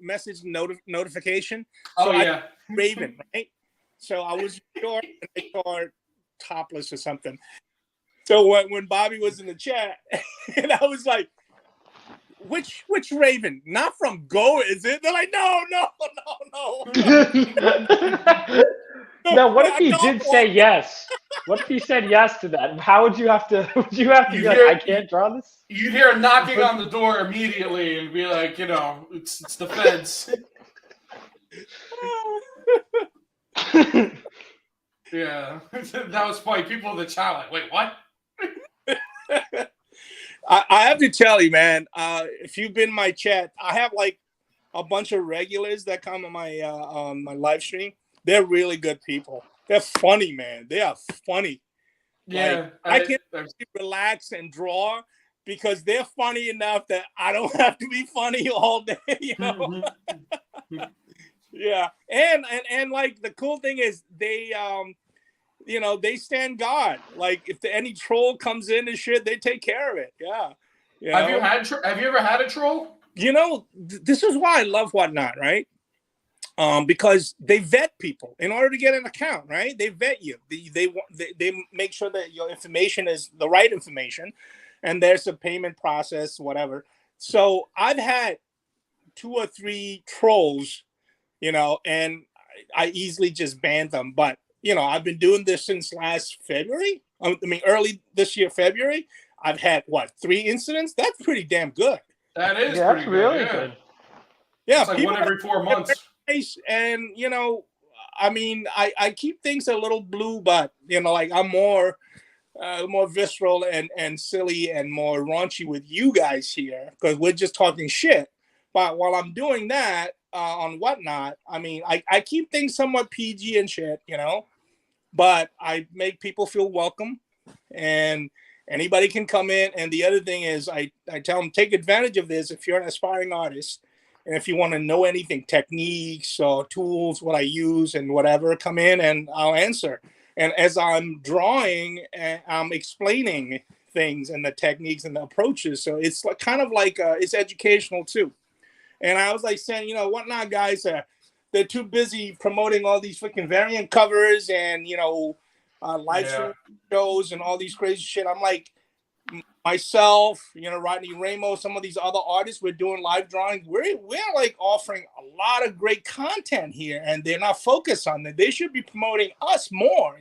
message notification. So yeah, Raven, right? So I was sure they saw her topless or something. So when Bobby was in the chat, and I was like, which Raven? Not from Go, is it? They're like, no. Now, what if he did say yes? What if he said yes to that? How would you have to? Would you have to be like, I can't draw this? You'd hear knocking on the door immediately and be like, you know, it's the feds. Yeah, that was funny. People in the chat like, wait, what? I have to tell you, man. If you've been in my chat, I have like a bunch of regulars that come on my live stream. They're really good people. They're funny, man. They are funny. Yeah, like, I can relax and draw because they're funny enough that I don't have to be funny all day. You know. Yeah, and like the cool thing is they you know, they stand guard. Like if any troll comes in and shit, they take care of it. Yeah. You know? Have you ever had a troll? You know, this is why I love Whatnot, right? Because they vet people in order to get an account, right? They vet you. They make sure that your information is the right information, and there's a payment process, whatever. So I've had 2 or 3 trolls, you know, and I easily just banned them. But I've been doing this since last February. I mean, early this year, February. I've had, 3 incidents? That's pretty damn good. That is Yeah, pretty that's good. really Yeah. good. Yeah, It's like people one every 4 months. nice, and I mean, I keep things a little blue, but like I'm more visceral and silly and more raunchy with you guys here because we're just talking shit. But while I'm doing that on Whatnot, I mean, I keep things somewhat PG and shit, but I make people feel welcome, and anybody can come in. And the other thing is, I tell them, take advantage of this if you're an aspiring artist. And if you want to know anything, techniques or tools, what I use and whatever, come in and I'll answer. And as I'm drawing, I'm explaining things and the techniques and the approaches. So it's kind of like it's educational too. And I was like saying, Whatnot guys, they're too busy promoting all these freaking variant covers and live stream shows and all these crazy shit. I'm like, myself, Rodney Ramos, some of these other artists, we're doing live drawings. We're like offering a lot of great content here, and they're not focused on that. They should be promoting us more,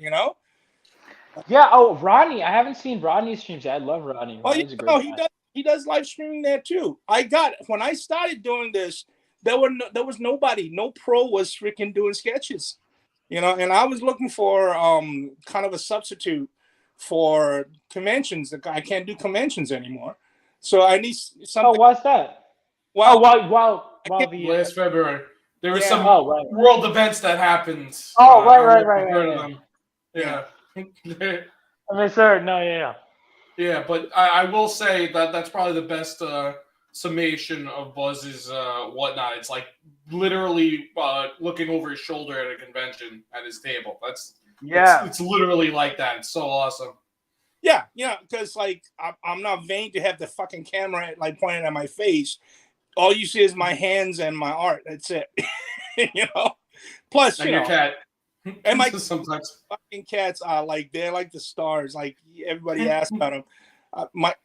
Yeah. Oh, Rodney. I haven't seen Rodney's streams yet. I love Rodney. Oh, Rodney's a great guy. he does live streaming there too. When I started doing this, there was nobody, no pro was freaking doing sketches, and I was looking for kind of a substitute for conventions. I can't do conventions anymore, so I need something. Oh, why's that? Well, while the Last February, there were Yeah. some right. world events that happened. Oh, I don't know if right. you've heard of them. Yeah. I mean, sir, no, yeah. Yeah, but I will say that that's probably the best summation of Buzz's Whatnot. It's like literally looking over his shoulder at a convention at his table. It's literally like that. It's so awesome. Yeah, because like I'm not vain to have the fucking camera like pointed at my face. All you see is my hands and my art. That's it. Plus, And your cat. and my sometimes fucking cats are like they're like the stars. Like everybody asks about them.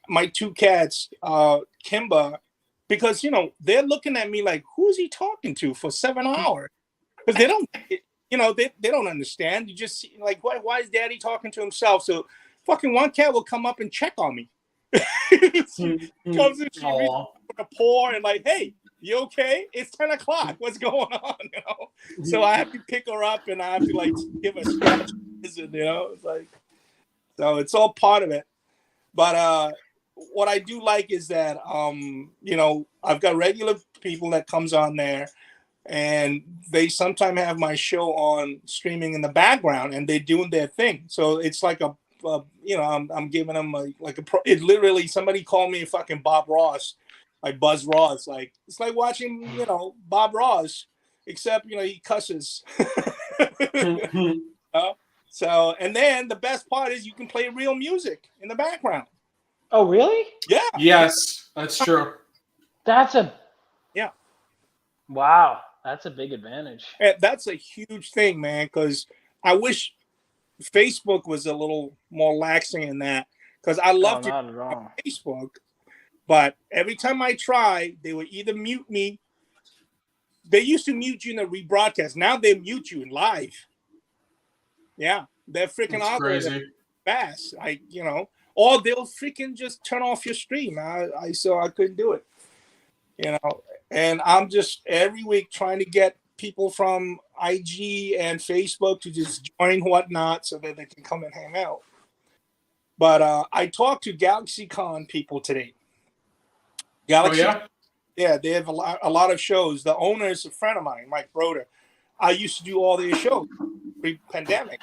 My 2 cats, Kimba, because they're looking at me like, who's he talking to for 7 hours? Because they don't, they don't understand. You just see, like, why is Daddy talking to himself? So fucking one cat will come up and check on me. Comes in, she reaches for the paw and like, hey, you okay? It's 10 o'clock. What's going on? So I have to pick her up and I have to like give her scratches. It's like, so it's all part of it. But what I do like is that I've got regular people that comes on there, and they sometimes have my show on streaming in the background, and they're doing their thing. So it's like I'm giving them it literally somebody called me fucking Bob Ross, like Buzz Ross. Like it's like watching Bob Ross, except he cusses. So and then the best part is you can play real music in the background. Oh, really? Yeah. Yes, that's true. That's a yeah. Wow, that's a big advantage. And that's a huge thing, man. Because I wish Facebook was a little more laxing in that. Because I loved it on Facebook, but every time I try, they would either mute me. They used to mute you in the rebroadcast. Now they mute you in live. Yeah, they're freaking crazy fast. Or they'll freaking just turn off your stream. I couldn't do it. And I'm just every week trying to get people from IG and Facebook to just join Whatnot so that they can come and hang out. But I talked to GalaxyCon people today. Galaxy, yeah, they have a lot of shows. The owner is a friend of mine, Mike Broder. I used to do all their shows pre-pandemic,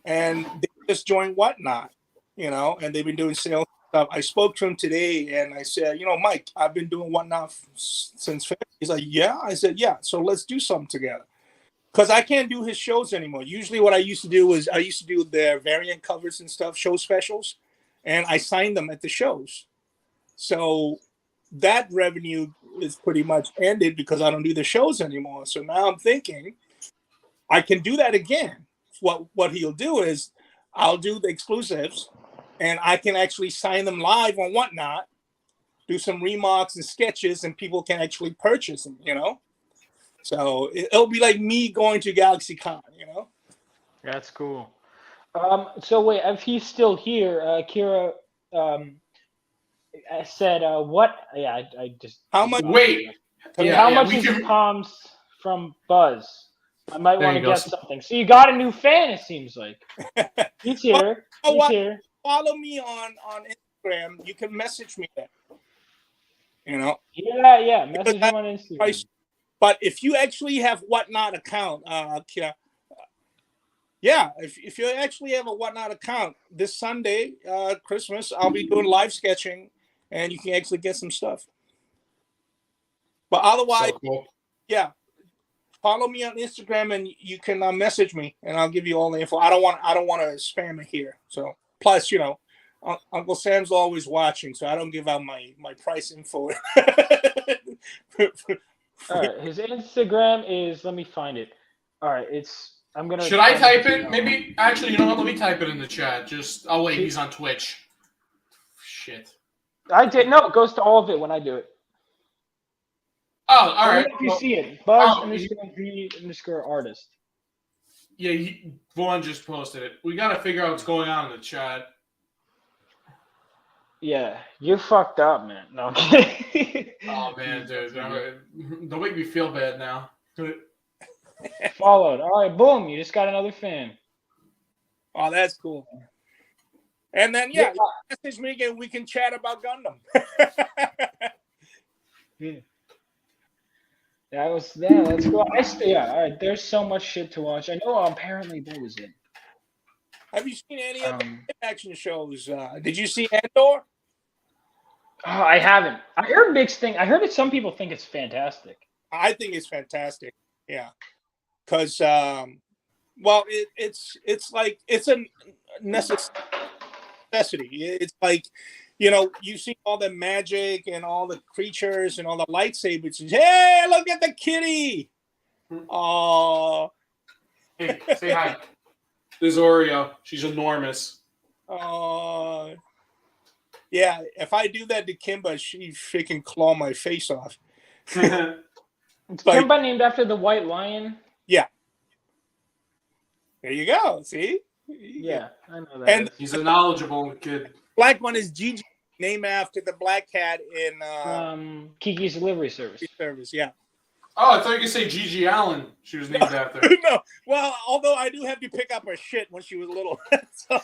and they just joined Whatnot, and they've been doing sales stuff. I spoke to him today, and I said, Mike, I've been doing Whatnot since February. He's like, yeah. I said, yeah. So let's do something together. Because I can't do his shows anymore. Usually what I used to do is I used to do their variant covers and stuff, show specials, and I signed them at the shows. So that revenue is pretty much ended because I don't do the shows anymore. So now I'm thinking I can do that again. What he'll do is I'll do the exclusives, and I can actually sign them live on Whatnot, do some remarks and sketches, and people can actually purchase them, So it'll be like me going to GalaxyCon, That's cool. So wait, if he's still here, Kira said, "What?" Yeah, I just How much? Wait. Yeah, How yeah, much we is can. Tom's from Buzz? I might There want you to go. get something. So you got a new fan, it seems like. He's Well, here. you know He's what? here. Follow me on Instagram. You can message me there. You know, Yeah. because Message him that's on the Instagram. price. But if you actually have Whatnot account, Kira, yeah, if you actually have a Whatnot account, this Sunday, Christmas, I'll be doing live sketching, and you can actually get some stuff. But otherwise, So cool. yeah, follow me on Instagram, and you can message me, and I'll give you all the info. I don't want to spam it here. So plus, Uncle Sam's always watching, so I don't give out my price info. All right, his Instagram is. Let me find it. All right, I'm gonna. Should I find type it? Maybe. Actually, you know what? Let me type it in the chat. Oh wait, See- he's on Twitch. Shit. I did. No, it goes to all of it when I do it. Oh, all Let me right. know if you Well, see it. Buzz oh, underscore V underscore artist. yeah, Vaughn just posted it. We got to figure out what's going on in the chat. Yeah, you fucked up, man. No, I'm kidding. Oh man, dude, don't make me feel bad now. Followed. All right, boom. You just got another fan. Oh, that's cool. And then Yeah. message me again. We can chat about Gundam. Yeah. That's cool. All right. There's so much shit to watch. I know. Apparently, that was it. Have you seen any of the action shows? Did you see Andor? Oh, I haven't. I heard mixed thing. I heard that some people think it's fantastic. I think it's fantastic. Yeah, because it's like it's a necessity. It's like you see all the magic and all the creatures and all the lightsabers. Hey, look at the kitty! Oh, Hey, say hi. This is Oreo. She's enormous. oh. Yeah, if I do that to Kimba, she freaking claw my face off. It's Kimba named after the White Lion. Yeah. There you go. See? Yeah, I know that. And he's a knowledgeable kid. Black one is Gigi, named after the black cat in Kiki's Delivery Service. Yeah. Oh, I thought you could say Gigi Allen. She was named after. No. Well, although I do have to pick up her shit when she was little. So.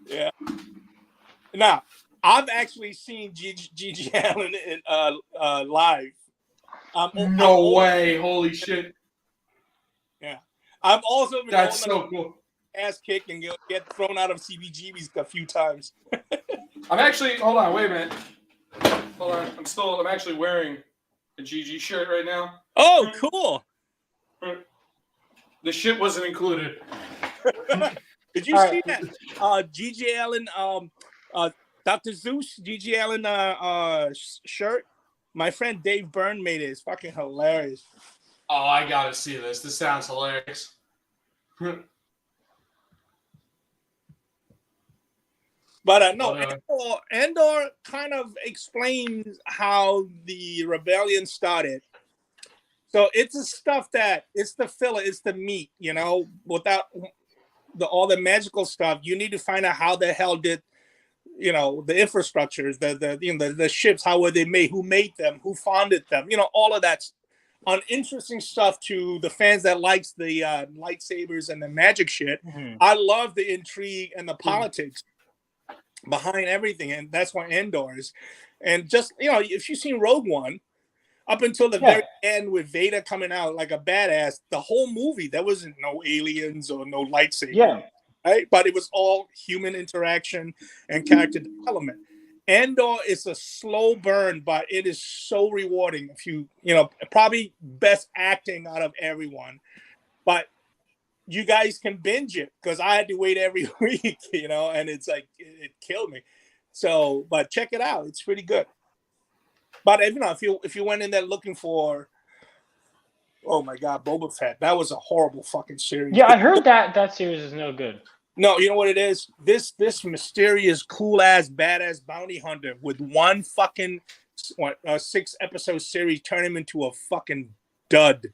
Yeah. Now, I've actually seen Gigi Allen in, live. No way! Holy shit! Yeah, I've also been That's so cool. Ass kicked and get thrown out of CBGBs a few times. I'm actually. Hold on. Wait a minute. Hold on. I'm actually wearing a GG shirt right now. Oh, cool! The shit wasn't included. Did you see that? Gigi Allen, Dr. Zeus, Gigi Allen shirt. My friend Dave Byrne made it. It's fucking hilarious. Oh, I gotta see this. This sounds hilarious. But no, Andor kind of explains how the rebellion started. So it's the stuff it's the filler, it's the meat, without all the magical stuff. You need to find out how the hell did, the infrastructures, the ships, how were they made, who made them, who founded them, all of that's uninteresting stuff to the fans that likes the lightsabers and the magic shit. Mm-hmm. I love the intrigue and the politics behind everything, and that's why Andor is. And just if you've seen Rogue One, up until the very end with Vader coming out like a badass, the whole movie there wasn't no aliens or no lightsabers. Yeah. Right? But it was all human interaction and character development. Andor is a slow burn, but it is so rewarding. If you probably best acting out of everyone. But you guys can binge it because I had to wait every week, and it's like it killed me. So, but check it out; it's pretty good. But if you went in there looking for, oh my God, Boba Fett, that was a horrible fucking series. Yeah, I heard that series is no good. No, you know what it is? This mysterious, cool ass, badass bounty hunter with one fucking 6-episode series turned him into a fucking dud.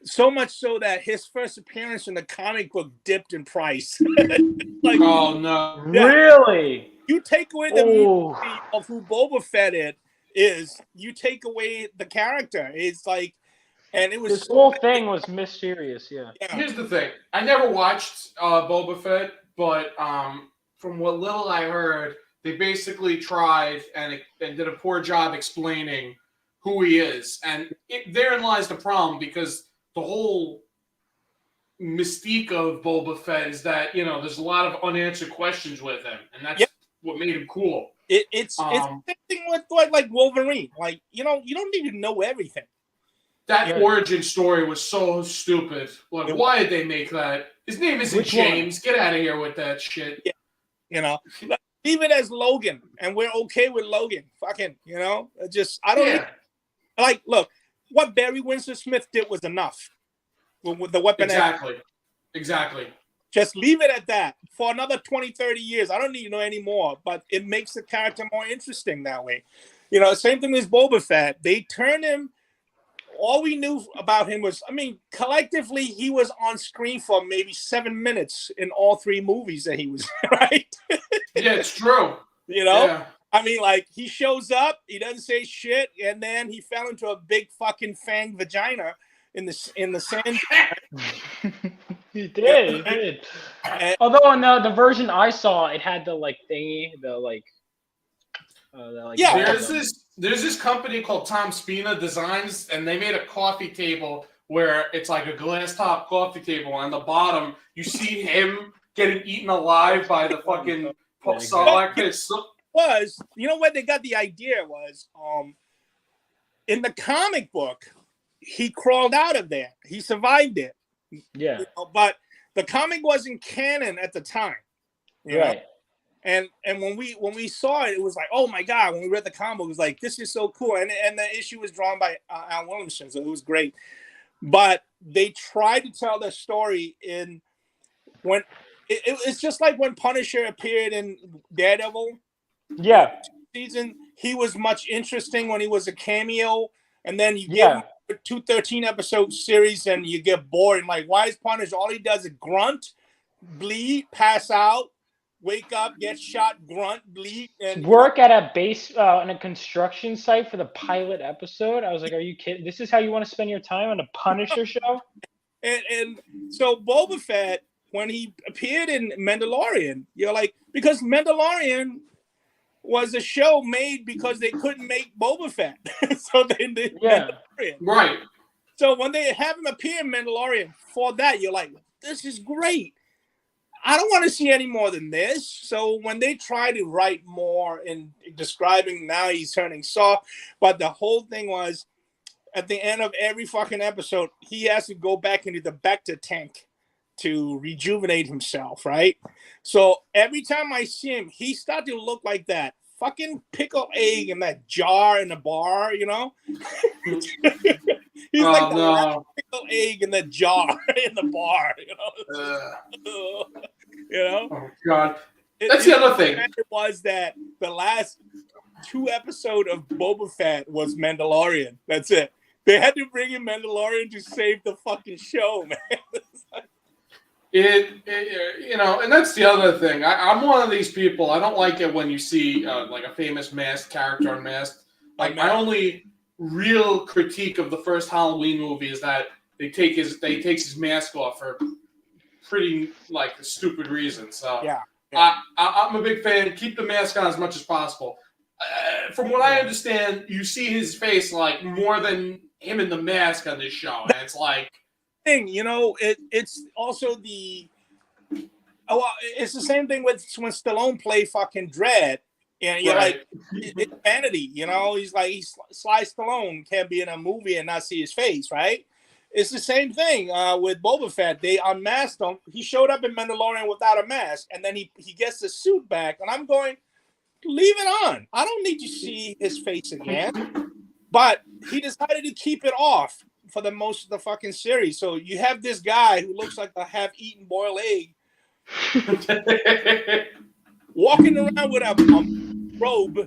So much so that his first appearance in the comic book dipped in price. Like, Oh no. yeah, Really? you take away the Oh, mystery of who Boba Fett is, you take away the character. It's like, and it was this so whole bad. thing was mysterious. Yeah. Yeah. Here's the thing. I never watched Boba Fett, but from what little I heard, they basically tried and did a poor job explaining who he is, and therein lies the problem because the whole mystique of Boba Fett is that there's a lot of unanswered questions with him, and that's Yep. what made him cool. It's the same thing with like Wolverine. Like, you don't need to know everything. That Right. origin story was so stupid. Like, why did they make that? His name isn't Which one? James. Get out of here with that shit. Yeah. You know, leave it as Logan, and we're okay with Logan. Fucking, I don't Yeah, like. Look, what Barry Windsor Smith did was enough with the weapon. exactly. Just leave it at that for another 20, 30 years. I don't need to know anymore, but it makes the character more interesting that way. Same thing with Boba Fett. They turned him. All we knew about him was, collectively, he was on screen for maybe 7 minutes in all 3 movies that he was in, right? Yeah, it's true. Yeah. He shows up, he doesn't say shit, and then he fell into a big fucking fang vagina in the sand. He did. Although in the version I saw, it had the thingy, There's this company called Tom Spina Designs, and they made a coffee table where it's like a glass top coffee table. On the bottom, you see him getting eaten alive by the fucking Sarlacc. Where they got the idea was in the comic book, he crawled out of there. He survived it. Yeah. But the comic wasn't canon at the time. Right. And when we saw it, it was like, oh my God, when we read the comic, it was like, this is so cool. And the issue was drawn by Al Williamson, so it was great. But they tried to tell the story it's just like when Punisher appeared in Daredevil. Yeah. Season, he was much interesting when he was a cameo, and then you get him a 213 episode series and you get bored and like, why is Punisher? All he does is grunt, bleed, pass out, wake up, get shot, grunt, bleed, and work at a base in a construction site for the pilot episode. I was like, are you kidding? This is how you want to spend your time on a Punisher show? And so Boba Fett, when he appeared in Mandalorian, you're like, because Mandalorian was a show made because they couldn't make Boba Fett. So they did Mandalorian. Right. So when they have him appear in Mandalorian for that, you're like, this is great. I don't want to see any more than this. So when they try to write more in describing now he's turning soft, but the whole thing was at the end of every fucking episode, he has to go back into the Bacta tank to rejuvenate himself, right? So every time I see him, he started to look like that fucking pickled egg in that jar in the bar, He's like the last pickled egg in that jar in the bar, Oh God, that's the other thing. It was that the last 2 episodes of Boba Fett was Mandalorian. That's it. They had to bring in Mandalorian to save the fucking show, man. And that's the other thing. I'm one of these people. I don't like it when you see like a famous masked character unmasked. Like my only real critique of the first Halloween movie is that they takes his mask off for pretty stupid reasons. So yeah. I'm a big fan. Keep the mask on as much as possible. From what I understand, you see his face like more than him in the mask on this show, and it's like. It's also it's the same thing with when Stallone played fucking Dredd, and you're like, it's vanity, he's like, Sly Stallone can't be in a movie and not see his face, right? It's the same thing with Boba Fett. They unmasked him. He showed up in Mandalorian without a mask, and then he gets the suit back, and I'm going, leave it on. I don't need to see his face again. But he decided to keep it off for the most of the fucking series. So you have this guy who looks like a half-eaten boiled egg walking around with a robe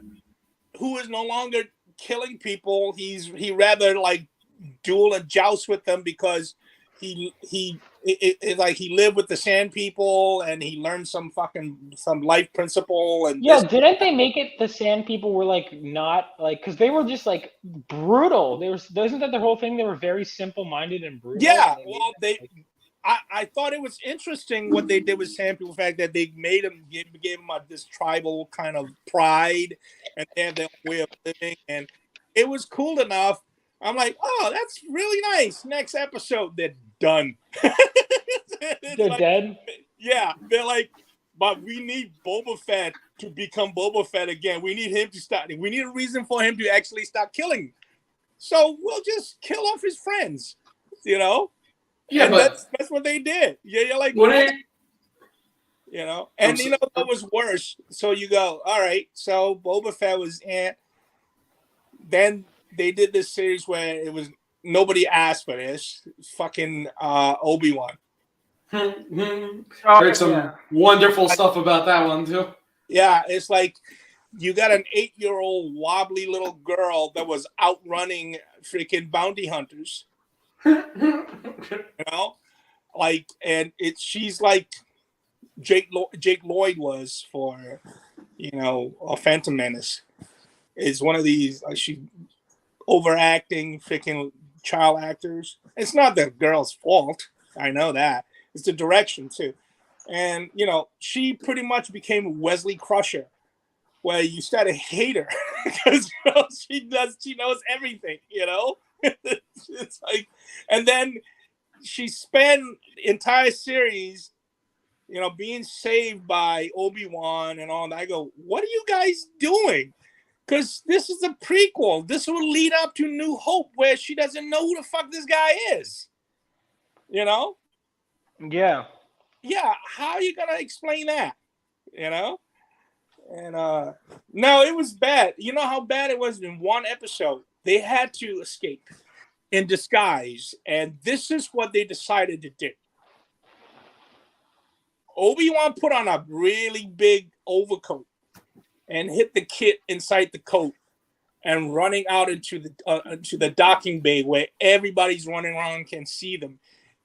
who is no longer killing people. He rather like duel and joust with them because like he lived with the sand people and he learned some life principle and Yeah, didn't they make it the Sand People were like not like because they were just like brutal. They were isn't that the whole thing? They were very simple minded and brutal. Yeah, and well, made them, I thought it was interesting what they did with sand people. The fact that they made him gave him this tribal kind of pride, and they have their own way of living, and it was cool enough. I'm like, oh, that's really nice. Next episode, they're done. they're like, dead. yeah, they're like, but we need Boba Fett to become Boba Fett again. We need him to start. We need a reason for him to actually start killing. So we'll just kill off his friends, you know. Yeah, and but that's what they did. Yeah, you're like, what it, you know, and you know what was worse? So you go, all right. So Boba Fett was in. Then they did this series where it was nobody asked for this. Fucking Obi-Wan. heard some wonderful stuff about that one too. Yeah, it's like you got an 8-year-old wobbly little girl that was outrunning freaking bounty hunters. You know, like, and she's like Jake Lloyd was for, you know, a Phantom Menace. Is one of these like she overacting freaking child actors. It's not the girl's fault. I know that. It's the direction too. And you know, she pretty much became Wesley Crusher, where you start to hate her because you know, she knows everything, you know. It's like, and then she spent the entire series, you know, being saved by Obi-Wan and all that. I go, what are you guys doing? Because this is a prequel. This will lead up to New Hope, where she doesn't know who the fuck this guy is. You know? Yeah. Yeah. How are you gonna explain that? You know? And no, it was bad. You know how bad it was in one episode? They had to escape in disguise, and this is what they decided to do. Obi-Wan put on a really big overcoat and hit the kid inside the coat and running out into the docking bay where everybody's running around and can see them.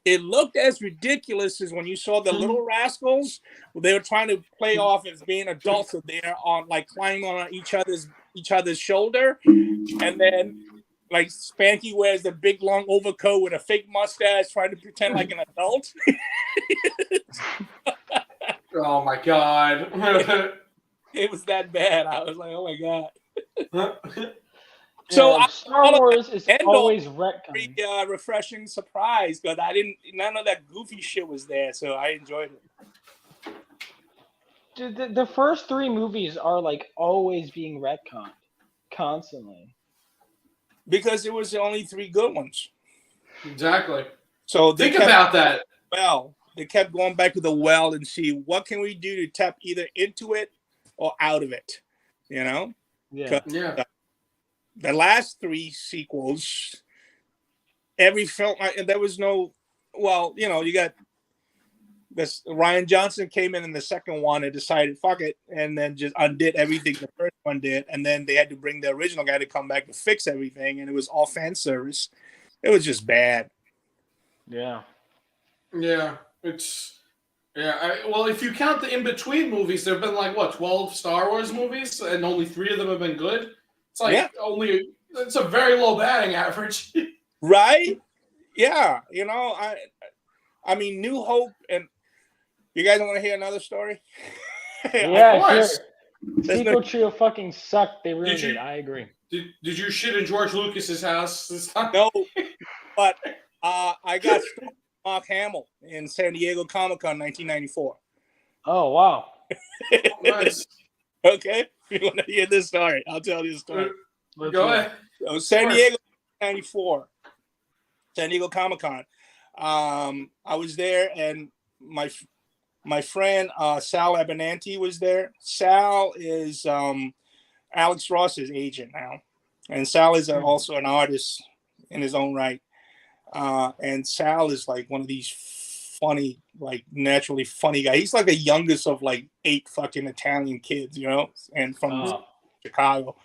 It looked as ridiculous as when you saw the little rascals. They were trying to play off as being adults, so they're on like climbing on each other's shoulder, and then like Spanky wears the big long overcoat with a fake mustache, trying to pretend like an adult. Oh my god! It was that bad. I was like, oh my god. So So Star Wars is always retcon. Very refreshing surprise, because none of that goofy shit was there, so I enjoyed it. Dude, the first 3 movies are like always being retconned, constantly. Because it was the only 3 good ones. Exactly. So Think about that. Well, they kept going back to the well and see what can we do to tap either into it or out of it. You know? Yeah. Yeah. The last 3 sequels, every film, and there was no, well, you know, you got this. Ryan Johnson came in the second one and decided, fuck it, and then just undid everything the first one did. And then they had to bring the original guy to come back to fix everything. And it was all fan service. It was just bad. Yeah. Yeah. Well, if you count the in-between movies, there have been like, what, 12 Star Wars movies, and only 3 of them have been good? It's like it's a very low batting average. Right? Yeah. You know, I mean, New Hope, and you guys want to hear another story? Yeah, of course. Sure. Sequel trio fucking sucked. They really did. I agree. Did you shit in George Lucas's house this time? No, but I got Mark Hamill in San Diego Comic-Con 1994. Oh, wow. Nice. Okay? If you want to hear this story, I'll tell you the story. Go ahead. So San Diego 94, San Diego Comic-Con. I was there, and my friend Sal Abernanti was there. Sal is Alex Ross's agent now, and Sal is also an artist in his own right. And Sal is like one of these funny, like naturally funny guy. He's like the youngest of like 8 fucking Italian kids, you know, and from Chicago.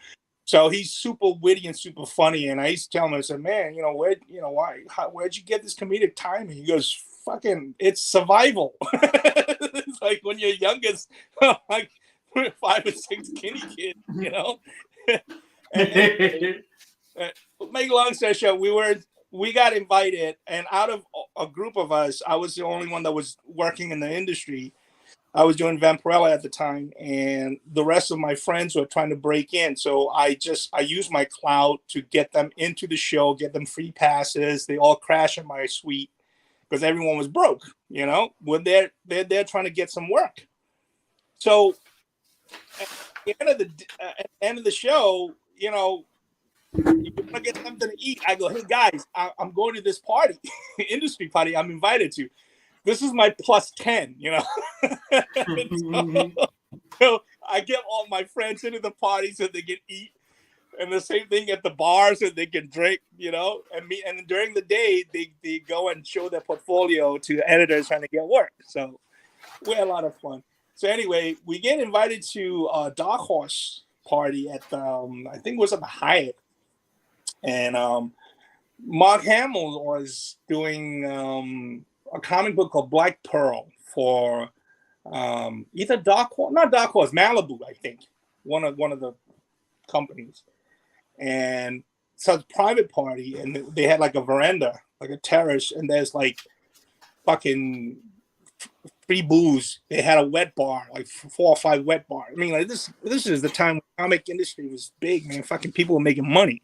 So he's super witty and super funny. And I used to tell him, I said, man, where'd you get this comedic timing? He goes, fucking, it's survival. It's like when you're youngest, like 5 or 6 skinny kids, and make a long story short, we got invited, and out of a group of us, I was the only one that was working in the industry. I was doing Vampirella at the time, and the rest of my friends were trying to break in. So I used my clout to get them into the show, get them free passes. They all crashed in my suite because everyone was broke. When they're trying to get some work. So at the end of the show, you want to get something to eat. I go, hey guys, I'm going to this party, industry party. I'm invited to. This is my plus 10, so I get all my friends into the party so they can eat, and the same thing at the bar so they can drink, and during the day they go and show their portfolio to editors trying to get work. So we had a lot of fun. So anyway, we get invited to a Dark Horse party at the, I think it was at the Hyatt, and Mark Hamill was doing a comic book called Black Pearl for either not Dark Horse, Malibu, I think, one of the companies. And so it's a private party, and they had like a veranda, like a terrace, and there's like fucking free booze. They had a wet bar, like 4 or 5 wet bars. I mean, like this is the time when the comic industry was big, man. Fucking people were making money,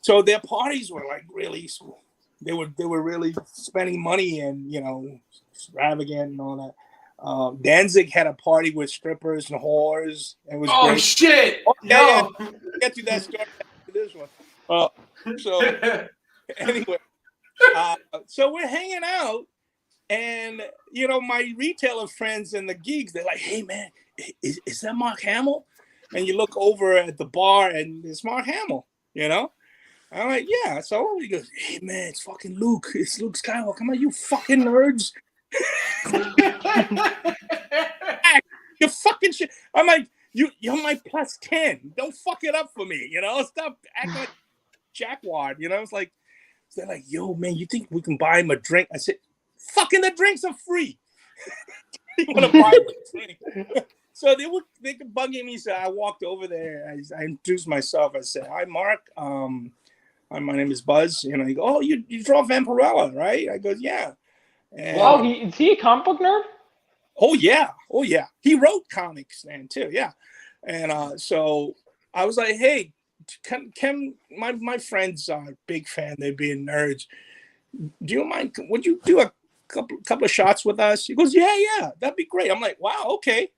So their parties were like really. They were really spending money and extravagant and all that. Danzig had a party with strippers and whores. It was great. Shit! Oh, yeah. Get to that story after this one. So anyway, so we're hanging out, and my retailer friends and the geeks, they're like, "Hey man, is that Mark Hamill?" And you look over at the bar, and it's Mark Hamill. I'm like, yeah. So he goes, hey man, it's fucking Luke. It's Luke Skywalker. Come on, you fucking nerds. You fucking shit. I'm like, you're my plus 10. Don't fuck it up for me. Stop acting like jackwad. It's like, they're like, yo man, you think we can buy him a drink? I said, fucking the drinks are free. You want to buy him a drink? So they could bugging me. So I walked over there. I introduced myself. I said, hi Mark. My name is Buzz. He go, oh, you draw Vampirella, right? I go, yeah. And, wow, is he a comic book nerd? Oh yeah. He wrote comics then too, yeah. And so I was like, hey, can my friends are a big fan. They're being nerds. Do you mind? Would you do a couple of shots with us? He goes, yeah, that'd be great. I'm like, wow, okay,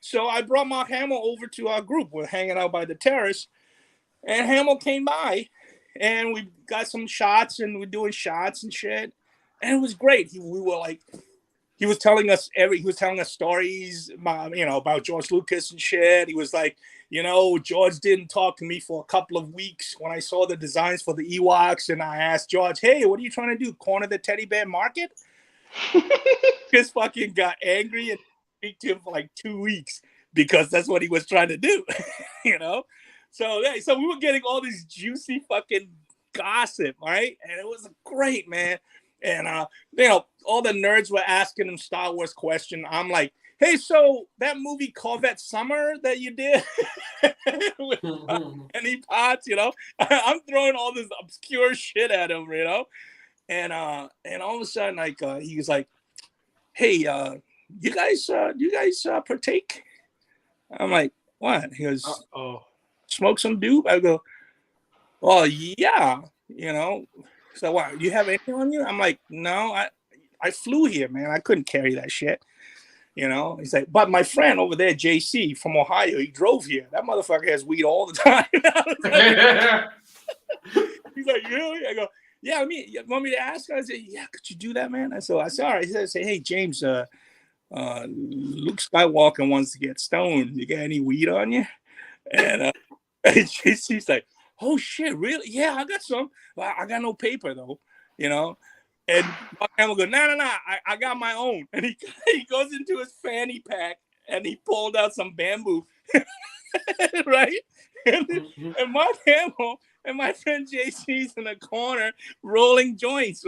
So I brought Mark Hamill over to our group. We're hanging out by the terrace. And Hamill came by, and we got some shots, and we're doing shots and shit, and it was great. He was telling us stories about George Lucas and shit. He was like, George didn't talk to me for a couple of weeks when I saw the designs for the Ewoks, and I asked George, hey, what are you trying to do? Corner the teddy bear market? Just fucking got angry and speak to him for like 2 weeks because that's what he was trying to do, So we were getting all this juicy fucking gossip, right? And it was great, man. And all the nerds were asking him Star Wars questions. I'm like, hey, so that movie Corvette Summer that you did with Penny Potts, I'm throwing all this obscure shit at him, And all of a sudden, like he was like, hey, do you guys partake? I'm like, what? He goes, smoke some dope? I go, well, yeah, So what? You have anything on you? I'm like, no, I flew here, man. I couldn't carry that shit. He's like, but my friend over there, JC from Ohio, he drove here. That motherfucker has weed all the time. He's like, really? I go, yeah. You want me to ask? I said, yeah. Could you do that, man? So I said, all right. He said, hey, James, Luke Skywalker wants to get stoned. You got any weed on you? And JC's like, oh shit, really? Yeah, I got some. Well, I got no paper though, And Mark Hamill goes, no, I got my own. And he goes into his fanny pack and he pulled out some bamboo. right? And Mark Hamill and my friend JC's in the corner rolling joints.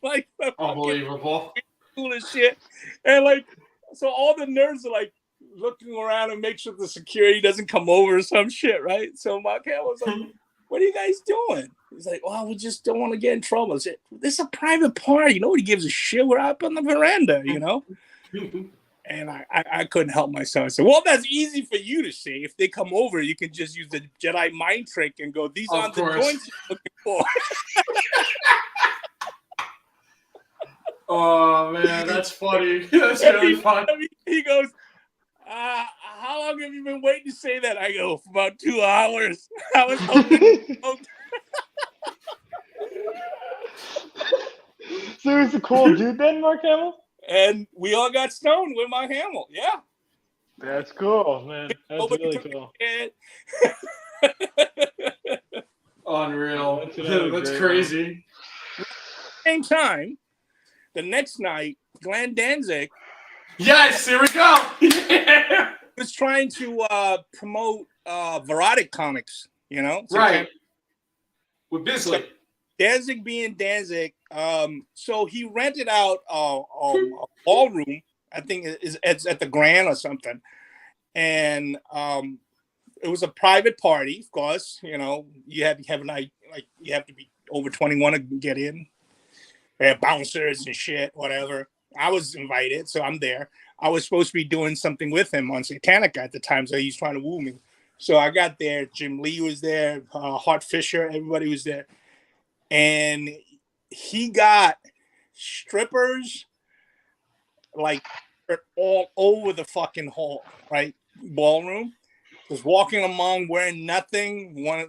Like the fucking Unbelievable. cool as shit. And like, so all the nerds are like looking around and make sure the security doesn't come over or some shit, right? So Mark Hamill was like, what are you guys doing? He's like, well, we just don't want to get in trouble. I said, this is a private party. Nobody gives a shit. We're up on the veranda, you know? And I couldn't help myself. I said, well, that's easy for you to say. If they come over, you can just use the Jedi mind trick and go, these aren't the joints you're looking for. Oh, man, that's funny. That's really funny. He goes, how long have you been waiting to say that? I go, for about 2 hours. I was hoping. So he's a cool dude then, Mark Hamill? And we all got stoned with Mark Hamill. Yeah. That's cool, man. That's really cool. Unreal. That's crazy. Same time, the next night, Glenn Danzig. Yes, here we go. Was trying to promote Verotic comics, you know? So right. With Bisley. So Danzig being Danzig, so he rented out a ballroom. I think it's at the Grand or something, and it was a private party. Of course, you know you have to have you have to be over 21 to get in. They have bouncers and shit, whatever. I was invited, so I'm there. I was supposed to be doing something with him on Satanica at the time, so he's trying to woo me. So I got there. Jim Lee was there. Hart Fisher, everybody was there. And he got strippers like all over the fucking hall, right? Ballroom. Just walking among wearing nothing. A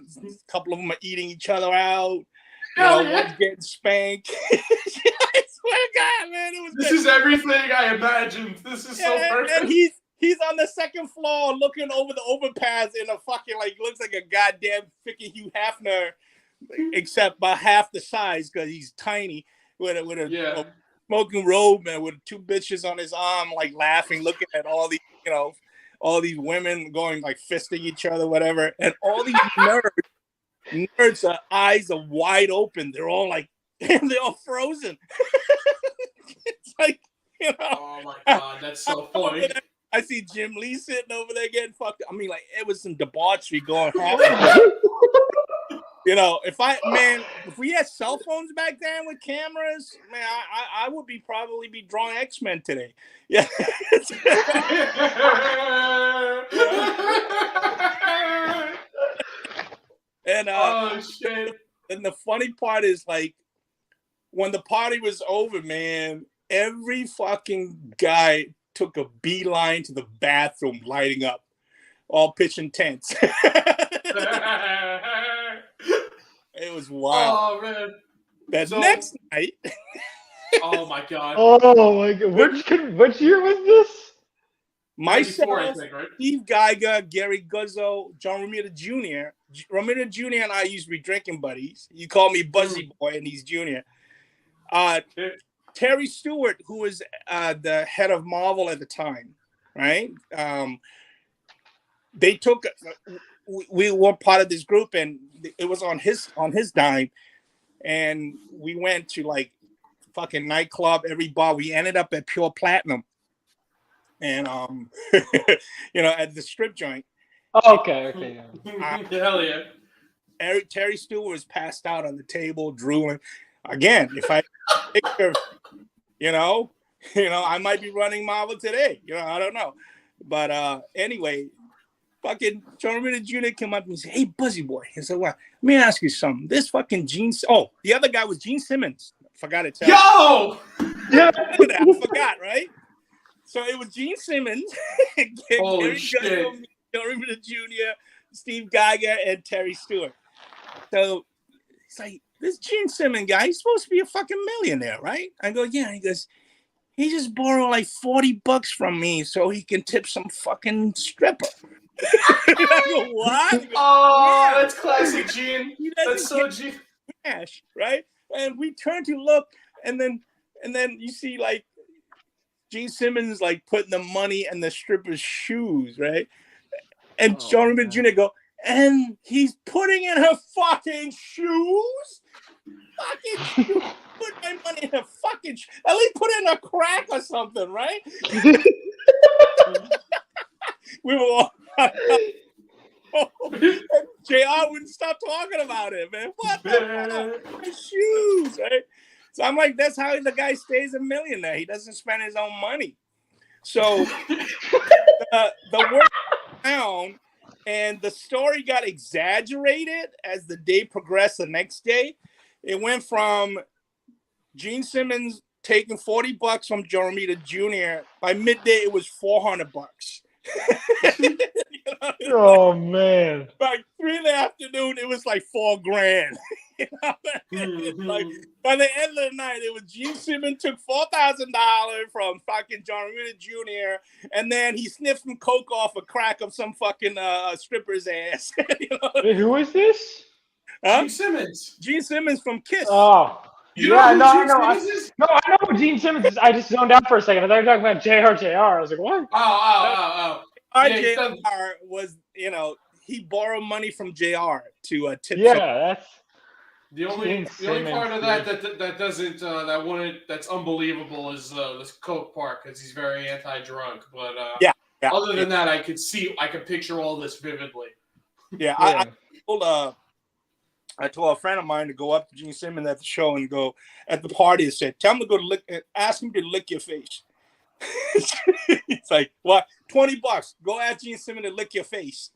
couple of them are eating each other out. One's getting spanked. I swear to God, man. This is everything I imagined. This is so perfect. And he's on the second floor looking over the overpass in a fucking, like, looks like a goddamn freaking Hugh Hefner, except by half the size because he's tiny with a smoking robe and with 2 bitches on his arm, like laughing, looking at all these, all these women going like fisting each other, whatever. And all these nerds' eyes are wide open. They're all like, they're all frozen. It's like, oh my God, that's so funny. I see Jim Lee sitting over there getting fucked up. I mean, like, it was some debauchery going on. If we had cell phones back then with cameras, man, I would probably be drawing X-Men today. Yeah. And oh shit. And the funny part is, like, when the party was over, man, every fucking guy took a beeline to the bathroom, lighting up, all pitching tents. It was wild. Oh man. That next night. Oh my God. Oh my God. Which year was this? Myself, 94, I think, right? Steve Geiger, Gary Guzzo, John Romita Jr. Romita Jr. and I used to be drinking buddies. You call me Buzzy Boy, and he's Junior. Terry Stewart, who was the head of Marvel at the time, right? They took. We were part of this group, and it was on his dime, and we went to like fucking nightclub, every bar. We ended up at Pure Platinum, and at the strip joint. Oh, okay. Hell yeah. Terry Stewart was passed out on the table, drooling. Again, if I picture, I might be running Marvel today. I don't know. But anyway, fucking John Romita Jr. came up and said, "Hey, Buzzy Boy." He said, "Well, let me ask you something. This fucking Gene." Oh, the other guy was Gene Simmons. Forgot to tell you. Yeah, I forgot, right? So it was Gene Simmons, Holy shit. John Romita Jr., Steve Geiger, and Terry Stewart. So it's like, this Gene Simmons guy, he's supposed to be a fucking millionaire, right? I go, yeah. He goes, he just borrowed like $40 from me so he can tip some fucking stripper. I go, what? Goes, oh, yeah. That's classic Gene. That's so Gene. Cash, right? And we turn to look, and then you see like Gene Simmons like putting the money in the stripper's shoes, right? And John Romita Jr. go, and he's putting in her fucking shoes? Fucking shoes? Put my money in her fucking shoes. At least put in a crack or something, right? We were all... JR wouldn't stop talking about it, man. What the fuck? My shoes, right? So I'm like, that's how the guy stays a millionaire. He doesn't spend his own money. So the word down, and the story got exaggerated as the day progressed. The next day, it went from Gene Simmons taking $40 from John Romita Jr. By midday, it was $400. Oh man! By 3 in the afternoon, it was like $4,000. You know what I mean? Like by the end of the night, it was Gene Simmons took $4,000 from fucking John Romita Jr. and then he sniffed some coke off a crack of some fucking stripper's ass. You know? Wait, who is this? Huh? Gene Simmons. Gene Simmons from Kiss. Oh, You know who I Gene know. Simmons is? No, I know who Gene Simmons is. I just zoned out for a second. I thought you were talking about JR. I was like, what? Oh. Yeah, JR was, you know, he borrowed money from JR to tip. Yeah, that's the only part of that doesn't that wouldn't that's unbelievable is this coke part because he's very anti-drunk. But yeah. Other than that, I could picture all this vividly. Yeah, I told a friend of mine to go up to Gene Simmons at the show and go at the party and said, "Tell him to go to ask him to lick your face." It's like, what? $20. Go ask Gene Simmons to lick your face.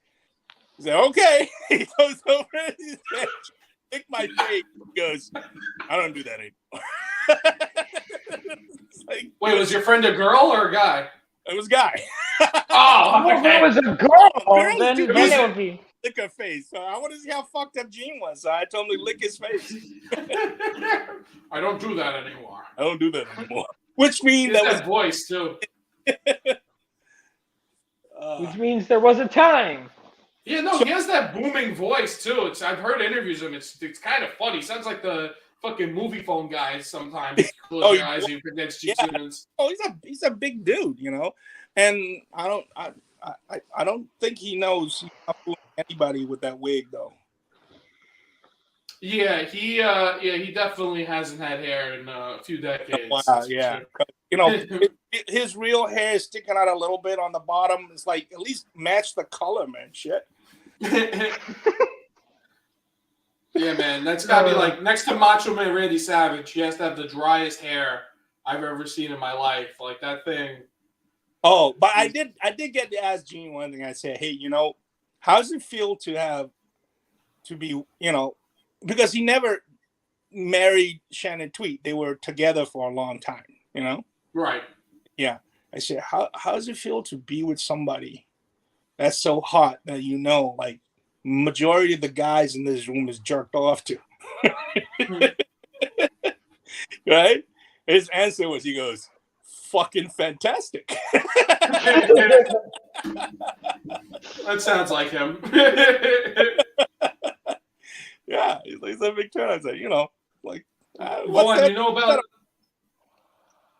He said, okay. He goes over and he said, lick my face. He goes, I don't do that anymore. Like, wait, was your friend a girl or a guy? It was a guy. Oh, if okay. it was a girl, Girls then do it would be. lick her face. So I want to see how fucked up Gene was. So I told him to lick his face. I don't do that anymore. I don't do that anymore. Which means that voice too. Which means there was a time. Yeah, no, he has that booming voice too. I've heard interviews of him. It's kind of funny. Sounds like the fucking movie phone guys sometimes. Close your eyes, you forget Gene Simmons. Oh, he's a big dude, you know, and I don't think he knows anybody with that wig though. Yeah, he definitely hasn't had hair in a few decades. Wow, yeah. Sure. You know, his real hair is sticking out a little bit on the bottom. It's like, at least match the color, man. Shit. Yeah, man. That's got to be like, next to Macho Man Randy Savage, he has to have the driest hair I've ever seen in my life. Like, that thing. Oh, but I did get to ask Gene one thing. I said, hey, you know, how does it feel to be, you know, because he never married Shannon Tweet. They were together for a long time, you know? Right. Yeah. I said, how does it feel to be with somebody that's so hot that, you know, like, majority of the guys in this room is jerked off to? Right? His answer was, he goes, fucking fantastic. That sounds like him. Yeah, he's a big turn. I said, you know, like, Vaughn, you know about?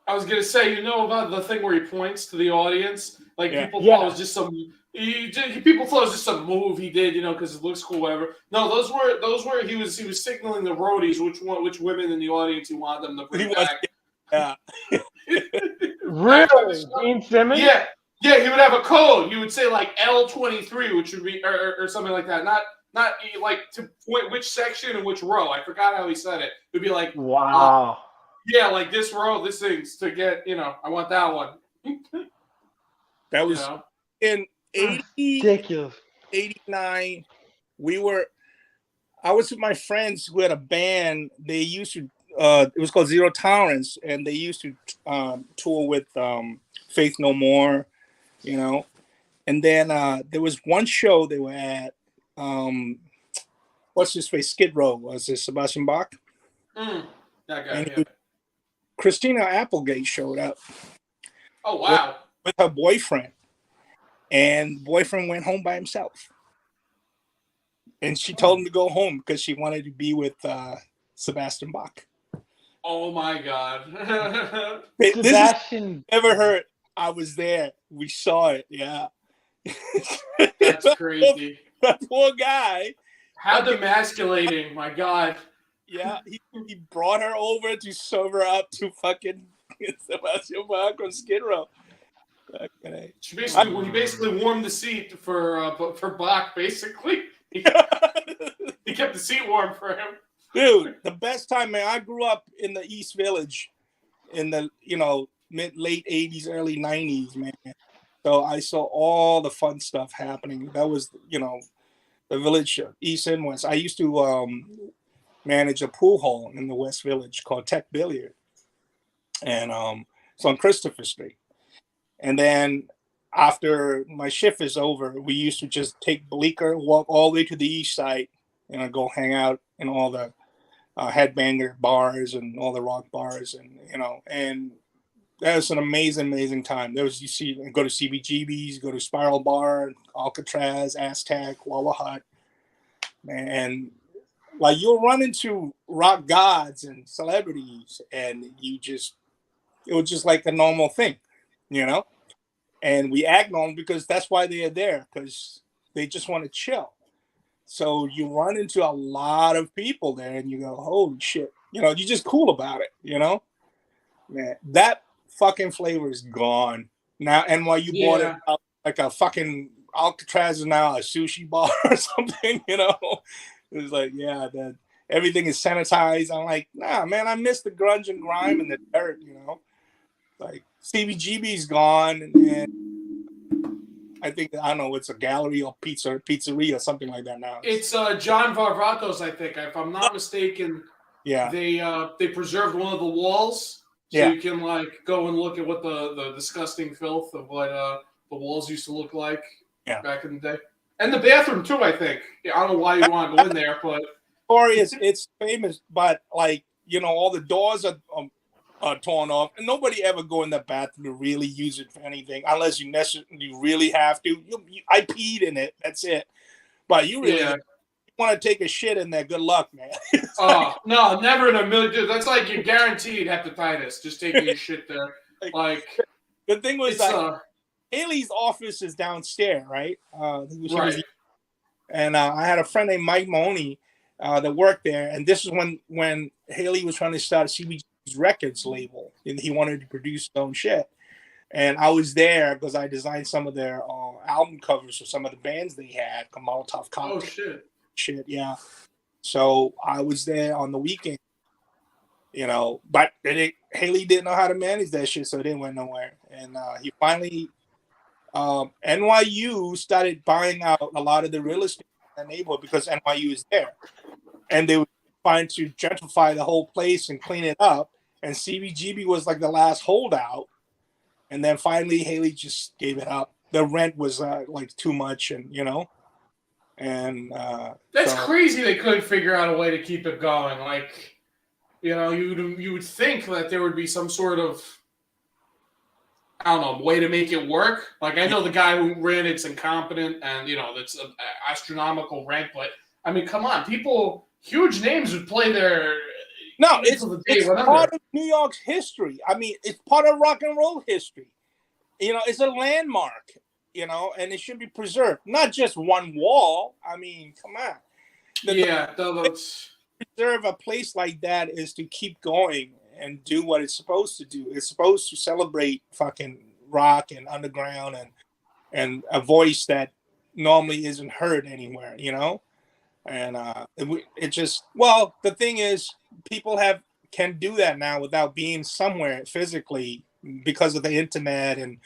I was gonna say, you know about the thing where he points to the audience, like people thought it was just some. People thought it was just some move he did, you know, because it looks cool, whatever. No, those were he was signaling the roadies which women in the audience he wanted them to bring back. Yeah. Really, Gene Simmons? Yeah, he would have a code. He would say like L23, which would be or something like that. Not like to point which section and which row. I forgot how he said it. It would be like, wow. Yeah, like this row, this thing's to get, you know, I want that one. That was in 80, ridiculous. 89. I was with my friends who had a band. They used to, it was called Zero Tolerance, and they used to tour with Faith No More, you know. And then there was one show they were at, what's his face? Skid Row. Was it Sebastian Bach? That guy, Christina Applegate showed up. Oh, wow. With her boyfriend. And the boyfriend went home by himself. And she told him to go home because she wanted to be with Sebastian Bach. Oh, my God. Sebastian. Never heard. I was there. We saw it. Yeah. That's crazy. That poor guy. How demasculating, my God. Yeah, he brought her over to serve her up to fucking Sebastian Bach on Skid Row. Okay. He basically warmed the seat for Bach, basically. He kept the seat warm for him. Dude, the best time, man. I grew up in the East Village in the, late 80s, early 90s, man. So I saw all the fun stuff happening. That was, the village, East and West. I used to manage a pool hall in the West Village called Tech Billiard. And it's on Christopher Street. And then after my shift is over, we used to just take Bleecker, walk all the way to the east side, go hang out in all the headbanger bars and all the rock bars. And that was an amazing time. There was, go to CBGB's, go to Spiral Bar, Alcatraz, Aztec, Wawa Hut. And like you'll run into rock gods and celebrities and it was just like a normal thing, and we act on because that's why they are there, because they just want to chill. So you run into a lot of people there and you go, holy shit, you're just cool about it, man, that fucking flavor is gone now. NYU bought it out like a fucking Alcatraz is now a sushi bar or something, It was like, that everything is sanitized. I'm like, nah, man, I miss the grunge and grime and the dirt, Like CBGB's gone, and I think, I don't know, it's a gallery or pizzeria or something like that now. It's John Varvatos, I think, if I'm not mistaken. Yeah. They preserved one of the walls, so you can like go and look at what the disgusting filth of what the walls used to look like back in the day. And the bathroom too, I think. I don't know why you want to go in there, but it's famous, but like, all the doors are torn off, and nobody ever go in the bathroom to really use it for anything unless you really have to. I peed in it, that's it. But you really want to take a shit in there, good luck, man. No, never in a million. Dude, that's like you're guaranteed hepatitis just taking your shit there. Like the thing was Haley's office is downstairs, right? Right. And I had a friend named Mike Mahoney that worked there, and this is when Haley was trying to start CBG's Records label, and he wanted to produce his own shit. And I was there because I designed some of their album covers for some of the bands they had, Molotov Cocktail. Oh shit, yeah. So I was there on the weekend, but Haley didn't know how to manage that shit, so it didn't went nowhere. And he finally. NYU started buying out a lot of the real estate in the neighborhood because NYU is there, and they were trying to gentrify the whole place and clean it up. And CBGB was like the last holdout, and then finally Haley just gave it up. The rent was like too much, and and that's crazy. They couldn't figure out a way to keep it going. Like, you would think that there would be some sort of, I don't know, way to make it work. Like, I know the guy who ran it's incompetent, and that's an astronomical rent. But I mean, come on, huge names would play there. No, it's part of New York's history. I mean, it's part of rock and roll history. It's a landmark. And it should be preserved. Not just one wall. I mean, come on. Preserve a place like that is to keep going and do what it's supposed to do. It's supposed to celebrate fucking rock and underground and a voice that normally isn't heard anywhere, And the thing is, people can do that now without being somewhere physically because of the internet and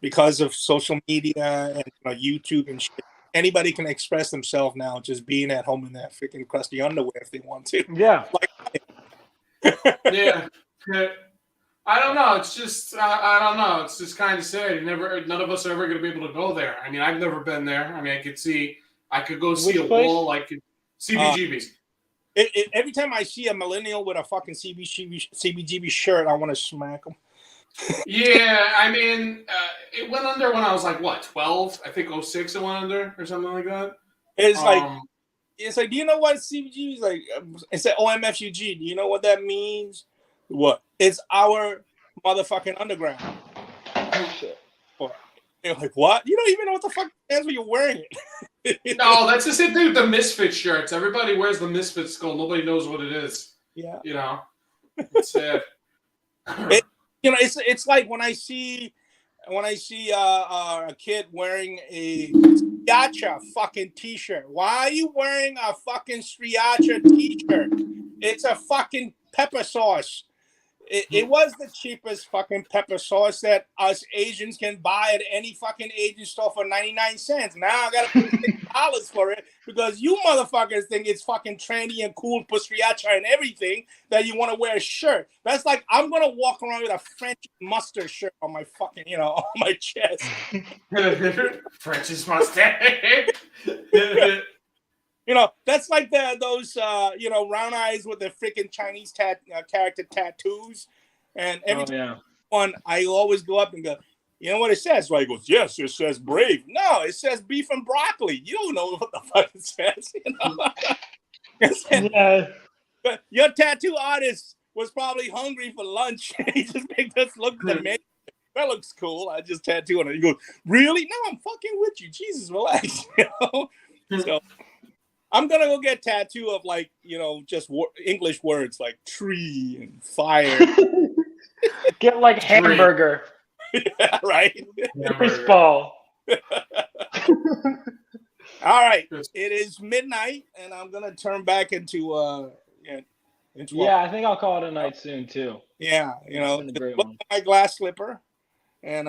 because of social media and YouTube and shit. Anybody can express themselves now just being at home in their freaking crusty underwear if they want to. Yeah. Yeah. I don't know. It's just I don't know. It's just kind of sad. None of us are ever going to be able to go there. I mean, I've never been there. I mean, I could go see a wall like CBGB's. Every time I see a millennial with a fucking CBGB shirt, I want to smack them. Yeah, I mean, it went under when I was like, what, 12? I think 06 it went under or something like that. It's like, do you know what CBG is like? It's an OMFUG. Do you know what that means? What? It's our motherfucking underground. You're like, what? You don't even know what the fuck stands when you're wearing it. No, that's the same thing with the Misfit shirts. Everybody wears the Misfit skull. Nobody knows what it is. Yeah. You know, it's sad. It's like when I see a kid wearing a Striacha fucking t-shirt. Why are you wearing a fucking Striacha t-shirt? It's a fucking pepper sauce. It was the cheapest fucking pepper sauce that us Asians can buy at any fucking Asian store for 99 cents. Now I gotta pay $6 for it because you motherfuckers think it's fucking trendy and cool, put Striacha and everything, that you want to wear a shirt. That's like I'm gonna walk around with a French mustard shirt on my fucking, on my chest. French's mustard. That's like those round eyes with the freaking Chinese character tattoos. And every one, I always go up and go, you know what it says? So he goes, yes, it says brave. No, it says beef and broccoli. You don't know what the fuck it says. Yeah. But your tattoo artist was probably hungry for lunch. He just made us look at the menu. That looks cool. I just tattooed on it. He goes, really? No, I'm fucking with you. Jesus, relax. So I'm gonna go get a tattoo of just English words like tree and fire. Get like hamburger. Yeah, right. Baseball. All right. It is midnight, and I'm gonna turn back into I think I'll call it a night soon too. Yeah, Been a great look one. at my glass slipper, and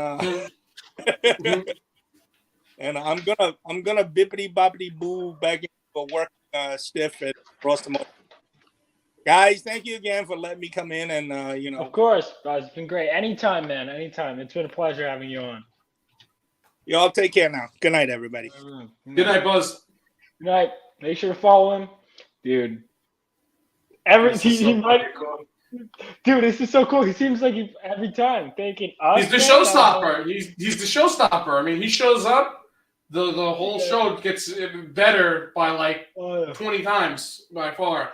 and I'm gonna bippity boppity boo back into work stiff at Rostamore. Guys, thank you again for letting me come in and Of course, guys, it's been great. Anytime, man. Anytime. It's been a pleasure having you on. Y'all take care now. Good night, everybody. Good night, Buzz. Good night. Make sure to follow him, dude. He might. Dude, this is so cool. He seems like every time thinking us. He's the showstopper. He's the showstopper. I mean, he shows up, the whole show gets better by like 20 times by far.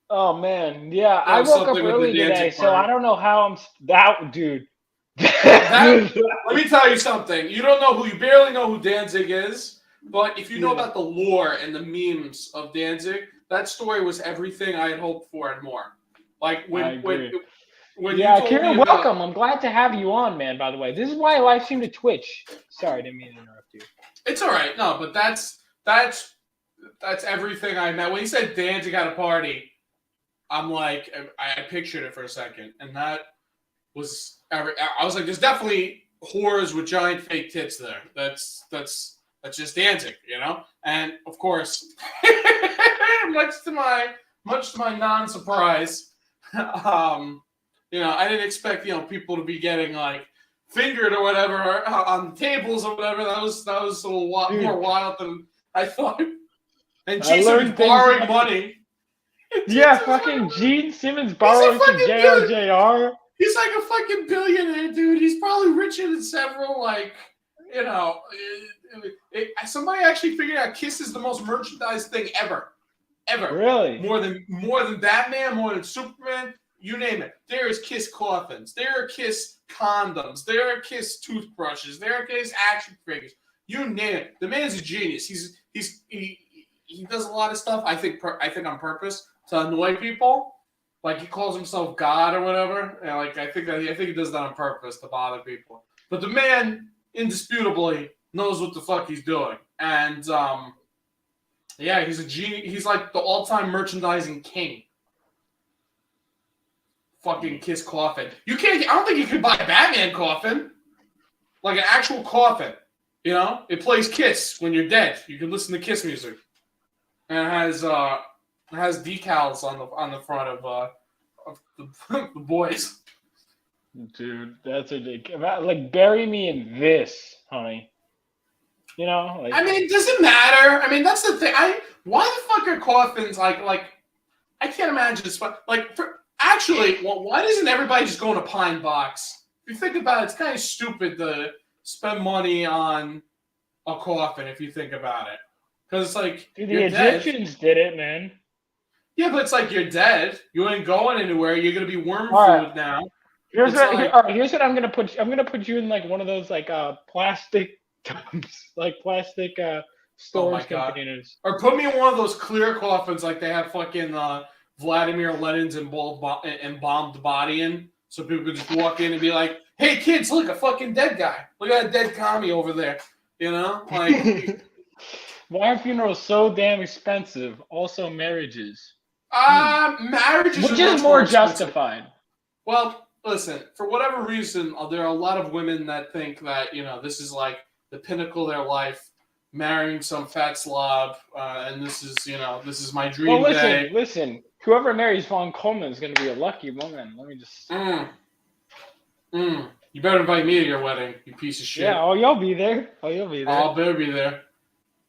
Oh man, yeah. I woke up early today, so I don't know how I'm that dude. Let me tell you something. You barely know who Danzig is, but if you know about the lore and the memes of Danzig, that story was everything I had hoped for and more. Like when Kieran, welcome. I'm glad to have you on, man. By the way, this is why I live stream to Twitch. Sorry, didn't mean to interrupt you. It's all right. No, but that's everything I meant. When he said Danzig at a party, I'm like, I pictured it for a second, and that was I was like, there's definitely whores with giant fake tits there. That's just Danzig, And of course, much to my non-surprise, I didn't expect people to be getting like fingered or whatever on tables or whatever. That was a little more wild than I thought. And Jason was borrowing money. Yeah, fucking Gene Simmons borrowing from JRJR. He's like a fucking billionaire, dude. He's probably richer than several, somebody actually figured out Kiss is the most merchandised thing ever. Really? More than Batman, more than Superman, you name it. There is Kiss coffins. There are Kiss condoms. There are Kiss toothbrushes. There are Kiss action figures. You name it. The man's a genius. He does a lot of stuff. I think on purpose to annoy people. Like he calls himself God or whatever. And I think he does that on purpose to bother people. But the man indisputably knows what the fuck he's doing. And he's a genius. He's like the all-time merchandising king. Fucking Kiss coffin. I don't think you could buy a Batman coffin. Like an actual coffin. It plays Kiss when you're dead. You can listen to Kiss music. And it has decals on the front of the boys. Dude, that's ridiculous. Like, bury me in this, honey. I mean, does it matter? I mean, that's the thing. Why the fuck are coffins like? I can't imagine it's why doesn't everybody just go in a pine box? If you think about it, it's kind of stupid to spend money on a coffin. If you think about it, because it's like the Egyptians did it, man. Yeah, but it's like you're dead. You ain't going anywhere. You're gonna be worm food now. Here's It's what. like- All right. Here's what I'm gonna put. I'm gonna put you in like one of those like plastic tubs, like plastic storage God. containers. Or put me in one of those clear coffins like they have fucking Vladimir Lenin's embalmed body in. So people could just walk in and be like, hey, kids, look, a fucking dead guy. Look at that dead commie over there. You know? Like, Why are funerals so damn expensive? Also, marriages. marriage is Which much is more expensive. justified? Well, listen, for whatever reason, there are a lot of women that think that, this is like the pinnacle of their life, marrying some fat slob, and this is my dream Well, day. listen. Whoever marries Von Coleman is going to be a lucky woman. Let me just. You better invite me to your wedding, you piece of shit. Yeah. Oh, you'll be there. I'll better be there.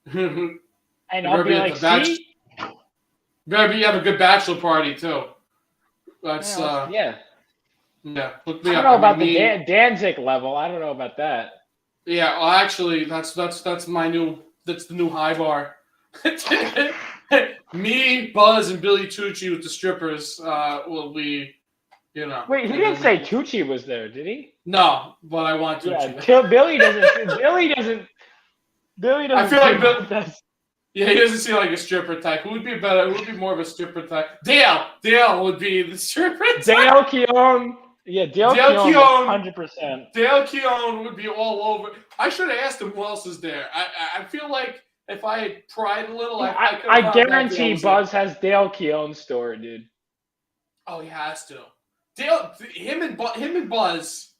And You I'll better be at like, the bach- see. have a good bachelor party too. That's Yeah. yeah. Look I me don't up. know about mean, the Danzig level. I don't know about that. Yeah, well, actually, that's the new high bar. Me, Buzz, and Billy Tucci with the strippers will be, Wait, he didn't say Tucci was there, did he? No, but I want Tucci. Yeah, Billy doesn't. Billy doesn't. I feel like seem that's- Yeah, he doesn't seem like a stripper type. Who would be better? Who would be more of a stripper type? Dale would be the stripper type. Dale Keown. Yeah, Dale Keown, 100%. Dale Keown would be all over. I should have asked him who else is there. I feel like if I had pried a little, I guarantee Buzz has Dale Keown's story, dude. Oh, he has to. Him and Buzz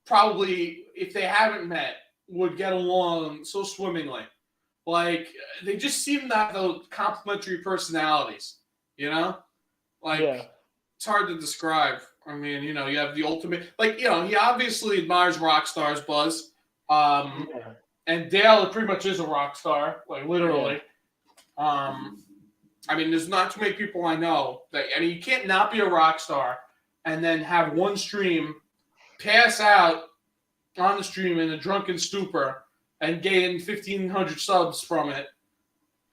probably, if they haven't met, would get along so swimmingly. Like, they just seem to have those complementary personalities, Like, It's hard to describe. I mean, you have the ultimate, he obviously admires rock stars, Buzz. And Dale pretty much is a rock star, like literally. Yeah. I mean, there's not too many people I know you can't not be a rock star and then have one stream, pass out on the stream in a drunken stupor and gain 1,500 subs from it.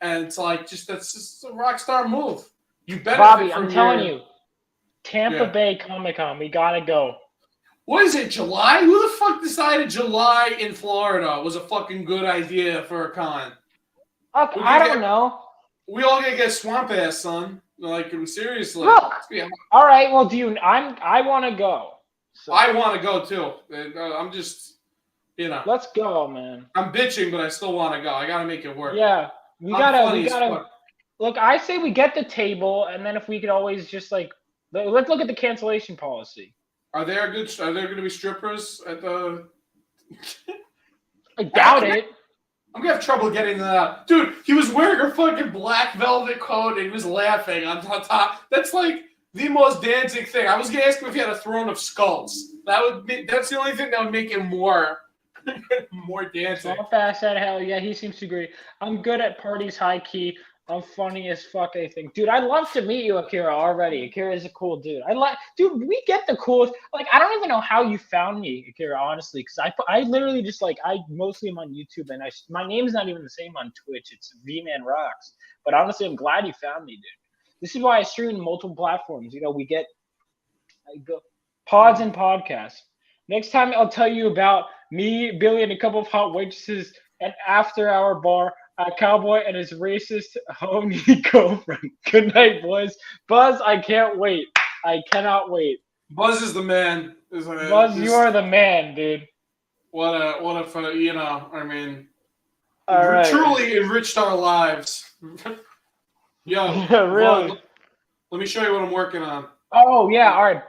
And it's like, that's just a rock star move. You benefit Bobby, from I'm telling you. Tampa Bay Comic-Con, we gotta go. What is it, July? Who the fuck decided July in Florida was a fucking good idea for a con? I don't know. We all gonna get swamp ass, son. Like, seriously. Look. All right, well, I want to go. So. I want to go too. I'm just, Let's go, man. I'm bitching, but I still want to go. I gotta make it work. Yeah, we gotta. Look, I say we get the table, and then if we could always just let's look at the cancellation policy. Are there going to be strippers at the? I doubt it. I'm gonna have trouble getting that out. Dude, he was wearing a fucking black velvet coat and he was laughing on top. That's like the most Danzig thing. I was gonna ask him if he had a throne of skulls. That's the only thing that would make him more Danzig. All fast at hell. Yeah, he seems to agree. I'm good at parties, high key. I'm funny as fuck, I think. Dude, I'd love to meet you, Akira, already. Akira is a cool dude. Dude, we get the coolest. I don't even know how you found me, Akira, honestly, because I literally just, I mostly am on YouTube, and my name's not even the same on Twitch. It's V-Man Rocks. But honestly, I'm glad you found me, dude. This is why I stream on multiple platforms. We get pods and podcasts. Next time, I'll tell you about me, Billy, and a couple of hot waitresses at after-hour bar. A cowboy and his racist homie girlfriend. Good night, boys. Buzz, I can't wait. I cannot wait. Buzz is the man. Buzz, you are the man, dude. What a I mean, all right. Truly enriched our lives. Yo, yeah, really. Buzz, let me show you what I'm working on. Oh yeah, all right.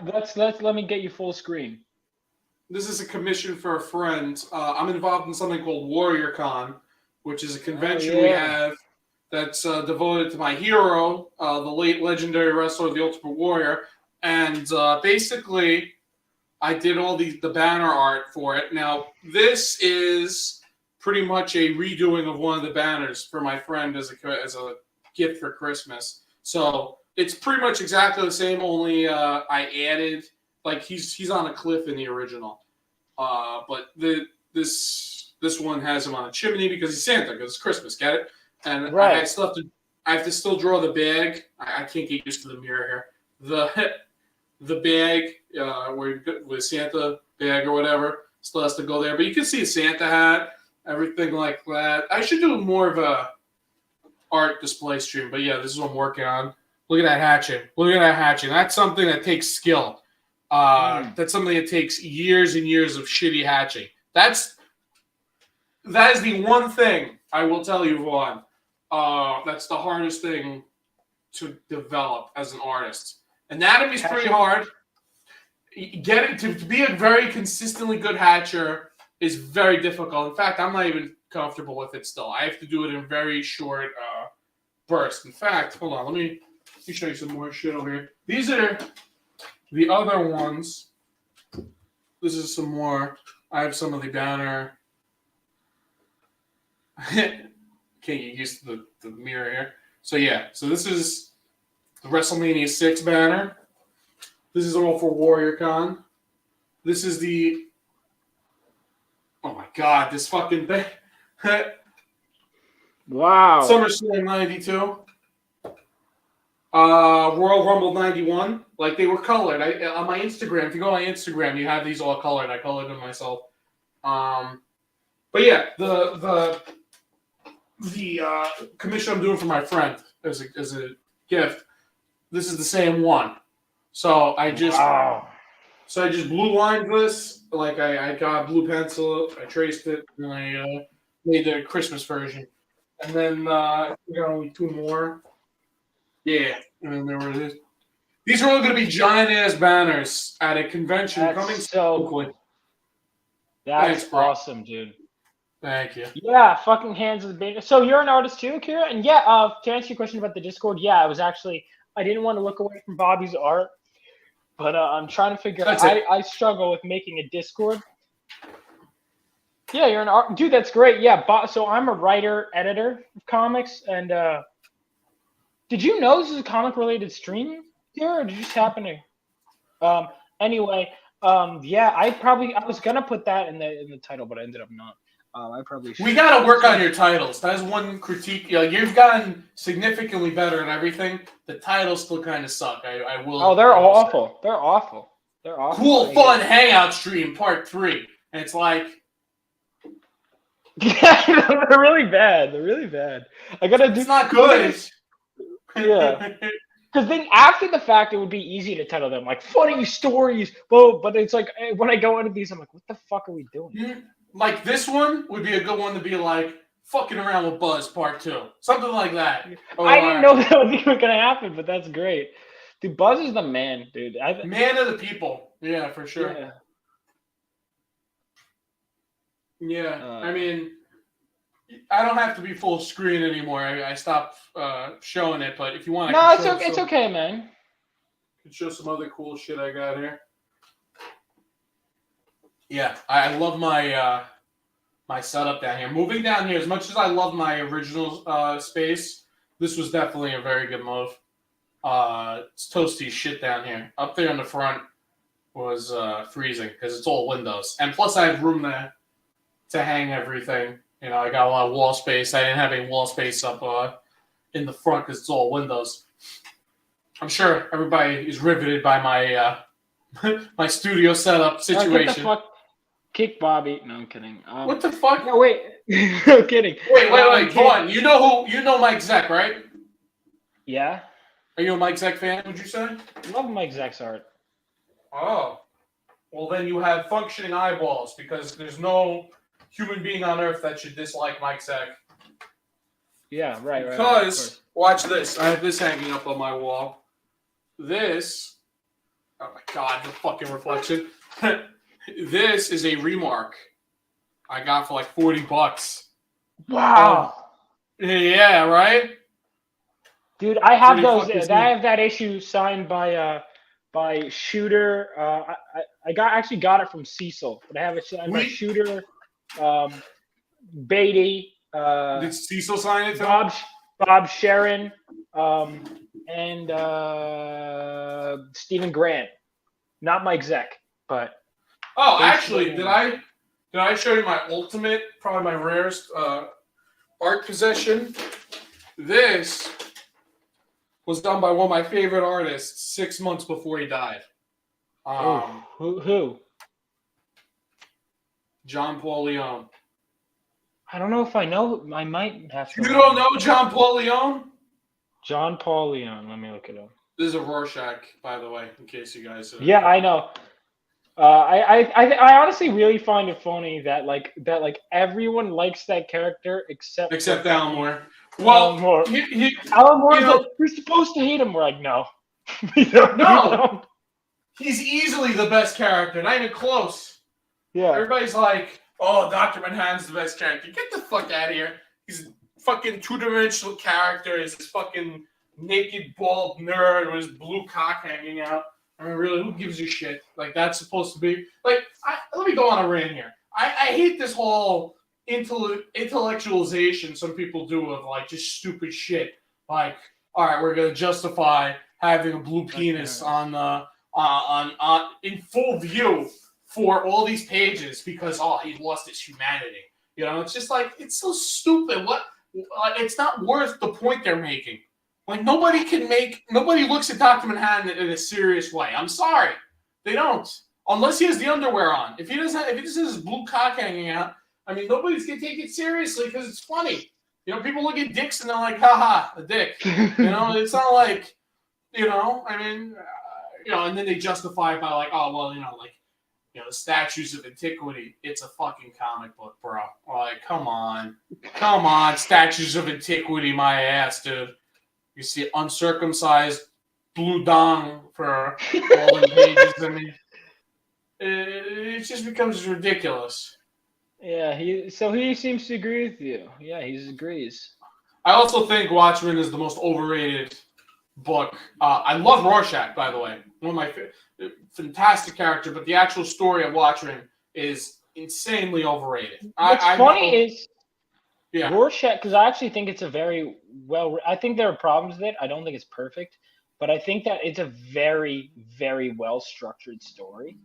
Let me get you full screen. This is a commission for a friend. I'm involved in something called Warrior Con, which is a convention we have that's devoted to my hero, the late legendary wrestler, the Ultimate Warrior. And basically, I did all the banner art for it. Now, this is pretty much a redoing of one of the banners for my friend as a gift for Christmas. So it's pretty much exactly the same, only I added, he's on a cliff in the original. But this one has him on a chimney because he's Santa, because it's Christmas, get it? And right. I have to still draw the bag. I can't get used to the mirror here. the bag, where with Santa bag or whatever, still has to go there. But you can see a Santa hat, everything like that. I should do more of a art display stream, but yeah, this is what I'm working on. Look at that hatching. Look at that hatching. That's something that takes skill. That's something that takes years and years of shitty hatching. That is the one thing I will tell you, Vaughn. That's the hardest thing to develop as an artist. Anatomy is pretty hard. Getting to be a very consistently good hatcher is very difficult. In fact, I'm not even comfortable with it still. I have to do it in very short bursts. In fact, hold on, let me show you some more shit over here. These are the other ones. This is some more. I have some of the banner. Can't get used to the mirror here. So yeah, so this is the WrestleMania 6 banner. This is all for WarriorCon. This is the... Oh my god, this fucking thing. Wow. SummerSlam 92. Royal Rumble 91. Like, they were colored. On my Instagram, if you go on my Instagram, you have these all colored. I colored them myself. But yeah, the commission I'm doing for my friend as a gift, this is the same one. So I just blue lined this. Like I got a blue pencil, I traced it, and I made the Christmas version. And then we got only 2 more. Yeah, and then there were this. These are all going to be giant ass banners at a convention coming so soon. That's Thanks, bro. awesome, dude. Thank you. Yeah, fucking hands of the baby. So you're an artist too, Kira? And yeah, to answer your question about the Discord, yeah, I didn't want to look away from Bobby's art, but I'm trying to figure out. I struggle with making a Discord. Yeah, you're an art dude. That's great. Yeah, so I'm a writer, editor of comics, and did you know this is a comic-related stream here, or did you just happen to? Anyway, yeah, I was gonna put that in the title, but I ended up not. I probably should. We gotta work on your titles. That is one critique. You've gotten significantly better at everything. The titles still kind of suck. I will. Oh, they're awful. They're awful. They're awful. Cool, fun hangout stream part 3, and it's like. Yeah, they're really bad. They're really bad. I gotta do. It's not good. Yeah. Because then after the fact, it would be easy to title them like funny stories. Well, but it's like when I go into these, I'm like, what the fuck are we doing? Like this one would be a good one to be like fucking around with Buzz part 2, something like that. I didn't know that was even gonna happen, but that's great. Dude, Buzz is the man, dude. Man of the people. Yeah, for sure. Yeah. Yeah, I mean, I don't have to be full screen anymore. I stopped showing it, but if you want, it's okay, man. I can show some other cool shit I got here. Yeah, I love my my setup down here. Moving down here, as much as I love my original space, this was definitely a very good move. It's toasty shit down here. Up there in the front was freezing because it's all windows, and plus I have room to hang everything. You know, I got a lot of wall space. I didn't have any wall space up in the front because it's all windows. I'm sure everybody is riveted by my my studio setup situation. Get the fuck, kick Bobby. No, I'm kidding. What the fuck? No, wait. I'm kidding. Wait. Hold on. You know Mike Zeck, right? Yeah. Are you a Mike Zeck fan? Would you say? Love Mike Zeck's art. Oh. Well, then you have functioning eyeballs because there's no human being on earth that should dislike Mike Zeck. Yeah, right. Because, watch this. I have this hanging up on my wall. This, oh my god, the fucking reflection. This is a remark I got for like $40. Wow. Yeah, right? Dude, I have those. Pretty I have that issue signed by Shooter. I actually got it from Cecil, but I have it signed by Shooter, Beatty. Did Cecil sign it? Bob Sharon, and Stephen Grant. Not Mike Zeck, but. Oh, actually, did I show you my ultimate, probably my rarest art possession? This was done by one of my favorite artists 6 months before he died. Who? John Paul Leon. I don't know if I know. I might have to. You don't know John Paul Leon? John Paul Leon. Let me look it up. This is a Rorschach, by the way, in case you guys. Yeah, I know. I honestly really find it funny that everyone likes that character except Alan Moore. Well, Alan Moore. Alan Moore's like, you're supposed to hate him. We're like, no. No. He's easily the best character, not even close. Yeah. Everybody's like, oh, Dr. Manhattan's the best character. Get the fuck out of here. He's a fucking two-dimensional character. He's this fucking naked, bald nerd with his blue cock hanging out. I mean, really, who gives a shit? Like, that's supposed to be... Like, let me go on a rant here. I hate this whole intellectualization some people do of, like, just stupid shit. Like, all right, we're going to justify having a blue penis on in full view for all these pages because, he lost his humanity. You know, it's just like, it's so stupid. It's not worth the point they're making. Like, nobody looks at Dr. Manhattan in a serious way. I'm sorry. They don't. Unless he has the underwear on. If he just has his blue cock hanging out, I mean, nobody's going to take it seriously because it's funny. You know, people look at dicks and they're like, haha, a dick. You know, it's not like, I mean, and then they justify it by like, oh, well, the statues of antiquity, it's a fucking comic book, bro. Like, come on. Statues of antiquity, my ass, dude. You see uncircumcised blue dong for all the pages. I mean, it just becomes ridiculous. Yeah, he seems to agree with you. Yeah, he agrees. I also think Watchmen is the most overrated book. I love Rorschach, by the way. One of my fantastic character, but the actual story of Watchmen is insanely overrated. What's funny is Yeah. Rorschach, because I actually think it's a very I think there are problems with it. I don't think it's perfect, but I think that it's a very, very well structured story.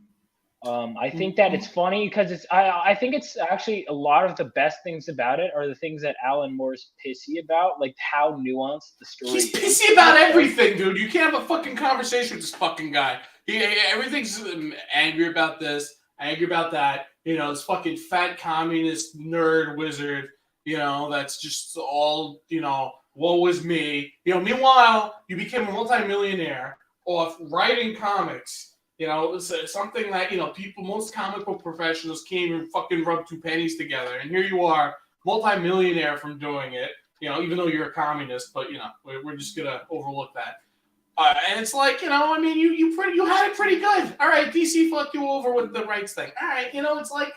I think that it's funny because I think it's actually a lot of the best things about it are the things that Alan Moore's pissy about, like how nuanced the story is. He's pissy about everything, dude. You can't have a fucking conversation with this fucking guy. Everything's angry about this, angry about that. This fucking fat communist nerd wizard. That's just all, woe is me. Meanwhile, you became a multimillionaire off writing comics. It's something that, most comic book professionals can't even fucking rub two pennies together. And here you are, multimillionaire from doing it, even though you're a communist, but, we're just going to overlook that. And it's like, you had it pretty good. All right, DC fucked you over with the rights thing. All right, it's like,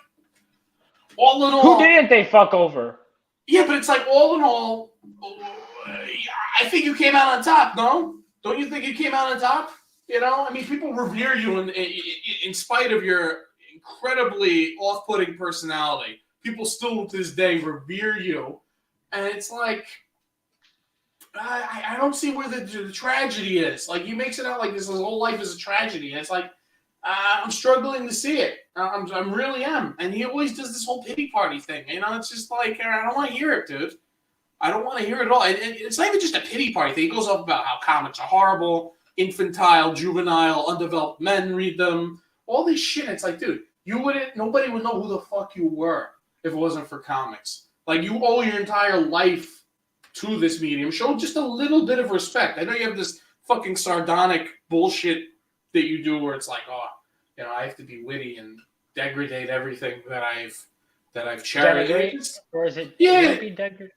all in all. Who didn't they fuck over? Yeah, but it's like all in all, I think you came out on top, no? Don't you think you came out on top? People revere you in spite of your incredibly off-putting personality. People still to this day revere you. And it's like, I don't see where the tragedy is. Like, he makes it out like his whole life is a tragedy. And it's like, I'm struggling to see it. I really am. And he always does this whole pity party thing. It's just like, I don't want to hear it, dude. I don't want to hear it at all. And it's not even just a pity party thing. He goes off about how comics are horrible, infantile, juvenile, undeveloped men read them. All this shit. It's like, dude, nobody would know who the fuck you were if it wasn't for comics. Like, you owe your entire life to this medium. Show just a little bit of respect. I know you have this fucking sardonic bullshit that you do where it's like, I have to be witty and degrade everything that I've cherished. Or is it? Yeah. Would it be degradate?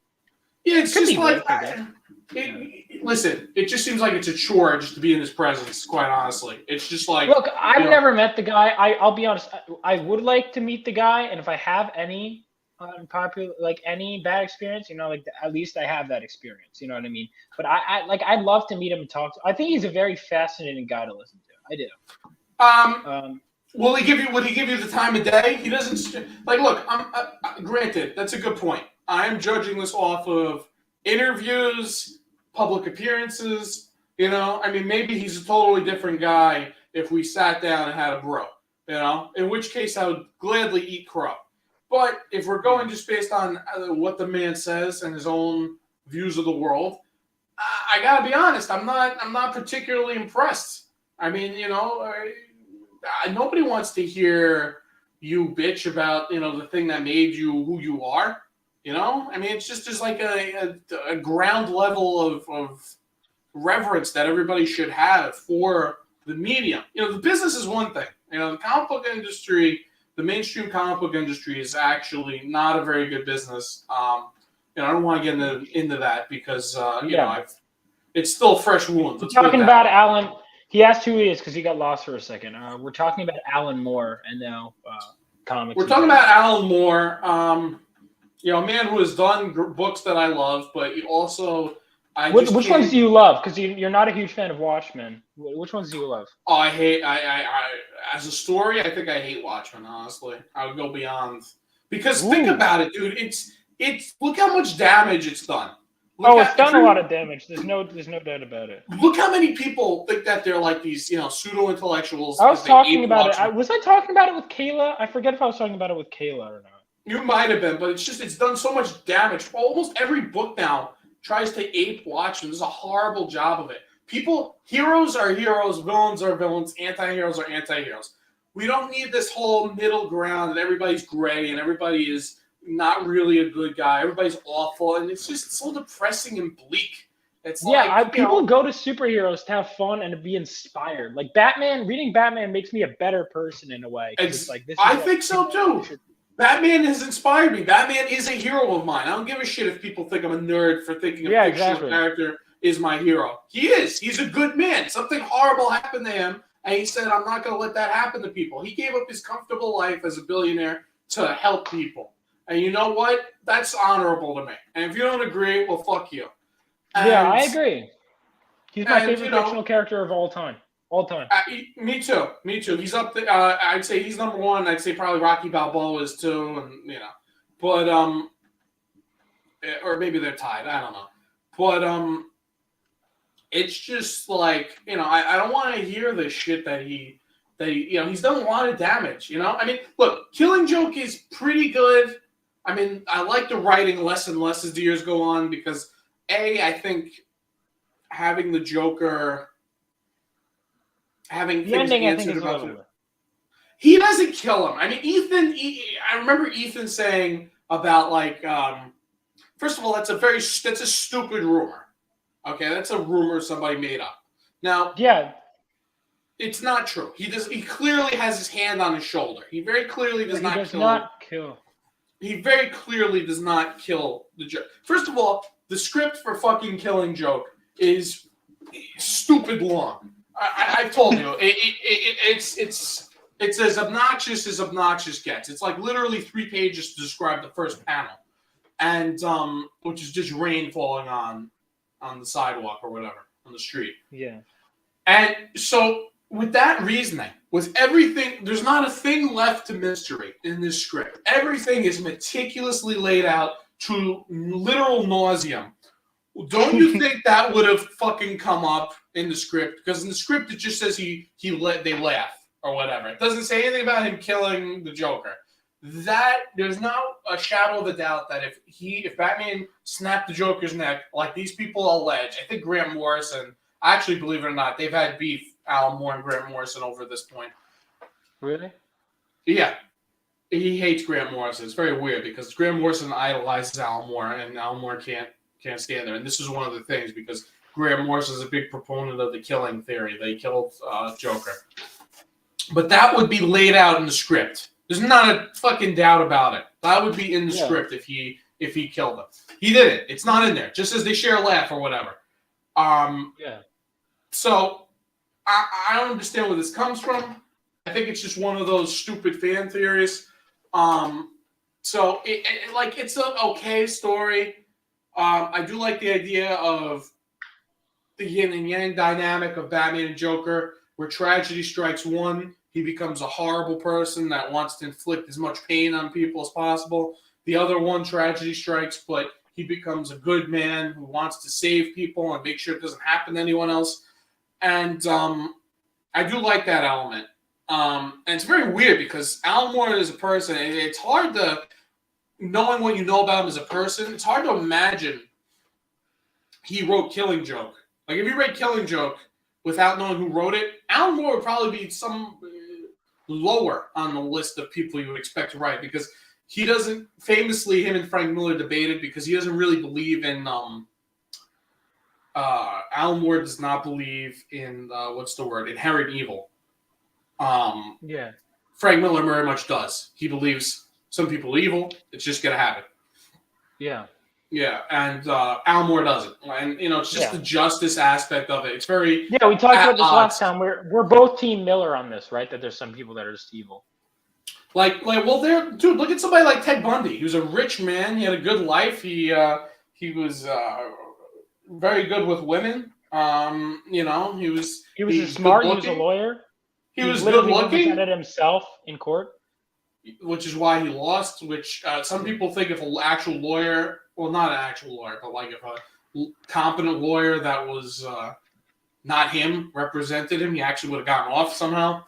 Yeah, it's just like, listen, it just seems like it's a chore just to be in his presence, quite honestly. It's just like... Look, I've never met the guy. I'll be honest. I would like to meet the guy, and if I have any unpopular, any bad experience, at least I have that experience. You know what I mean? But I'd love to meet him and talk to. I think he's a very fascinating guy to listen to. I do. Would he give you the time of day? He doesn't look. Granted, that's a good point. I'm judging this off of interviews, public appearances. Maybe he's a totally different guy if we sat down and had a bro. In which case I would gladly eat crow. But if we're going just based on what the man says and his own views of the world, I gotta be honest. I'm not particularly impressed. nobody wants to hear you bitch about, the thing that made you who you are. I mean, it's just like a ground level of reverence that everybody should have for the medium. The business is one thing. The comic book industry, the mainstream comic book industry is actually not a very good business. I don't want to get into that because, it's still fresh wounds. We're talking about Alan. He asked who he is because he got lost for a second. We're talking about Alan Moore and now comics. We're talking about Alan Moore, a man who has done books that I love, but he also... Which ones do you love? Because you're not a huge fan of Watchmen. Which ones do you love? Oh, I hate. I as a story, I think I hate Watchmen. Honestly, I would go beyond because think about it, dude. It's look how much damage it's done. It's done a lot of damage. There's no doubt about it. Look how many people think that they're like these, pseudo intellectuals. I was talking about it. Was I talking about it with Kayla? I forget if I was talking about it with Kayla or not. You might have been, but it's done so much damage. Almost every book now tries to ape Watchmen. Does a horrible job of it. Heroes are heroes, villains are villains, anti-heroes are anti-heroes. We don't need this whole middle ground that everybody's gray and everybody is not really a good guy. Everybody's awful, and it's just so depressing and bleak. It's people go to superheroes to have fun and to be inspired. Like Batman, reading Batman makes me a better person in a way. It's like I think so too. Batman has inspired me. Batman is a hero of mine. I don't give a shit if people think I'm a nerd for thinking a fictional character is my hero. He is. He's a good man. Something horrible happened to him, and he said, I'm not going to let that happen to people. He gave up his comfortable life as a billionaire to help people. And you know what? That's honorable to me. And if you don't agree, well, fuck you. And, I agree. He's my favorite fictional character of all time. All time. Me too. He's up there. I'd say he's number one. I'd say probably Rocky Balboa is two, and but or maybe they're tied. I don't know. But it's just like I don't want to hear the shit that he's done a lot of damage. I mean, look, Killing Joke is pretty good. I mean, I like the writing less and less as the years go on because I think having the Joker. Having things answered about him. He doesn't kill him. I mean, Ethan. I remember Ethan saying about first of all, that's a stupid rumor. Okay, that's a rumor somebody made up. Now, it's not true. He clearly has his hand on his shoulder. He very clearly does not kill. He very clearly does not kill the Joker. First of all, the script for fucking Killing Joke is stupid long. I've told you, it's as obnoxious gets. It's like literally 3 pages to describe the first panel, and which is just rain falling on the sidewalk or whatever on the street. Yeah. And so with that reasoning, with everything, there's not a thing left to mystery in this script. Everything is meticulously laid out to literal nauseum. Don't you think that would have fucking come up in the script? Because in the script it just says they laugh or whatever. It doesn't say anything about him killing the Joker. That there's not a shadow of a doubt that if Batman snapped the Joker's neck like these people allege, I think Grant Morrison, actually believe it or not, they've had beef, Alan Moore and Grant Morrison over this point. Really? Yeah. He hates Grant Morrison. It's very weird because Grant Morrison idolizes Alan Moore and Alan Moore can't stand there. And this is one of the things because Grant Morrison is a big proponent of the killing theory. They killed Joker. But that would be laid out in the script. There's not a fucking doubt about it. That would be in the script if he killed him. He didn't. It's not in there. Just as they share a laugh or whatever. So I don't understand where this comes from. I think it's just one of those stupid fan theories. So it's an okay story. I do like the idea of the yin and yang dynamic of Batman and Joker, where tragedy strikes one, he becomes a horrible person that wants to inflict as much pain on people as possible. The other one, tragedy strikes, but he becomes a good man who wants to save people and make sure it doesn't happen to anyone else. And I do like that element. And it's very weird because Alan Moore is a person, and it's hard to, knowing what you know about him as a person, it's hard to imagine he wrote Killing Joke. Like, if you read Killing Joke without knowing who wrote it, Alan Moore would probably be lower on the list of people you would expect to write because he doesn't. Famously, him and Frank Miller debated because he doesn't really believe in. Alan Moore does not believe in inherent evil. Yeah. Frank Miller very much does. He believes some people are evil. It's just gonna happen. Yeah. Yeah, and Alan Moore doesn't. And it's just the justice aspect of it. It's very we talked about this last time. We're both Team Miller on this, right? That there's some people that are just evil. Like, dude, look at somebody like Ted Bundy. He was a rich man. He had a good life. He was very good with women. He was smart. He was a lawyer. He was good looking. Represented himself in court, which is why he lost. Which some people think if an actual lawyer, well, not an actual lawyer, but like if a competent lawyer that was not him represented him, he actually would have gotten off somehow.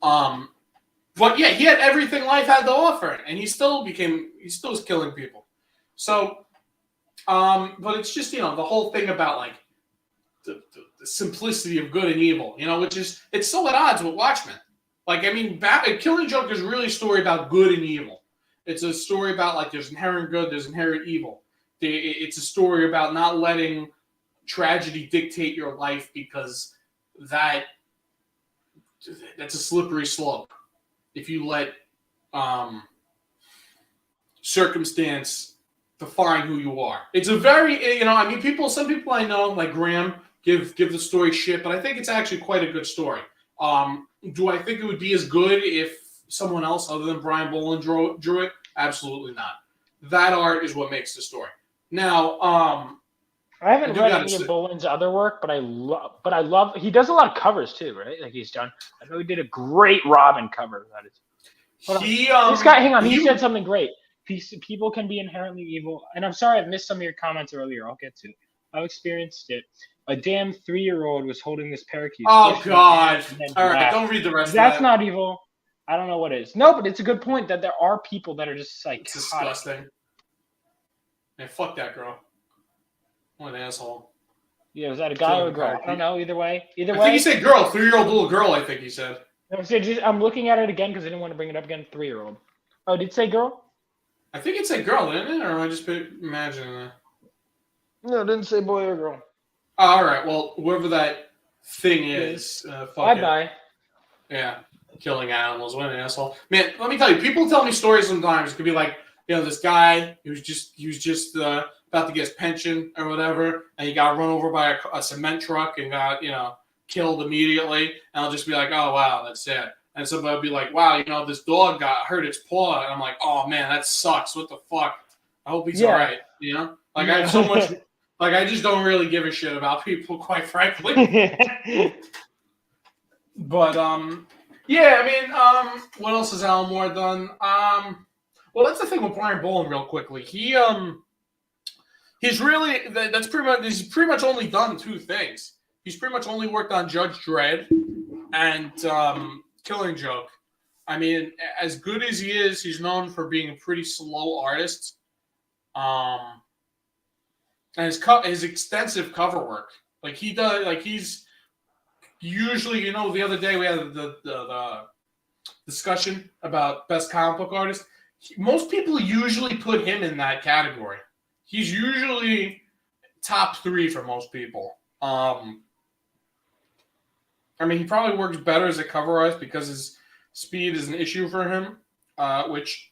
But yeah, he had everything life had to offer, and he still was killing people. So, but it's just the whole thing about like the simplicity of good and evil, which is it's so at odds with Watchmen. Like, I mean, Killing Joke is really a story about good and evil. It's a story about like there's inherent good, there's inherent evil. It's a story about not letting tragedy dictate your life because that's a slippery slope. If you let circumstance define who you are, it's a very some people I know like Graham give the story shit, but I think it's actually quite a good story. Do I think it would be as good if someone else other than Brian Boland drew it? Absolutely not. That art is what makes the story. Now, I haven't read any of Boland's other work, but I love. He does a lot of covers too, right? Like he's done. I know he did a great Robin cover. This guy, hang on. He said something great. People can be inherently evil, and I'm sorry I've missed some of your comments earlier. I'll get to it. I've experienced it. A damn 3-year-old was holding this parakeet. Oh God! All right, don't read the rest. That's not evil. I don't know what is. No, but it's a good point that there are people that are just psychotic. It's disgusting. Man, fuck that girl. What an asshole. Yeah, was that a guy or a girl? I don't know. Either way. I think he said girl. 3-year-old little girl, I think he said. I'm looking at it again because I didn't want to bring it up again. 3-year-old. Oh, did it say girl? I think it said girl, didn't it? Or am I just imagining that? No, it didn't say boy or girl. Oh, all right. Well, whoever that thing is, bye. Yeah. Killing animals. What an asshole. Man, let me tell you, people tell me stories sometimes. It could be like, this guy, he was just about to get his pension or whatever, and he got run over by a cement truck and got, killed immediately. And I'll just be like, oh, wow, that's sad. And somebody will be like, wow, this dog got hurt its paw. And I'm like, oh, man, that sucks. What the fuck? I hope he's all right. I have so much, I just don't really give a shit about people, quite frankly. But, yeah, I mean, what else has Alan Moore done? Well, that's the thing with Brian Boland, real quickly. He's pretty much only done 2 things. He's pretty much only worked on Judge Dredd and Killing Joke. I mean, as good as he is, he's known for being a pretty slow artist. And his extensive cover work, like he does, like he's usually, the other day we had the discussion about best comic book artist. Most people usually put him in that category. He's usually top 3 for most people. I mean, he probably works better as a cover artist because his speed is an issue for him, which,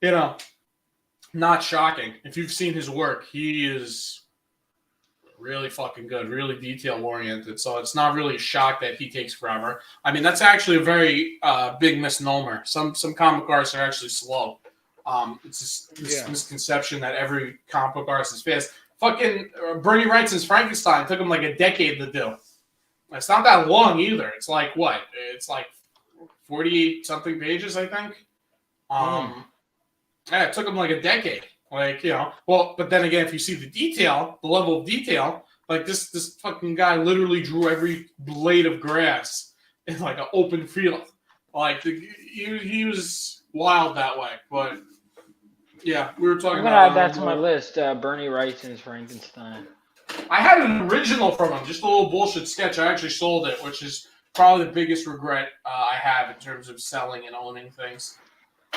not shocking. If you've seen his work, he is really fucking good, really detail-oriented, so it's not really a shock that he takes forever. I mean, that's actually a very big misnomer. Some comic artists are actually slow. It's just this misconception that every comic book artist is fast. Fucking Bernie Wrightson's Frankenstein took him like a decade to do. It's not that long either. It's like, what? It's like 40-something pages, I think. Yeah, it took him like a decade. Like, but then again, if you see the level of detail, like this fucking guy literally drew every blade of grass in like an open field. Like, he was wild that way. But yeah, we were talking about. I'm gonna add that to my list. Bernie Wrightson's Frankenstein. I had an original from him, just a little bullshit sketch. I actually sold it, which is probably the biggest regret I have in terms of selling and owning things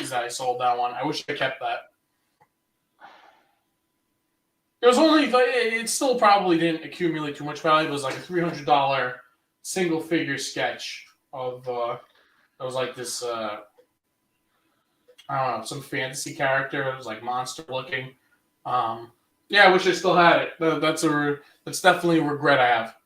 is that I sold that one. I wish I kept that. It was only, it still probably didn't accumulate too much value. It was like a $300 single figure sketch of, it was like this, I don't know, some fantasy character. It was like monster looking. Yeah, I wish I still had it. That's definitely a regret I have.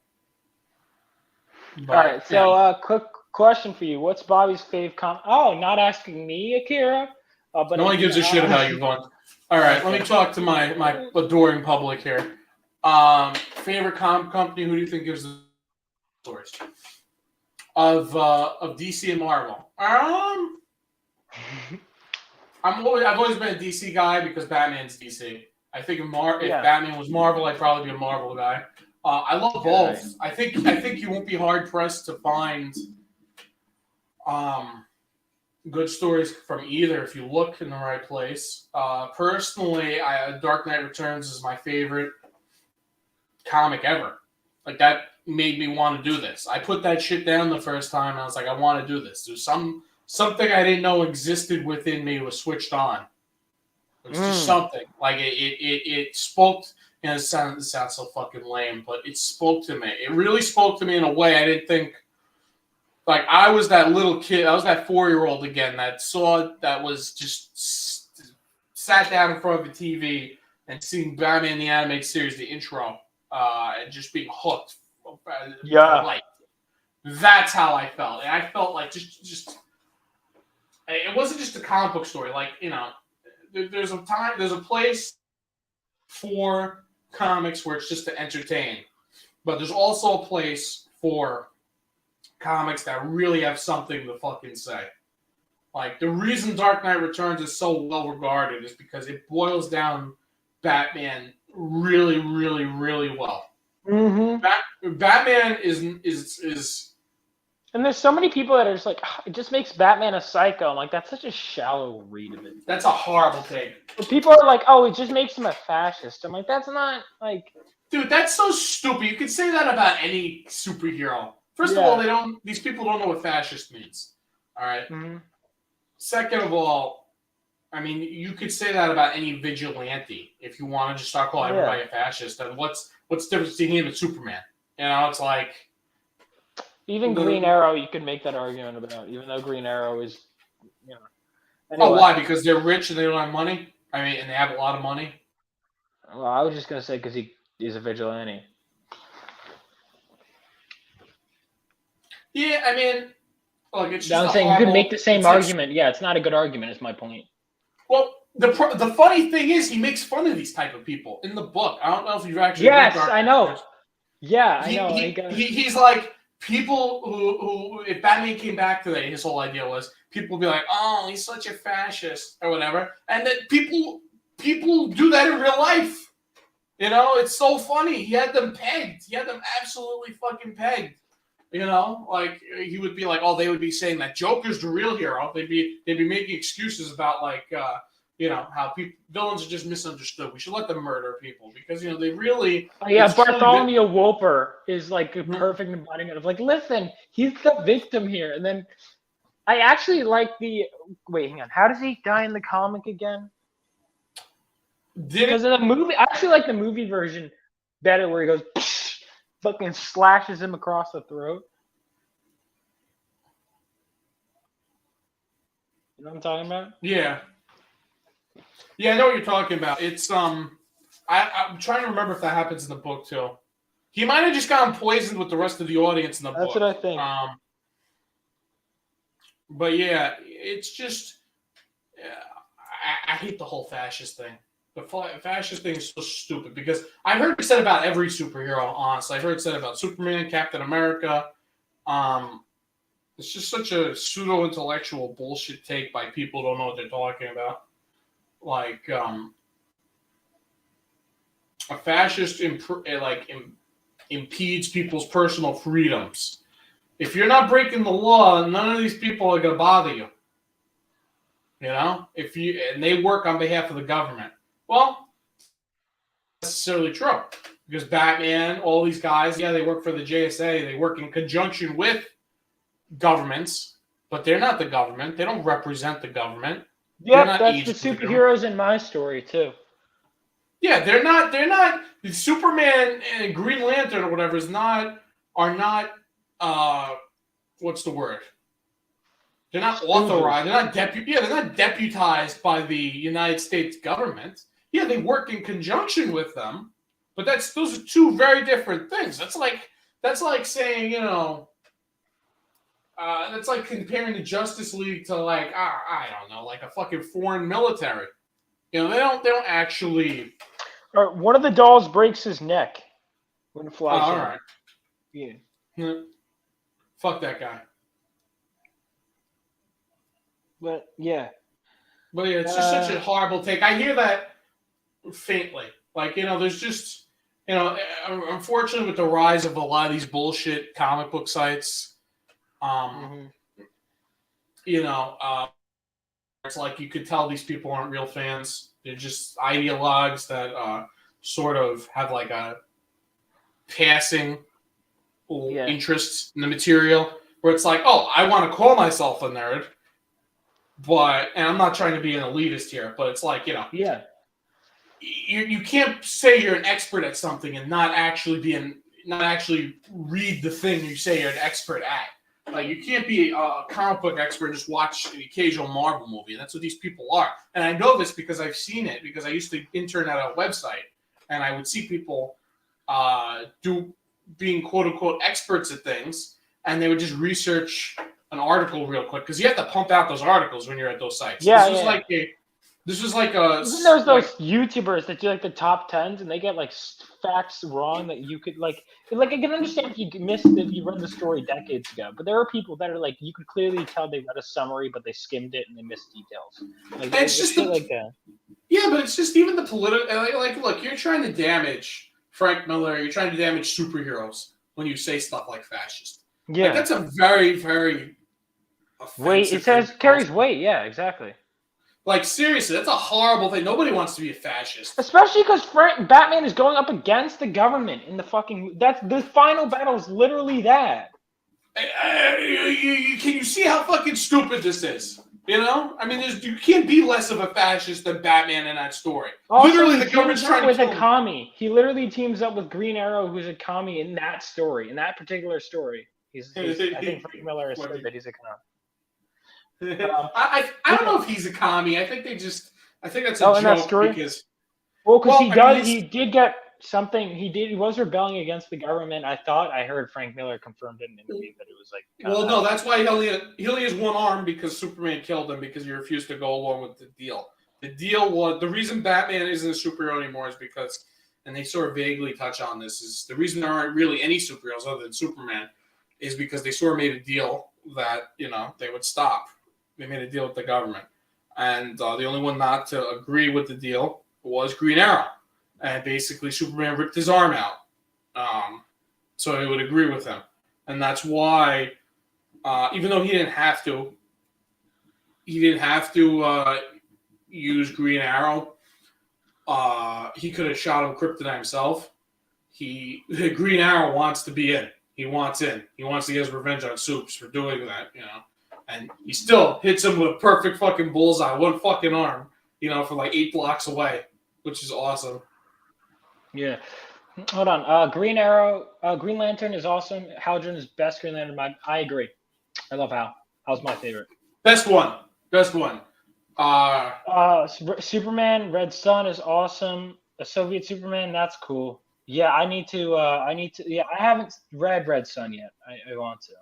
But, All right, so quick question for you: what's Bobby's fave Oh, not asking me, Akira. But no one gives a shit about you, Vaughn. All right, let me talk to my adoring public here. Favorite comic company? Who do you think gives the stories of DC and Marvel? I've always been a DC guy because Batman's DC. I think if Batman was Marvel, I'd probably be a Marvel guy. I love both. Right. I think you won't be hard pressed to find good stories from either if you look in the right place. Personally, Dark Knight Returns is my favorite comic ever. Like, that made me want to do this. I put that shit down the first time, and I was like, I want to do this. There's something I didn't know existed within me was switched on. It was just something. Like, it spoke. You know, it sounds so fucking lame, but it spoke to me. It really spoke to me in a way I didn't think. Like, I was that little kid. I was that 4-year-old again that was just sat down in front of the TV and seeing Batman the Animated Series, the intro, and just being hooked. Yeah. Like, that's how I felt. And I felt like just it wasn't just a comic book story. Like, you know, there's a place for comics where it's just to entertain, but there's also a place for comics that really have something to fucking say. Like, the reason Dark Knight Returns is so well regarded is because it boils down Batman really, really, really well. Mm-hmm. Batman is. And there's so many people that are just like, it just makes Batman a psycho. I'm like, that's such a shallow read of it. That's a horrible take. But people are like, oh, it just makes him a fascist. I'm like, that's not like. Dude, that's so stupid. You could say that about any superhero. First of all, these people don't know what fascist means. All right. Mm-hmm. Second of all, I mean, you could say that about any vigilante if you want to just start calling everybody a fascist. And what's the difference between him and Superman? You know, it's like. Even Green Arrow, you could make that argument about, even though Green Arrow is, you know. Anyway. Oh, why? Because they're rich and they don't have money? I mean, and they have a lot of money? Well, I was just going to say because he is a vigilante. Yeah, I mean, look, it's just I'm saying you could make the same argument. Yeah, it's not a good argument, is my point. Well, the funny thing is he makes fun of these type of people in the book. I don't know if you've actually read Dark I know. Yeah, I know. He's like, people who, if Batman came back today, his whole idea was people would be like, oh, he's such a fascist or whatever. And that people do that in real life. You know, it's so funny. He had them pegged. He had them absolutely fucking pegged. You know, like, he would be like, oh, they would be saying that Joker's the real hero. They'd be making excuses about, like, you know, how villains are just misunderstood. We should let them murder people because, you know, they really. Oh, yeah, Bartholomew Wolper is like a perfect embodiment of, like, listen, he's the victim here. And then I actually like wait, hang on. How does he die in the comic again? Because in the movie, I actually like the movie version better where he goes, fucking slashes him across the throat. You know what I'm talking about? Yeah. Yeah, I know what you're talking about. It's I'm trying to remember if that happens in the book too. He might have just gotten poisoned with the rest of the audience in the book. That's what I think. But yeah, it's just I hate the whole fascist thing. The fascist thing is so stupid because I've heard it said about every superhero, honestly. I've heard it said about Superman, Captain America. It's just such a pseudo-intellectual bullshit take by people who don't know what they're talking about. Like, a fascist impedes people's personal freedoms. If you're not breaking the law, none of these people are going to bother you. You know? And they work on behalf of the government. Well, that's necessarily true. Because Batman, all these guys, yeah, they work for the JSA. They work in conjunction with governments, but they're not the government. They don't represent the government. They're Yep, not that's the agents of the government. superheroes in my story too. Yeah, they're not. Superman and Green Lantern or whatever are not. What's the word? They're not authorized. They're not deputized by the United States government. Yeah, they work in conjunction with them, but those are two very different things. That's like saying, that's like comparing the Justice League to like I don't know, like a fucking foreign military. They don't actually. Or one of the dolls breaks his neck when it flies in. All right. Yeah. Fuck that guy. But yeah. But yeah, it's just such a horrible take. I hear that faintly. Like, there's just, unfortunately with the rise of a lot of these bullshit comic book sites, it's like you could tell these people aren't real fans. They're just ideologues that sort of have like a passing interest in the material where it's like, oh, I want to call myself a nerd. And I'm not trying to be an elitist here, but it's like, Yeah. You can't say you're an expert at something and not actually read the thing you say you're an expert at. Like, you can't be a comic book expert and just watch the occasional Marvel movie. And that's what these people are. And I know this because I've seen it, because I used to intern at a website and I would see people being quote unquote experts at things, and they would just research an article real quick, because you have to pump out those articles when you're at those sites. Yeah, this was like a. Isn't there's those YouTubers that do like the top 10s and they get like facts wrong that you could like I can understand if you read the story decades ago, but there are people that are like, you could clearly tell they read a summary but they skimmed it and they missed details. Like, it's just like that. Yeah, but it's just even the political. Like, look, you're trying to damage Frank Miller. You're trying to damage superheroes when you say stuff like fascist. Yeah, like, that's a very, very weight. It says carries weight. Yeah, exactly. Like, seriously, that's a horrible thing. Nobody wants to be a fascist. Especially because Batman is going up against the government in the fucking. That's the final battle is literally that. Can you see how fucking stupid this is? I mean, you can't be less of a fascist than Batman in that story. Also, literally, the government's trying to kill him. Commie. He literally teams up with Green Arrow, who's a commie in that story, in that particular story. I think Frank Miller has said that he's a commie. I don't know if he's a commie. I think that's a joke because. He did get something. He was rebelling against the government. I thought I heard Frank Miller confirmed in an interview that it was like. No, that's why he only has one arm, because Superman killed him because he refused to go along with the deal. The deal was the reason Batman isn't a superhero anymore is because, and they sort of vaguely touch on this, is the reason there aren't really any superheroes other than Superman is because they sort of made a deal that they would stop. They made a deal with the government. And the only one not to agree with the deal was Green Arrow. And basically Superman ripped his arm out. So he would agree with him. And that's why, even though he didn't have to use Green Arrow, he could have shot him kryptonite himself. Green Arrow wants to be in. He wants in. He wants to get his revenge on Supes for doing that, And he still hits him with a perfect fucking bullseye, one fucking arm, from like 8 blocks away, which is awesome. Yeah. Hold on. Green Arrow, Green Lantern is awesome. Hal Jordan's best Green Lantern. I agree. I love Hal. Hal's my favorite. Best one. Superman, Red Sun is awesome. A Soviet Superman, that's cool. Yeah, I need to. Yeah, I haven't read Red Sun yet. I want to.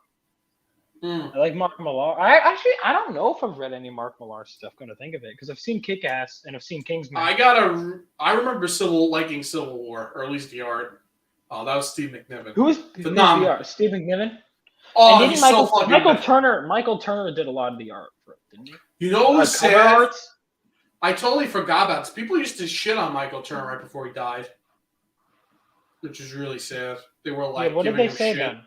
I like Mark Millar. I don't know if I've read any Mark Millar stuff. Going to think of it, because I've seen Kick-Ass and I've seen Kingsman. I remember liking Civil War, or at least the art. Oh, that was Steve McNiven. Who's the art? Steve McNiven. Oh, and he's so fucking Michael Turner. Michael Turner did a lot of the art for it, didn't he? You know what was sad? Arts? I totally forgot about this. People used to shit on Michael Turner right before he died, which is really sad. They were like, what did they say then?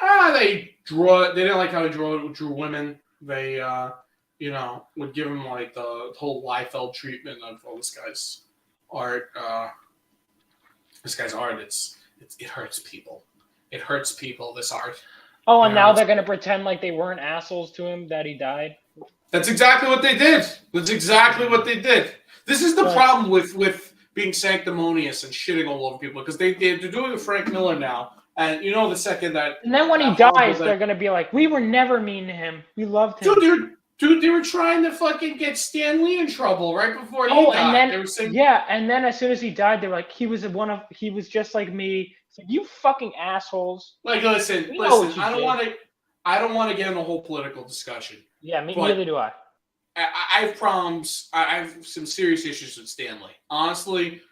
They didn't like how he drew women. They, would give him like the whole Liefeld treatment of this guy's art. It hurts people. It hurts people. This art. Oh, and You now know, they're gonna pretend like they weren't assholes to him that he died. that's exactly what they did. That's exactly what they did. This is the But- problem with being sanctimonious and shitting all over people because they're doing it with Frank Miller now. And you know, the second that And then when he that horrible dies, that- they're gonna be like, "We were never mean to him. We loved him." Dude, they were trying to fucking get Stan Lee in trouble right before he Oh, died. and then They were saying, and then as soon as he died, they were like, "He was just like me." It's like, you fucking assholes. like, listen, We know what you I don't did. want to get in a whole political discussion. Yeah, But- neither do I. I have problems. I have some serious issues with Stanley. Honestly,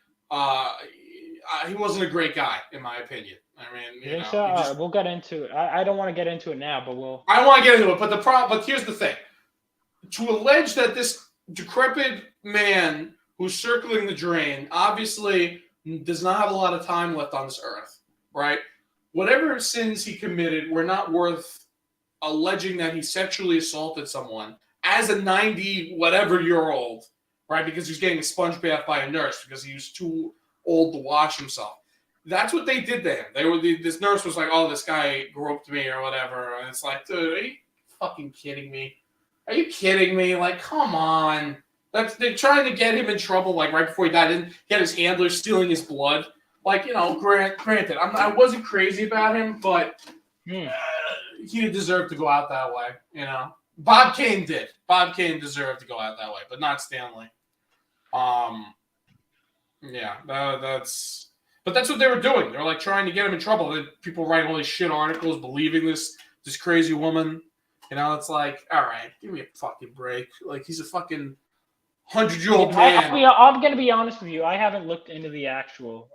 he wasn't a great guy, in my opinion. I mean, You you think know, so? he just- Alright, we'll get into it. I don't want to get into it now, but we'll. I don't want to get into it, but here's the thing: to allege that this decrepit man who's circling the drain obviously does not have a lot of time left on this earth, right? Whatever sins he committed were not worth alleging that he sexually assaulted someone as a 90-whatever-year-old, right? Because he was getting a sponge bath by a nurse because he was too old to wash himself. That's what they did to him. This nurse was like, "Oh, this guy groped me or whatever," and it's like, dude, are you fucking kidding me? Are you kidding me? Like, come on. They're trying to get him in trouble, like right before he died, and get his handler stealing his blood. Like, you know, granted, I wasn't crazy about him, but he deserved to go out that way. You know, Bob Kane did. Bob Kane deserved to go out that way, but not Stanley. Yeah, But that's what they were doing. They're like trying to get him in trouble. People writing all these shit articles, believing this crazy woman. You know, it's like, all right, give me a fucking break. Like, he's a fucking 100-year-old man. I'm gonna be honest with you. I haven't looked into the actual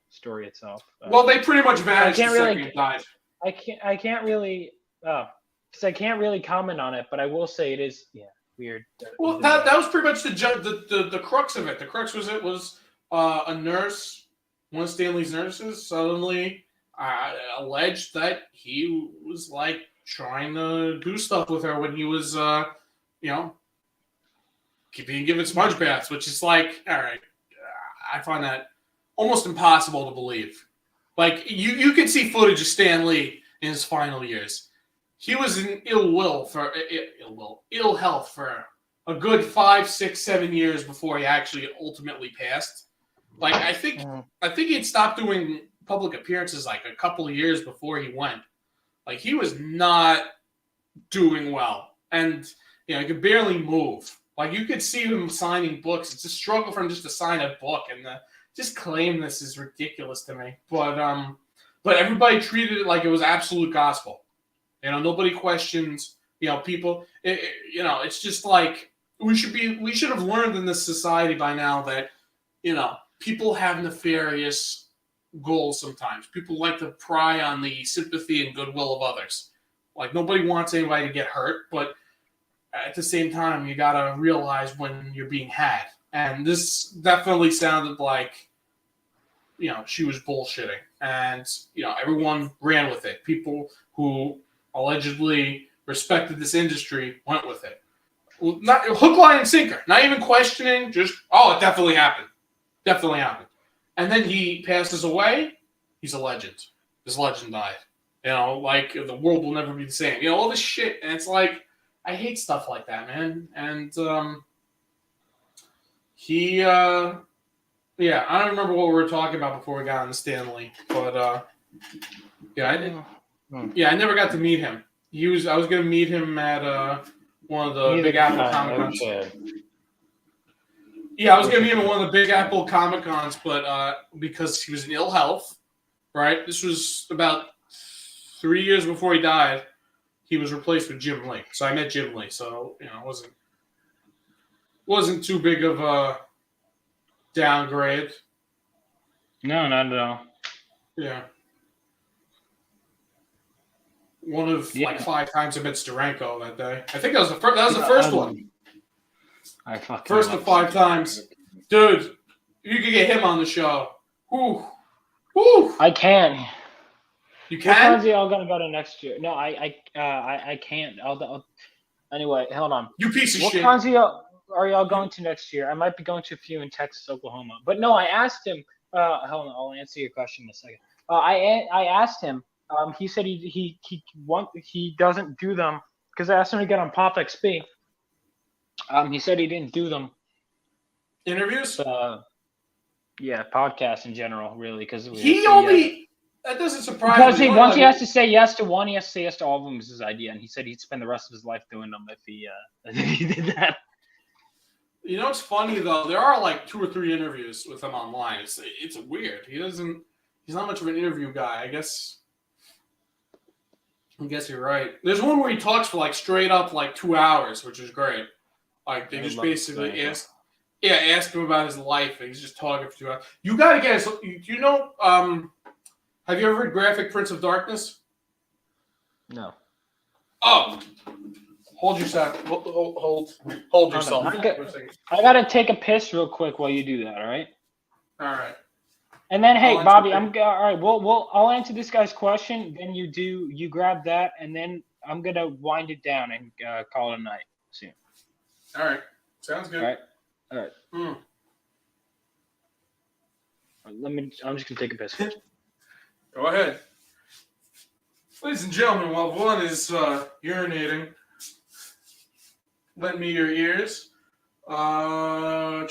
story itself. Well, they pretty much vanished can't the really- second he died. I can't really because I can't really comment on it, but I will say it is weird. Well, that was pretty much the crux of it. The crux was a nurse, one of Stanley's nurses, suddenly alleged that he was like trying to do stuff with her when he was, being given sponge baths, which is like, all right, I find that almost impossible to believe. Like, you can see footage of Stan Lee in his final years. He was in ill health for a good 5, 6, 7 years before he actually ultimately passed. Like, I think he had stopped doing public appearances like a couple of years before he went. Like, he was not doing well, and he could barely move. Like, you could see him signing books. It's a struggle for him just to sign a book, and just claim this is ridiculous to me. But everybody treated it like it was absolute gospel. Nobody questions. People. It's just like we should have learned in this society by now that people have nefarious goals sometimes. People like to pry on the sympathy and goodwill of others. Like, nobody wants anybody to get hurt, but at the same time, you gotta realize when you're being had. And this definitely sounded like, she was bullshitting. And, everyone ran with it. People who allegedly respected this industry went with it. Not hook, line, and sinker. Not even questioning, just, it definitely happened. Definitely happened. And then he passes away. He's a legend. His legend died. Like, the world will never be the same. All this shit. And it's like, I hate stuff like that, man. And I don't remember what we were talking about before we got on Stanley. But, I did. Yeah, I never got to meet him. I was going to meet him at one of the Big Apple Comic Cons. Yeah, I was going to meet him at one of the Big Apple Comic Cons, but because he was in ill health, right? This was about 3 years before he died. He was replaced with Jim Lee. So I met Jim Lee. So, it wasn't too big of a downgrade. No, not at all. Yeah. One of like 5 times I met Steranko that day. I think that was the first. That was the first one. First of 5 times, dude. You could get him on the show. Whew. I can. You What can. cons are y'all gonna go to next year? No, I can't. Anyway, hold on. You piece of What shit. cons are y'all going to next year? I might be going to a few in Texas, Oklahoma. But no, I asked him. Hold on, I'll answer your question in a second. I asked him He said he doesn't do them because I asked him to get on Pop XP. He said he didn't do them. Interviews? Yeah, podcasts in general, really, because that doesn't surprise because me. once he has to say yes to one, he has to say yes to all of them is his idea, and he said he'd spend the rest of his life doing them if he did that. You know what's funny though? There are like 2 or 3 interviews with him online. It's weird. He's not much of an interview guy. I guess you're right. There's one where he talks for like straight up like 2 hours, which is great. Like they just basically ask him about his life, and he's just talking for 2 hours. You gotta guess. You know? Have you ever read Graphic Prince of Darkness? No. Oh. Hold yourself. Hold yourself. I gotta take a piss real quick while you do that. All right. All right. And then, hey, Bobby, all right. I'll answer this guy's question. Then you grab that, and then I'm gonna wind it down and call it a night soon. All right. Sounds good. All right. I'm just gonna take a piss. Go ahead. Ladies and gentlemen, while one is urinating, lend me your ears. Where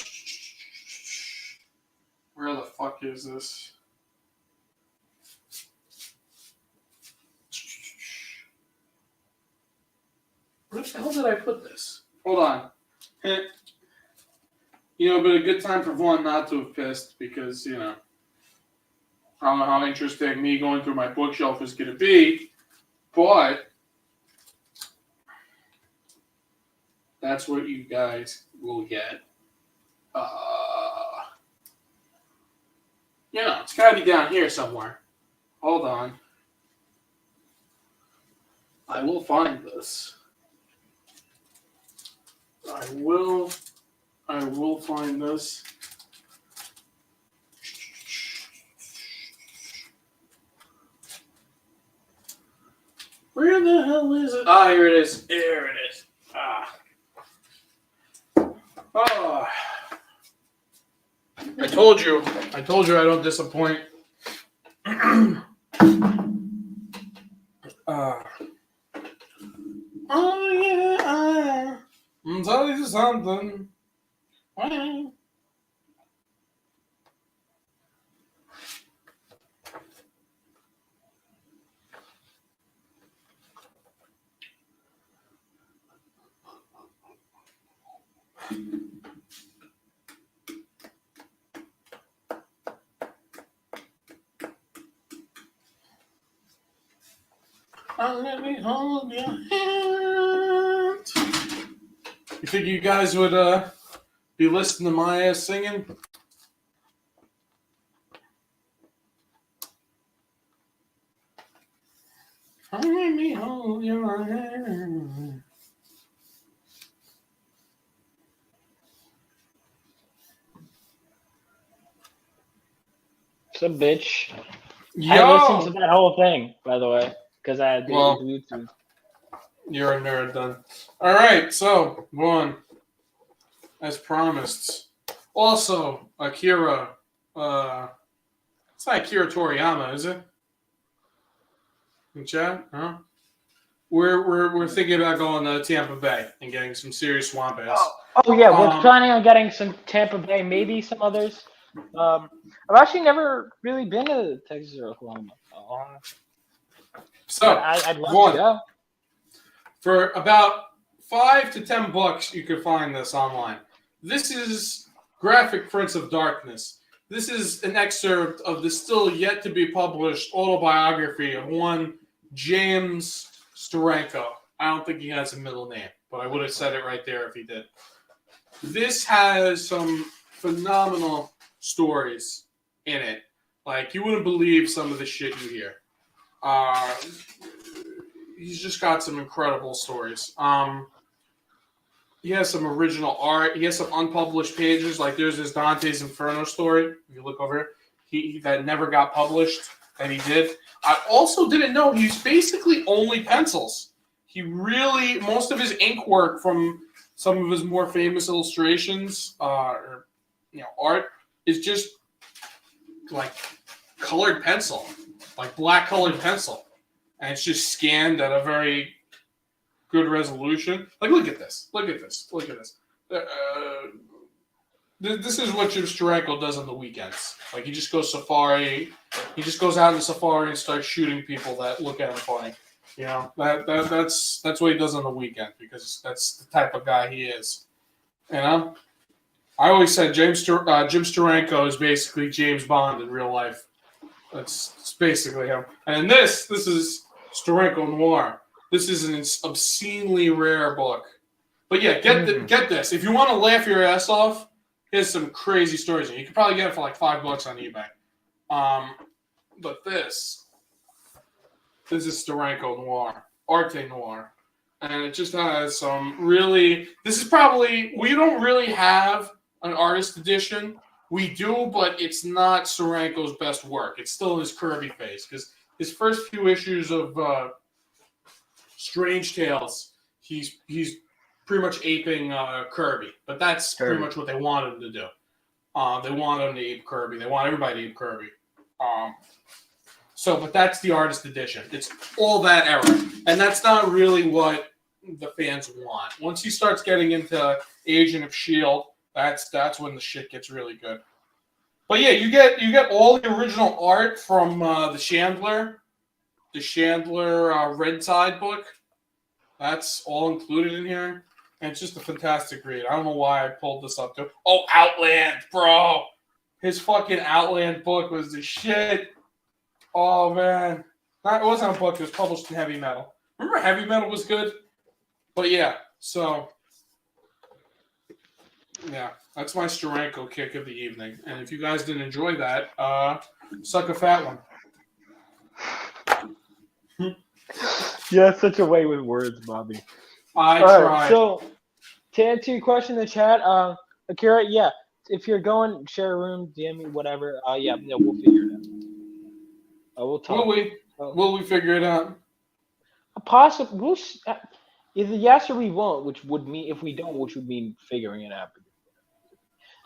the fuck is this? Where the hell did I put this? Hold on. But a good time for Vaughn not to have pissed because, I don't know how interesting me going through my bookshelf is going to be, but that's what you guys will get. It's got to be down here somewhere. Hold on. I will find this. I will find this. Where the hell is it? Ah, here it is. Here it is. Oh. I told you I don't disappoint. Oh yeah, I'm telling you something. Let me hold your hand. You think you guys would be listening to my ass singing? Let me hold your hand. What's up, bitch? Yo! I listened to that whole thing, by the way, because I had YouTube. You're a nerd then. All right, so one, as promised. Also, Akira. It's not Akira Toriyama, is it? In chat, huh? We're thinking about going to Tampa Bay and getting some serious swamp ass. Oh yeah, we're planning on getting some Tampa Bay, maybe some others. I've actually never really been to Texas or Oklahoma. So I'd love to go. For about $5 to $10, you can find this online. This is Graphic Prince of Darkness. This is an excerpt of the still yet to be published autobiography of one James Steranko. I don't think he has a middle name, but I would have said it right there if he did. This has some phenomenal stories in it. Like, you wouldn't believe some of the shit you hear. He's just got some incredible stories. He has some original art. He has some unpublished pages. Like, there's this Dante's Inferno story. If you look over here, that never got published, that he did. I also didn't know he's basically only pencils. Most of his ink work from some of his more famous illustrations, art, is just like colored pencil, like black colored pencil. and it's just scanned at a very good resolution. Like, look at this. Look at this. Look at this. This is what Jim Steranko does on the weekends. Like, he just goes safari. He just goes out in the safari and starts shooting people that look at him funny. You know, that's what he does on the weekend because that's the type of guy he is. You know, I always said Jim Steranko is basically James Bond in real life. That's basically him. And this is Steranko Noir. This is an obscenely rare book. But yeah, get this. If you want to laugh your ass off, here's some crazy stories. You could probably get it for like $5 on eBay. But this is Steranko Noir, Arte Noir. And it just has some really... This is probably... We don't really have an artist edition. We do, but it's not Steranko's best work. It's still his Kirby face. Because his first few issues of Strange Tales, he's pretty much aping Kirby. But that's pretty much what they wanted him to do. They want him to ape Kirby. They want everybody to ape Kirby. But that's the artist edition. It's all that era. And that's not really what the fans want. Once he starts getting into Agent of S.H.I.E.L.D., that's when the shit gets really good. But yeah, you get all the original art from the Chandler Red Tide book. That's all included in here. And it's just a fantastic read. I don't know why I pulled this up too. Oh, Outland, bro. His fucking Outland book was the shit. Oh, man. It wasn't a book. It was published in Heavy Metal. Remember Heavy Metal was good? But yeah, so... Yeah, that's my Steranko kick of the evening. And if you guys didn't enjoy that, suck a fat one. Yeah, such a way with words, Bobby. I tried. Right, so, to answer your question in the chat, Akira, yeah, if you're going, share a room, DM me, whatever, yeah, no, we'll figure it out. We'll talk. Will we figure it out? Possibly. Either yes or we won't, which would mean, if we don't, which would mean figuring it out.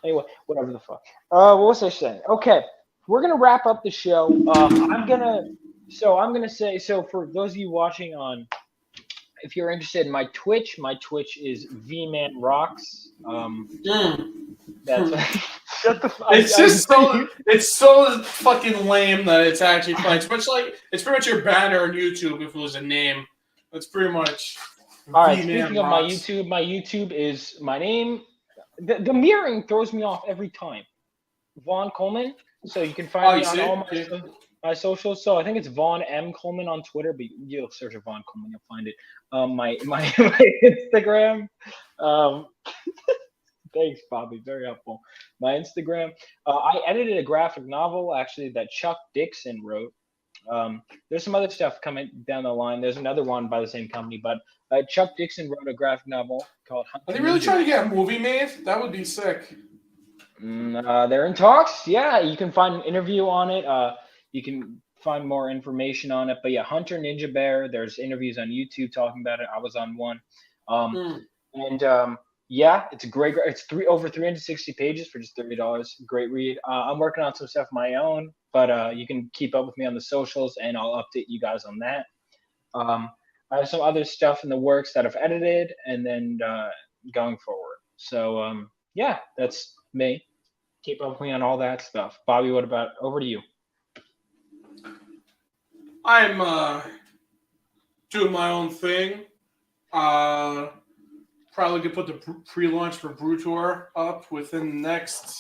Anyway, whatever the fuck. What was I saying? Okay, we're gonna wrap up the show. I'm gonna say, so for those of you watching on, if you're interested in my Twitch is VManRocks. That's shut the fuck. It's so fucking lame that it's actually fun. It's pretty much your banner on YouTube if it was a name. That's pretty much. All right. Speaking of my YouTube is my name. The mirroring throws me off every time. Vaughn Coleman. So you can find me on all my socials. So I think it's Vaughn M. Coleman on Twitter, but you'll search for Vaughn Coleman, you'll find it. My Instagram. Thanks, Bobby. Very helpful. My Instagram. I edited a graphic novel actually that Chuck Dixon wrote. There's some other stuff coming down the line. There's another one by the same company, but Chuck Dixon wrote a graphic novel called Hunter. Are they really trying to get a movie made? That would be sick. They're in talks. Yeah, you can find an interview on it. You can find more information on it. But yeah, Hunter Ninja Bear. There's interviews on YouTube talking about it. I was on one. Yeah, it's a great. It's over 360 pages for just $30. Great read. I'm working on some stuff of my own, but you can keep up with me on the socials, and I'll update you guys on that. I have some other stuff in the works that I've edited, and then going forward. So yeah, that's me. Keep up with me on all that stuff. Bobby, what about over to you? I'm doing my own thing. Probably could put the pre-launch for Brew Tour up within the next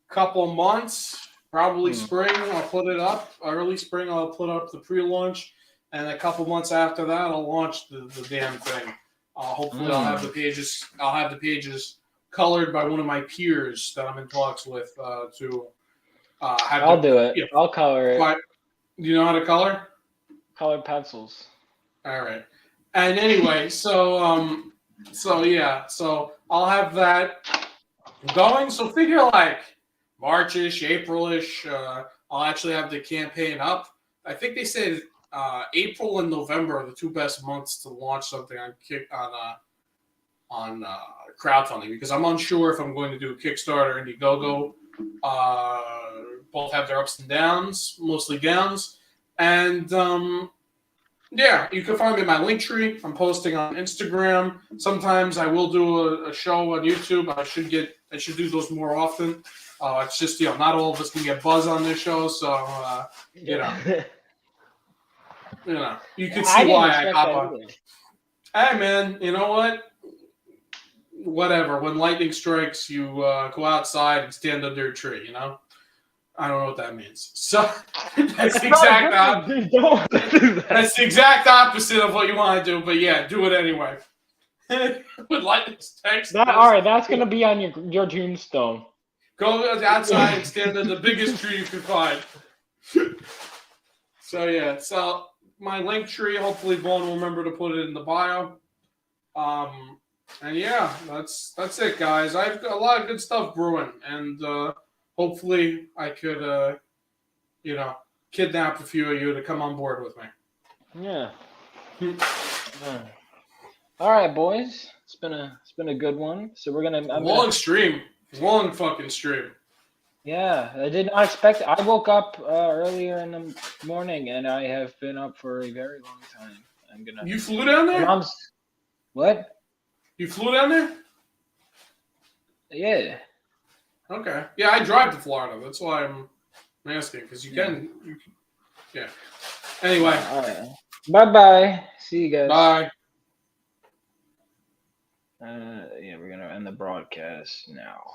couple months. Probably spring, I'll put it up. Early spring, I'll put up the pre-launch, and a couple months after that, I'll launch the damn thing. Hopefully, I'll have the pages. I'll have the pages colored by one of my peers that I'm in talks with to have. I'll do it. Yeah, I'll color it. Do you know how to color? Colored pencils. All right. And anyway, so yeah, so I'll have that going. So figure like March-ish, April-ish. I'll actually have the campaign up. I think they said April and November are the two best months to launch something on crowdfunding, because I'm unsure if I'm going to do a Kickstarter or Indiegogo. Both have their ups and downs, mostly downs, and Yeah, you can find me in my link tree. I'm posting on Instagram. Sometimes I will do a show on YouTube. I should do those more often. It's just not all of us can get buzz on this show, so you know you can I see didn't why I expect hop that on. either. Hey man, you know what? Whatever. When lightning strikes, you go outside and stand under a tree. I don't know what that means. So that's the exact Dude, don't do that. that's the exact opposite of what you want to do. But yeah, do it anyway. With lightning strikes, All right, that's gonna be on your tombstone. go outside and stand under the biggest tree you can find. So yeah, so my link tree. Hopefully, Vaughn will remember to put it in the bio. And yeah, that's it, guys. I've got a lot of good stuff brewing, and hopefully, I could kidnap a few of you to come on board with me. Yeah. All right, boys. It's been a good one. So we're gonna. Long fucking stream. Yeah, I did not expect it. I woke up earlier in the morning, and I have been up for a very long time. You flew down there? What? You flew down there? Yeah. Okay. Yeah, I drive to Florida. That's why I'm asking, because you can. Yeah. Anyway. All right. Bye-bye. See you guys. Bye. Yeah, we're gonna end the broadcast now.